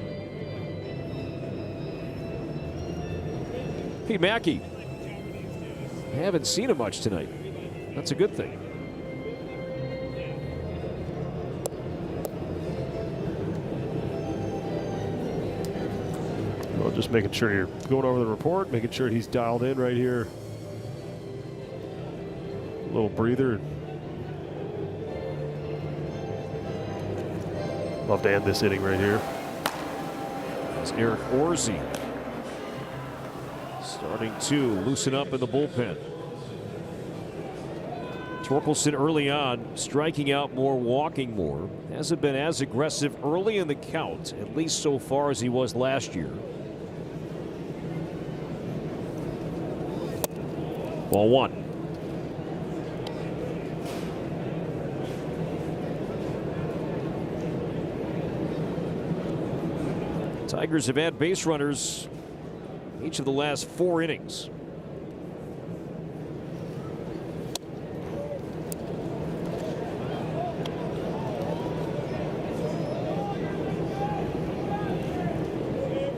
Pete Mackey. I haven't seen him much tonight. That's a good thing. Well, just making sure you're going over the report, making sure he's dialed in right here. A little breather. Love to end this inning right here. It's Eric Orsi starting to loosen up in the bullpen. Torkelson early on, striking out more, walking more. Hasn't been as aggressive early in the count, at least so far as he was last year. Ball 1. Tigers have had base runners each of the last 4 innings.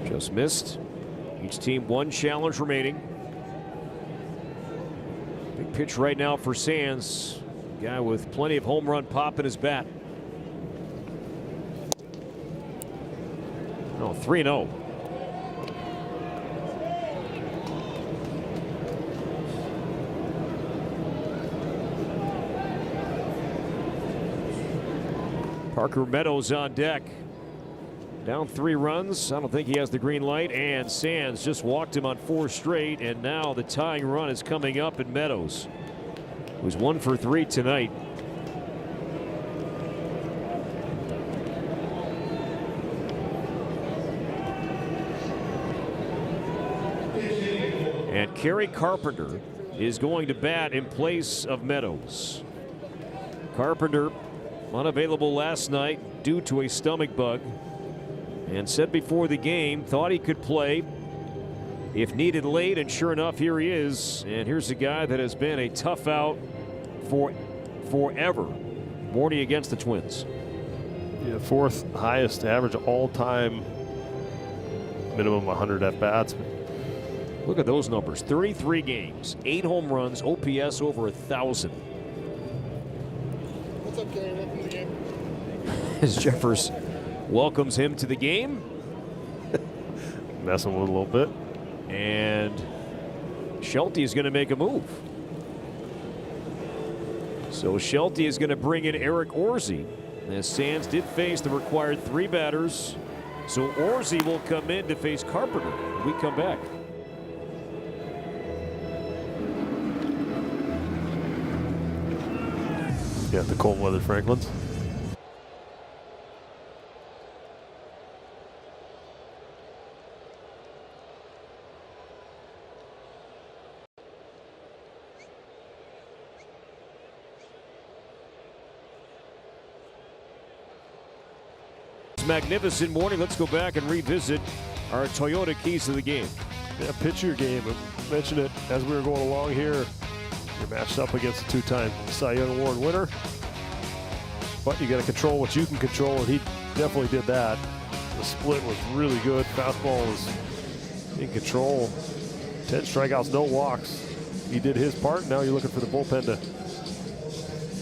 Just missed. Each team 1 challenge remaining. Big pitch right now for Sands. Guy with plenty of home run pop in his bat. No, 3-0. Parker Meadows on deck. Down 3 runs. I don't think he has the green light. And Sands just walked him on 4 straight. And now the tying run is coming up in Meadows, who's 1 for 3 tonight. And Kerry Carpenter is going to bat in place of Meadows. Carpenter unavailable last night due to a stomach bug, and said before the game thought he could play if needed late, and sure enough, here he is. And here's a guy that has been a tough out for forever. Morty against the Twins. Yeah, 4th highest average all-time, minimum 100 at-bats. Look at those numbers. 33 games, 8 home runs, OPS over 1,000. What's up, Gary? Welcome to the game. As Jeffers welcomes him to the game. Messing with a little bit. And Schulte is going to make a move. So Schulte is going to bring in Eric Orsi, as Sands did face the required 3 batters. So Orsi will come in to face Carpenter when we come back. Yeah, the cold weather Franklins. Magnificent morning. Let's go back and revisit our Toyota keys to the game. Yeah, pitch your game. I mentioned it as we were going along here. You're matched up against a 2-time Cy Young Award winner, but you got to control what you can control, and he definitely did that. The split was really good. Fastball was in control. 10 strikeouts, no walks. He did his part. Now you're looking for the bullpen to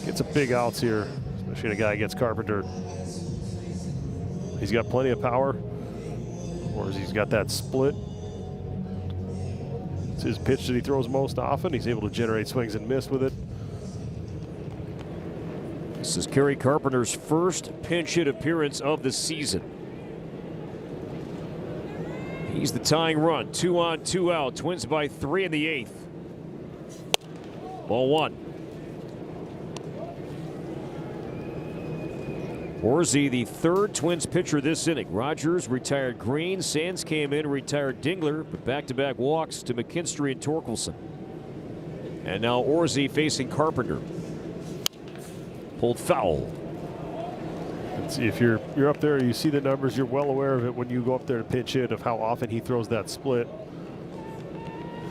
get some big outs here, especially in a guy against Carpenter. He's got plenty of power, or he's got that split. It's his pitch that he throws most often. He's able to generate swings and miss with it. This is Kerry Carpenter's first pinch hit appearance of the season. He's the tying run. 2 on, 2 out. Twins by 3 in the 8th. Ball 1. Orsi, the 3rd Twins pitcher this inning. Rogers retired Green. Sands came in, retired Dingler, but back-to-back walks to McKinstry and Torkelson. And now Orsi facing Carpenter. Pulled foul. And see, if you're up there, you see the numbers, you're well aware of it when you go up there to pinch hit, of how often he throws that split.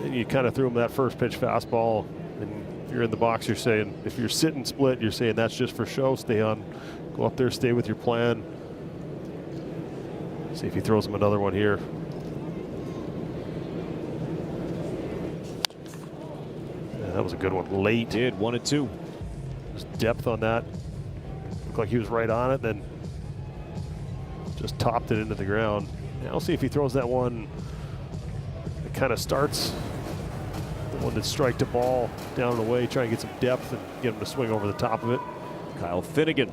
And you kind of threw him that first pitch fastball, and if you're in the box, you're saying, if you're sitting split, you're saying that's just for show. Stay on. Go up there, stay with your plan. See if he throws him another one here. Yeah, that was a good one. Late. Did 1-2. Just depth on that. Looked like he was right on it, then just topped it into the ground. Now I'll see if he throws that one. It kind of starts. The one that striked the ball down and away, try and get some depth and get him to swing over the top of it. Kyle Finnegan.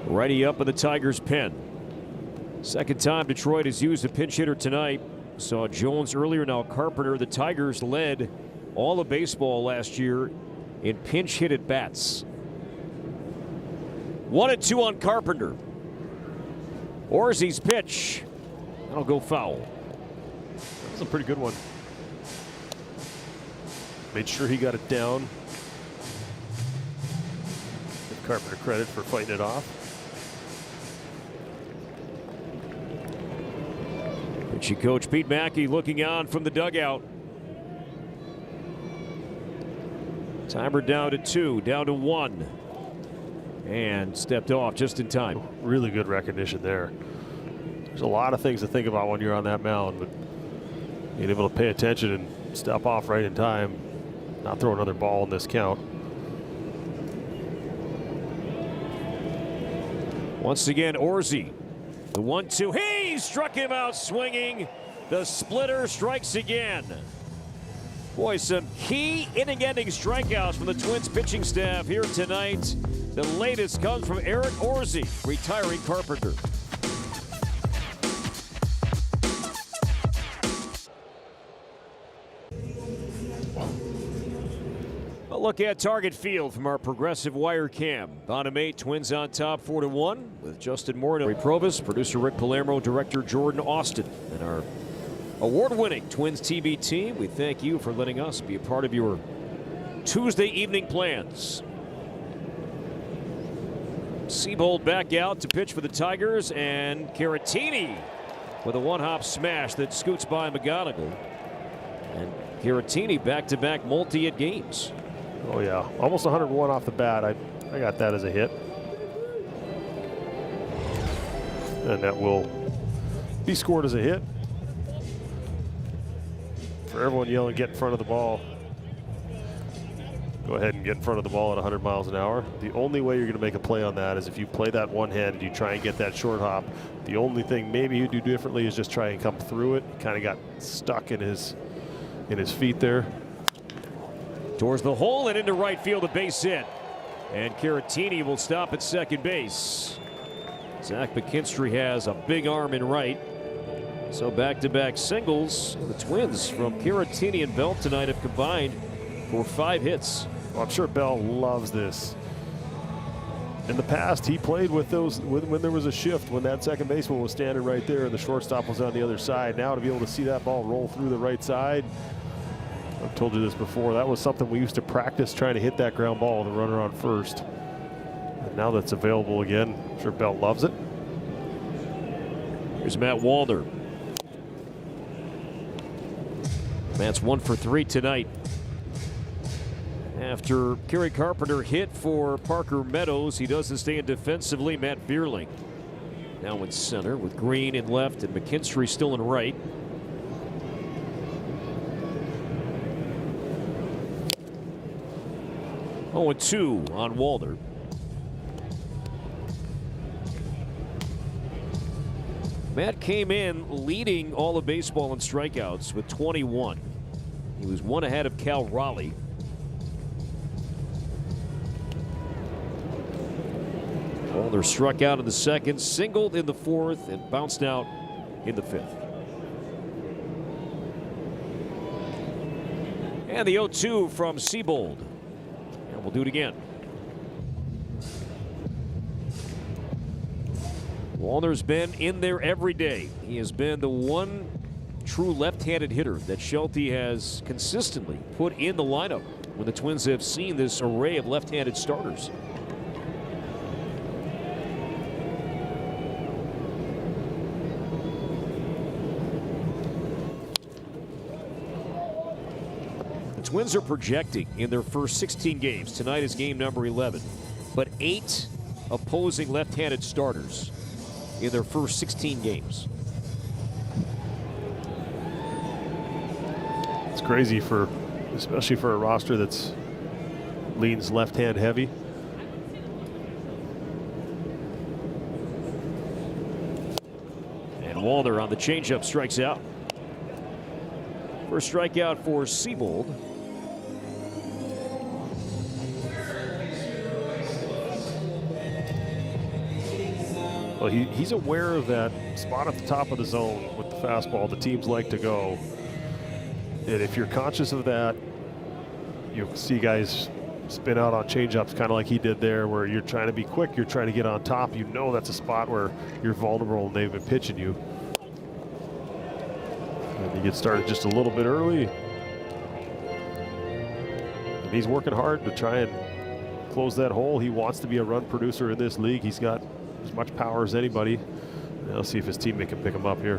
Righty up in the Tigers' pen. Second time Detroit has used a pinch hitter tonight. Saw Jones earlier, now Carpenter. The Tigers led all of baseball last year in pinch hit at bats. 1-2 on Carpenter. Orsi's pitch. That'll go foul. That's a pretty good one. Made sure he got it down. Give Carpenter credit for fighting it off. Pitching coach Pete Mackey looking on from the dugout. Timer down to 2, down to 1. And stepped off just in time. Really good recognition there. There's a lot of things to think about when you're on that mound, but being able to pay attention and step off right in time, not throw another ball in this count. Once again, Orsi. The 1-2. He struck him out swinging. The splitter strikes again. Boy, some key inning-ending strikeouts from the Twins pitching staff here tonight. The latest comes from Eric Orsi, retiring Carpenter. A look at Target Field from our Progressive Wire Cam. Bottom 8, Twins on top 4-1 with Justin Moore, Provis, producer Rick Palermo, director Jordan Austin, and our award-winning Twins TV team. We thank you for letting us be a part of your Tuesday evening plans. Seabold back out to pitch for the Tigers, and Caratini with a one-hop smash that scoots by McGonigal. And Caratini back-to-back multi-hit games. Oh yeah, almost 101 off the bat. I got that as a hit. And that will be scored as a hit. For everyone yelling, get in front of the ball. Go ahead and get in front of the ball at 100 miles an hour. The only way you're going to make a play on that is if you play that one-handed, you try and get that short hop. The only thing maybe you do differently is just try and come through it. Kind of got stuck in his feet there. Towards the hole and into right field, a base hit. And Caratini will stop at second base. Zach McKinstry has a big arm in right. So back-to-back singles. The Twins from Caratini and Bell tonight have combined for 5 hits. Well, I'm sure Bell loves this. In the past, he played with those when there was a shift, when that second baseman was standing right there and the shortstop was on the other side. Now to be able to see that ball roll through the right side, I've told you this before, that was something we used to practice, trying to hit that ground ball with a runner on first. And now that's available again, I'm sure Bell loves it. Here's Matt Wallner. Matt's 1 for 3 tonight. After Kerry Carpenter hit for Parker Meadows, he doesn't stand defensively. Matt Bierling now in center with Green in left and McKinstry still in right. Oh, and 2 on Wallner. Matt came in leading all of baseball in strikeouts with 21. He was 1 ahead of Cal Raleigh. Wallner struck out in the second, singled in the fourth, and bounced out in the fifth. And the 0-2 from Seabold. And we'll do it again. Wallner's been in there every day. He has been the one true left-handed hitter that Schulte has consistently put in the lineup when the Twins have seen this array of left-handed starters. The Twins are projecting in their first 16 games. Tonight is game number 11. But 8 opposing left-handed starters in their first 16 games. It's crazy especially for a roster that's leans left-hand heavy. And Wallner on the changeup strikes out. First strikeout for Seabold. Well, he's aware of that spot at the top of the zone with the fastball the teams like to go. And if you're conscious of that, you'll see guys spin out on changeups kind of like he did there, where you're trying to be quick, you're trying to get on top. You know that's a spot where you're vulnerable and they've been pitching you. And you get started just a little bit early. And he's working hard to try and close that hole. He wants to be a run producer in this league. He's got as much power as anybody. I'll see if his teammate can pick him up here.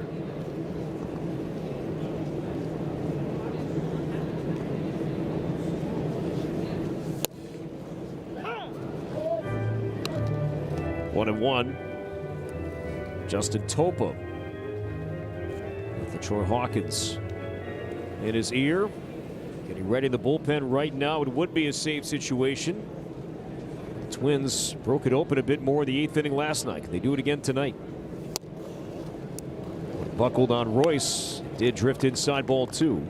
One and one. Justin Topa with the Troy Hawkins in his ear. Getting ready in the bullpen right now. It would be a safe situation. Twins broke it open a bit more in the 8th inning last night. Can they do it again tonight? Buckled on Royce. Did drift inside, ball 2.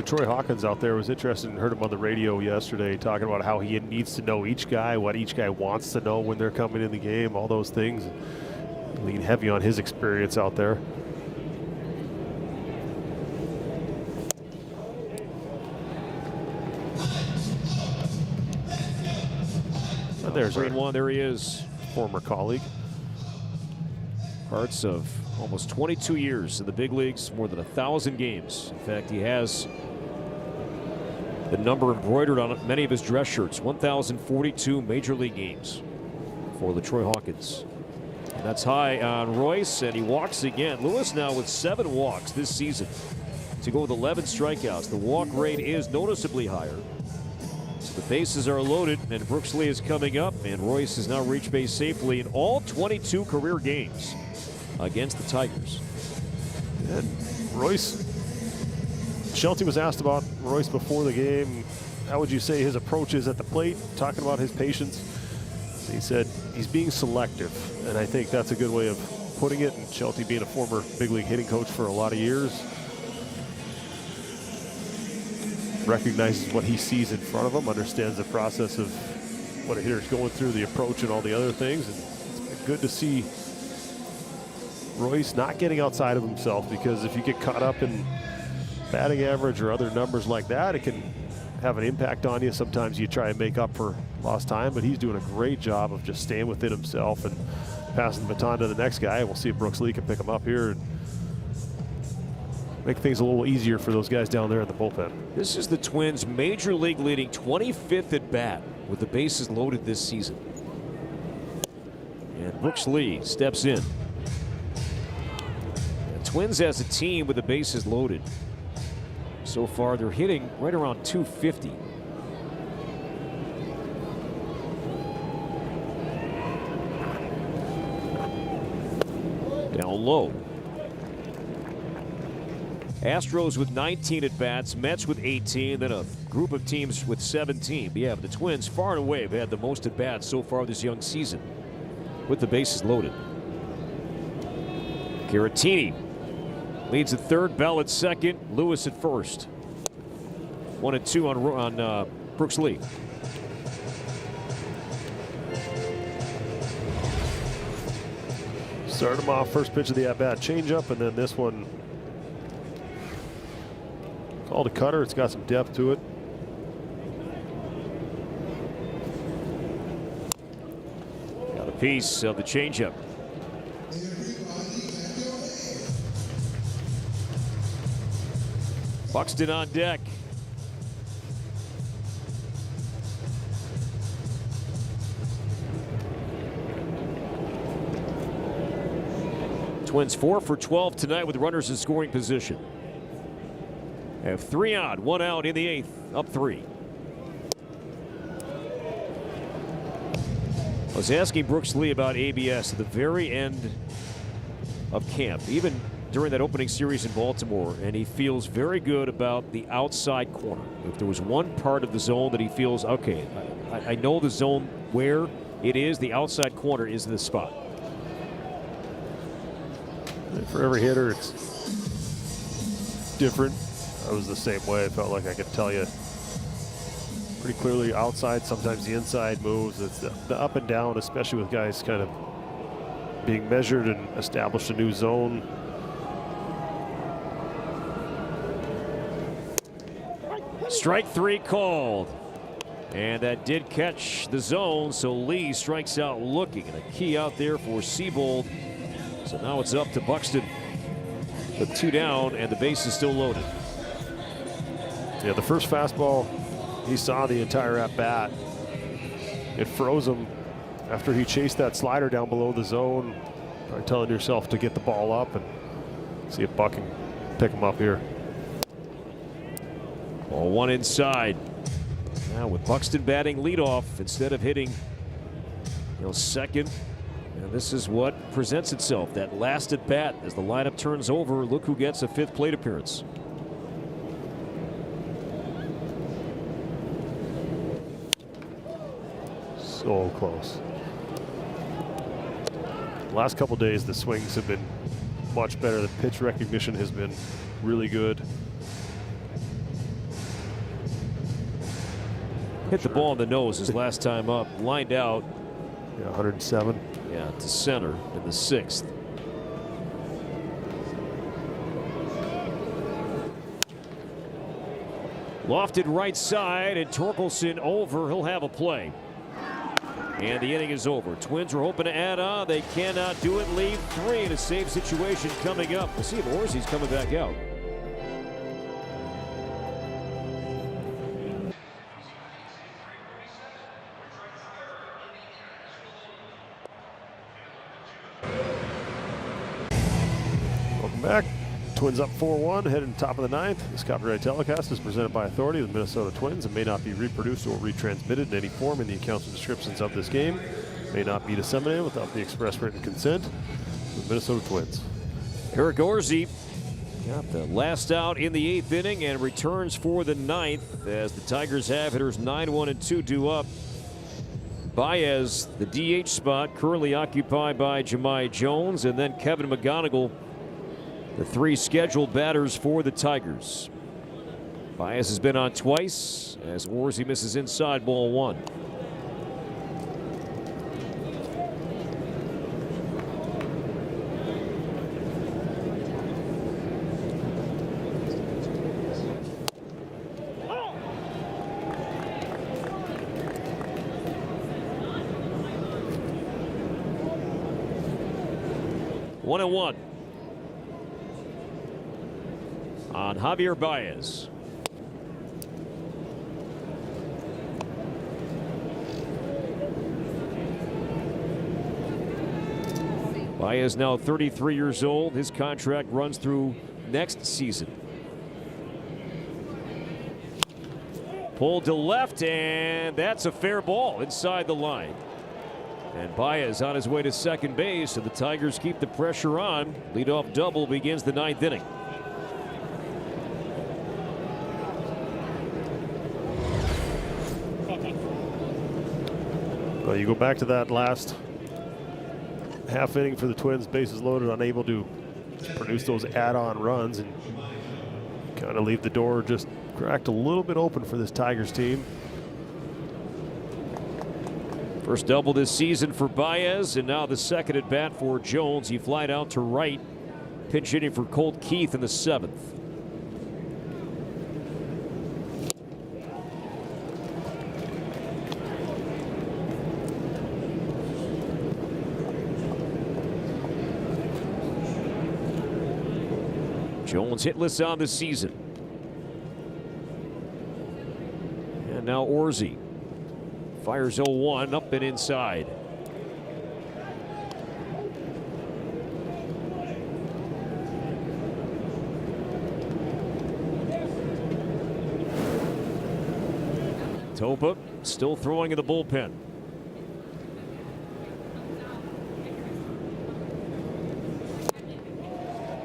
Troy Hawkins out there was interested and heard him on the radio yesterday talking about how he needs to know each guy, what each guy wants to know when they're coming in the game, all those things. Lean heavy on his experience out there. And there's 3-1. There he is, former colleague. Parts of almost 22 years in the big leagues, more than 1,000 games. In fact, he has the number embroidered on many of his dress shirts. 1,042 major league games for the Troy Hawkins. And that's high on Royce, and he walks again. Lewis now with 7 walks this season to go with 11 strikeouts. The walk rate is noticeably higher. So the bases are loaded, and Brooks Lee is coming up, and Royce has now reached base safely in all 22 career games against the Tigers. And Royce, Shelty was asked about Royce before the game. How would you say his approach is at the plate, talking about his patience? He said he's being selective, and I think that's a good way of putting it. And Shelty, being a former big league hitting coach for a lot of years, recognizes what he sees in front of him, understands the process of what a hitter's going through, the approach and all the other things. And it's good to see Royce not getting outside of himself, because if you get caught up in batting average or other numbers like that, it can have an impact on you. Sometimes you try and make up for lost time, but he's doing a great job of just staying within himself and passing the baton to the next guy. We'll see if Brooks Lee can pick him up here and make things a little easier for those guys down there in the bullpen. This is the Twins' major league leading 25th at bat with the bases loaded this season. And Brooks Lee steps in. The Twins as a team with the bases loaded, so far they're hitting right around 250. Down low. Astros with 19 at bats, Mets with 18, then a group of teams with 17. But yeah, the Twins far and away have had the most at bats so far this young season with the bases loaded. Caratini leads at third, Bell at second, Lewis at first. 1-2 on Brooks Lee. Start him off, first pitch of the at-bat, changeup, and then this one called a cutter. It's got some depth to it. Got a piece of the changeup. Buxton on deck. Twins 4 for 12 tonight with runners in scoring position. Have 3 on, 1 out in the 8th, up 3. I was asking Brooks Lee about ABS at the very end of camp, even during that opening series in Baltimore, and he feels very good about the outside corner. If there was one part of the zone that he feels, okay, I know the zone where it is, the outside corner is the spot. For every hitter, it's different. I was the same way. I felt like I could tell you pretty clearly outside, sometimes the inside moves. It's the up and down, especially with guys kind of being measured and established a new zone. Strike 3 called. And that did catch the zone, so Lee strikes out looking. And a key out there for Seabold. So now it's up to Buxton with 2 down, and the base is still loaded. Yeah, the first fastball, he saw the entire at-bat. It froze him after he chased that slider down below the zone. By telling yourself to get the ball up and see if Buck can pick him up here. Ball 1 inside. Now with Buxton batting leadoff instead of hitting second. And this is what presents itself, that last at bat as the lineup turns over. Look who gets a 5th plate appearance. So close. Last couple days, the swings have been much better. The pitch recognition has been really good. Hit the ball in the nose his last time up. Lined out. Yeah, 107. Yeah, to center in the 6th. Lofted right side, and Torkelson over. He'll have a play. And the inning is over. Twins were hoping to add on. They cannot do it. Lead 3 in a save situation coming up. We'll see if Orsi's coming back out. Welcome back. Twins up 4-1, heading top of the 9th. This copyright telecast is presented by authority of the Minnesota Twins and may not be reproduced or retransmitted in any form in the accounts and descriptions of this game. May not be disseminated without the express written consent of the Minnesota Twins. Eric Orsi got the last out in the 8th inning and returns for the 9th as the Tigers have hitters 9-1 and 2 due up. Baez, the DH spot, currently occupied by Jahmai Jones, and then Kevin McGonigal, the 3 scheduled batters for the Tigers. Baez has been on twice as Orsi misses inside, ball 1. One and 1 on Javier Baez. Baez now 33 years old. His contract runs through next season. Pulled to left, and that's a fair ball inside the line. And Baez on his way to second base, and the Tigers keep the pressure on. Leadoff double begins the 9th inning. Well, you go back to that last half inning for the Twins, bases loaded, unable to produce those add-on runs, and kind of leave the door just cracked a little bit open for this Tigers team. First double this season for Baez, and now the second at bat for Jones. He flied out to right, pinch hitting for Colt Keith in the 7th. Jones hitless on the season. And now Orsi fires 0-1 up and inside. Topa still throwing in the bullpen.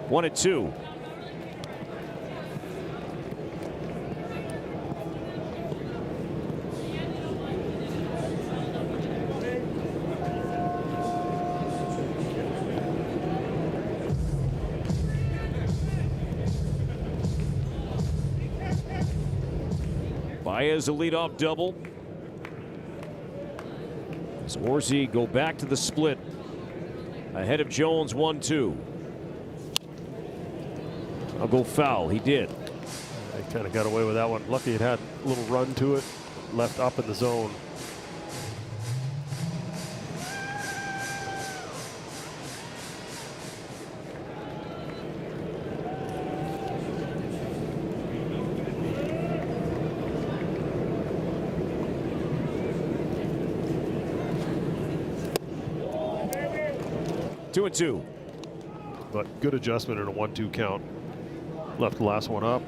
One and 2. Baez a leadoff double. As Orsi go back to the split ahead of Jones 1-2. I'll go foul. He did. They kind of got away with that one. Lucky it had a little run to it, left up in the zone. Two and 2. But good adjustment in a 1-2 count. Left the last one up.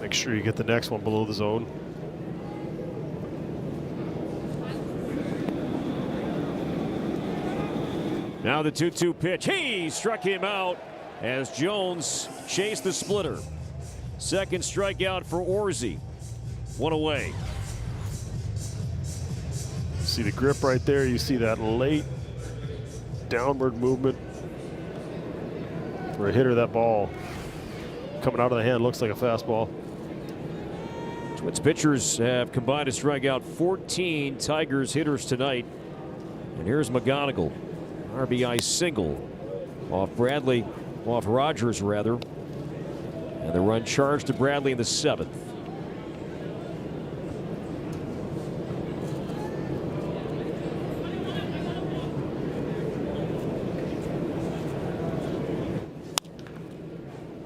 Make sure you get the next one below the zone. Now the 2-2 pitch. He struck him out as Jones chased the splitter. Second strikeout for Orsi. One away. See the grip right there. You see that late downward movement. For a hitter, that ball coming out of the hand looks like a fastball. Twins pitchers have combined to strike out 14 Tigers hitters tonight. And here's McGonigal. RBI single off Rogers rather. And the run charged to Bradley in the 7th.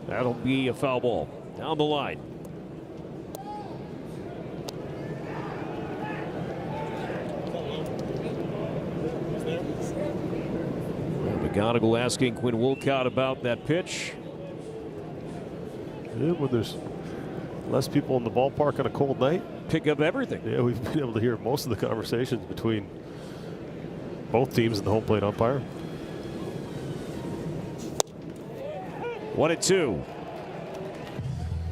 That'll be a foul ball down the line. McGonigal asking Quinn Wolcott about that pitch. Yeah, when there's less people in the ballpark on a cold night, pick up everything. Yeah, we've been able to hear most of the conversations between both teams and the home plate umpire. 1-2.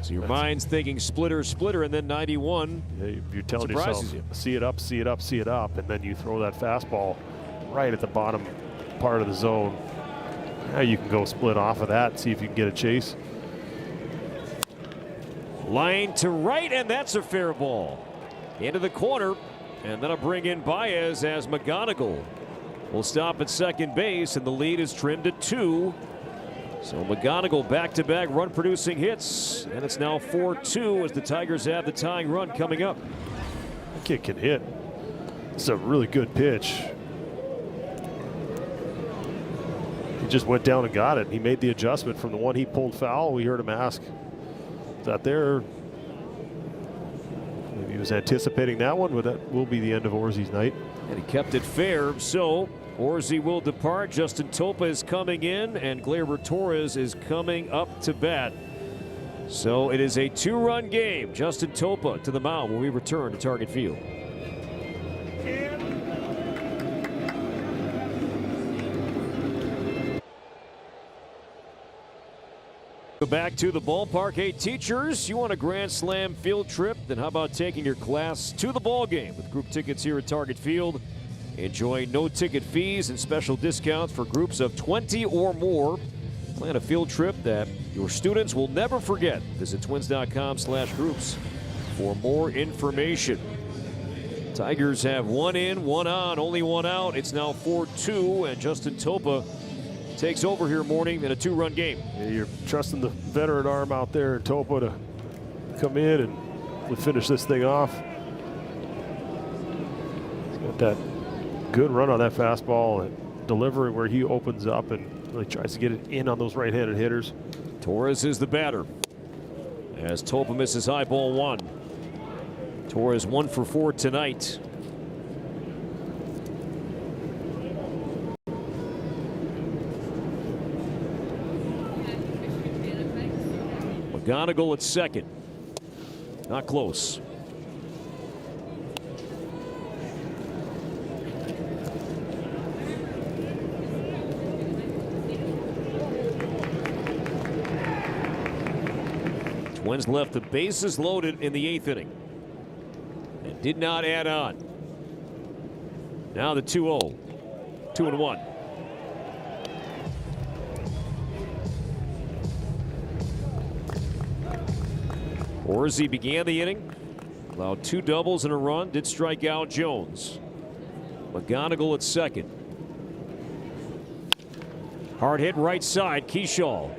So your mind's thinking splitter, and then 91. Yeah, you're telling yourself, see it up, see it up, see it up, and then you throw that fastball right at the bottom part of the zone. Now you can go split off of that and see if you can get a chase. Line to right, and that's a fair ball. Into the corner, and that'll bring in Baez as McGonigal will stop at second base, and the lead is trimmed to 2. So McGonigal back-to-back run-producing hits, and it's now 4-2 as the Tigers have the tying run coming up. That kid can hit. It's a really good pitch. He just went down and got it. He made the adjustment from the one he pulled foul. We heard him ask, is that there? Maybe he was anticipating that one, but that will be the end of Orsi's night. And he kept it fair, so Orsi will depart. Justin Topa is coming in, and Gleyber Torres is coming up to bat. So it is a 2-run game. Justin Topa to the mound when we return to Target Field. Back to the ballpark. Hey, teachers, you want a Grand Slam field trip? Then how about taking your class to the ball game with group tickets here at Target Field? Enjoy no ticket fees and special discounts for groups of 20 or more. Plan a field trip that your students will never forget. Visit twins.com/groups for more information. Tigers have 1 in, 1 on, only 1 out. It's now 4-2, and Justin Topa takes over here morning in a 2-run game. Yeah, you're trusting the veteran arm out there in Topa to come in and finish this thing off. He's got that good run on that fastball and delivery where he opens up and really tries to get it in on those right-handed hitters. Torres is the batter as Topa misses high ball 1. Torres 1 for 4 tonight. McGonigal at second. Not close. Twins left the bases loaded in the 8th inning and did not add on. Now the 2-0, 2-1. Orsi began the inning, allowed 2 doubles and a run, did strike out Jones. McGonigal at second. Hard hit right side, Keyshaw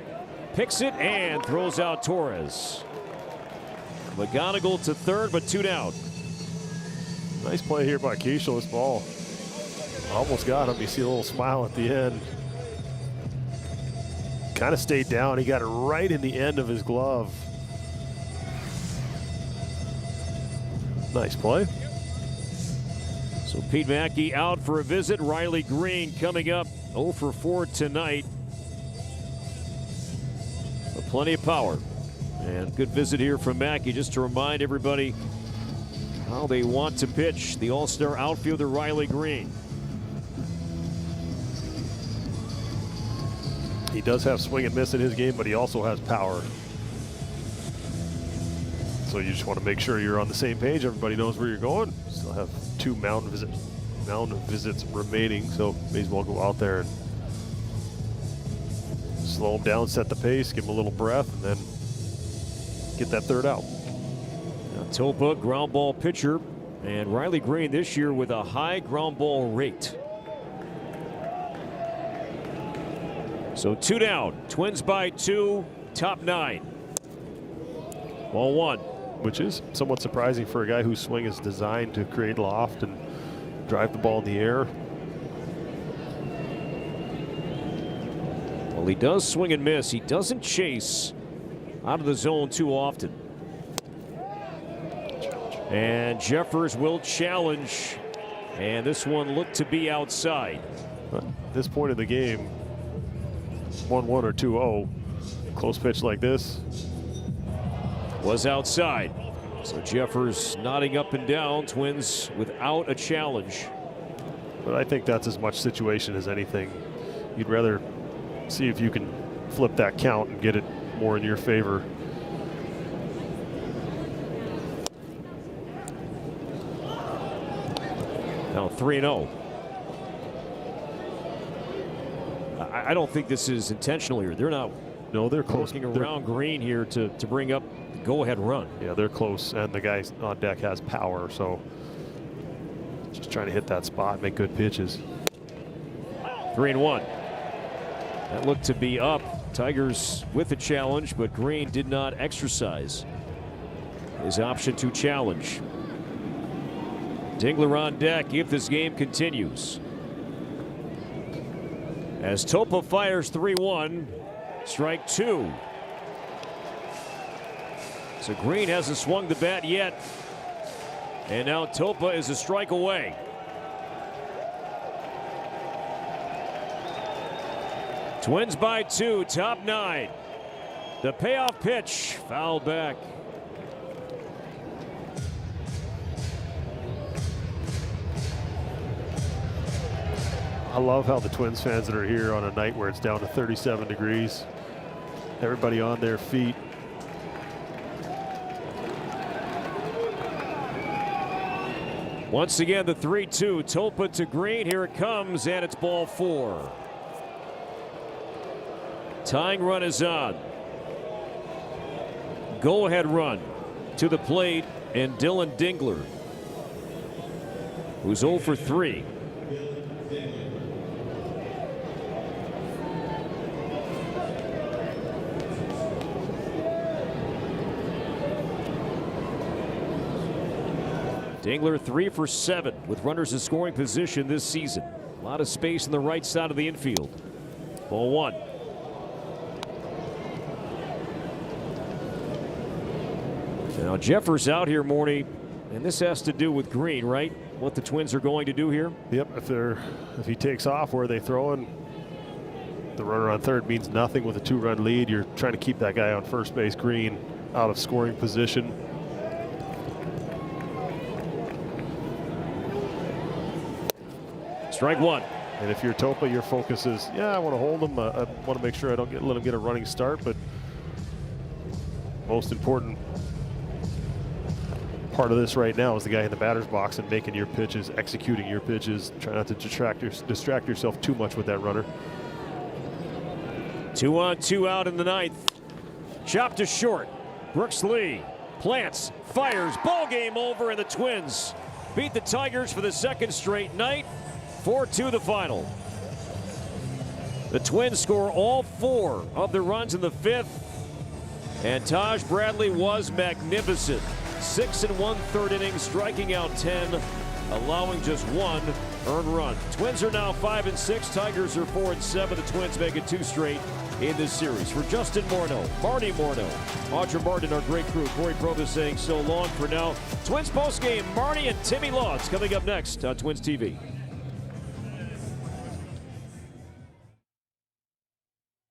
picks it and throws out Torres. McGonigal to third, but 2 down. Nice play here by Keyshaw. This ball almost got him. You see a little smile at the end. Kind of stayed down. He got it right in the end of his glove. Nice play. So Pete Mackey out for a visit. Riley Green coming up 0 for 4 tonight. But plenty of power. And good visit here from Mackey, just to remind everybody how they want to pitch the All-Star outfielder Riley Green. He does have swing and miss in his game, but he also has power. So you just want to make sure you're on the same page. Everybody knows where you're going. Still have 2 mound visits remaining, so may as well go out there and slow him down, set the pace, give him a little breath, and then get that 3rd out. Now Topa, ground ball pitcher, and Riley Green this year with a high ground ball rate. So 2 down, Twins by 2, top 9. Ball 1. Which is somewhat surprising for a guy whose swing is designed to create loft and drive the ball in the air. Well, he does swing and miss. He doesn't chase out of the zone too often. And Jeffers will challenge. And this one looked to be outside. At this point in the game, 1-1 or 2-0, close pitch like this was outside. So Jeffers nodding up and down. Twins without a challenge. But I think that's as much situation as anything. You'd rather see if you can flip that count and get it more in your favor. Now 3-0. I don't think this is intentional here. They're not. No, they're close. Working around Green here to bring up the go-ahead run. Yeah, they're close, and the guy on deck has power, so just trying to hit that spot, make good pitches. 3-1. That looked to be up. Tigers with the challenge, but Green did not exercise his option to challenge. Dingler on deck if this game continues. As Topa fires 3-1, strike 2. So Green hasn't swung the bat yet. And now Topa is a strike away. Twins by 2, top 9. The payoff pitch, fouled back. I love how the Twins fans that are here on a night where it's down to 37 degrees, everybody on their feet. Once again, the 3-2, Topa to Green. Here it comes, and it's ball 4. Tying run is on. Go-ahead run to the plate, and Dylan Dingler, who's 0 for 3. Dingler 3 for 7 with runners in scoring position this season. A lot of space on the right side of the infield. Ball 1. Now Jeffers out here, Morny, and this has to do with Green, right? What the Twins are going to do here? Yep, if he takes off where they throw in, the runner on third means nothing with a 2-run lead. You're trying to keep that guy on first base, Green, out of scoring position. Strike 1. And if you're Topa, your focus is, yeah, I want to hold him. I want to make sure I don't let him get a running start. But most important part of this right now is the guy in the batter's box and making your pitches, executing your pitches. Try not to distract yourself too much with that runner. 2 on, 2 out in the 9th. Chopped to short. Brooks Lee plants, fires, ball game over, and the Twins beat the Tigers for the second straight night. 4-2 the final. The Twins score all 4 of the runs in the 5th. And Taj Bradley was magnificent. 6 1/3 innings, striking out 10, allowing just 1 earned run. Twins are now 5-6. Tigers are 4-7. The Twins make it 2 straight in this series. For Justin Morneau, Marty Morneau, Audra Martin, our great crew, Corey Provis saying so long for now. Twins postgame, Marty and Timmy Law. It's coming up next on Twins TV.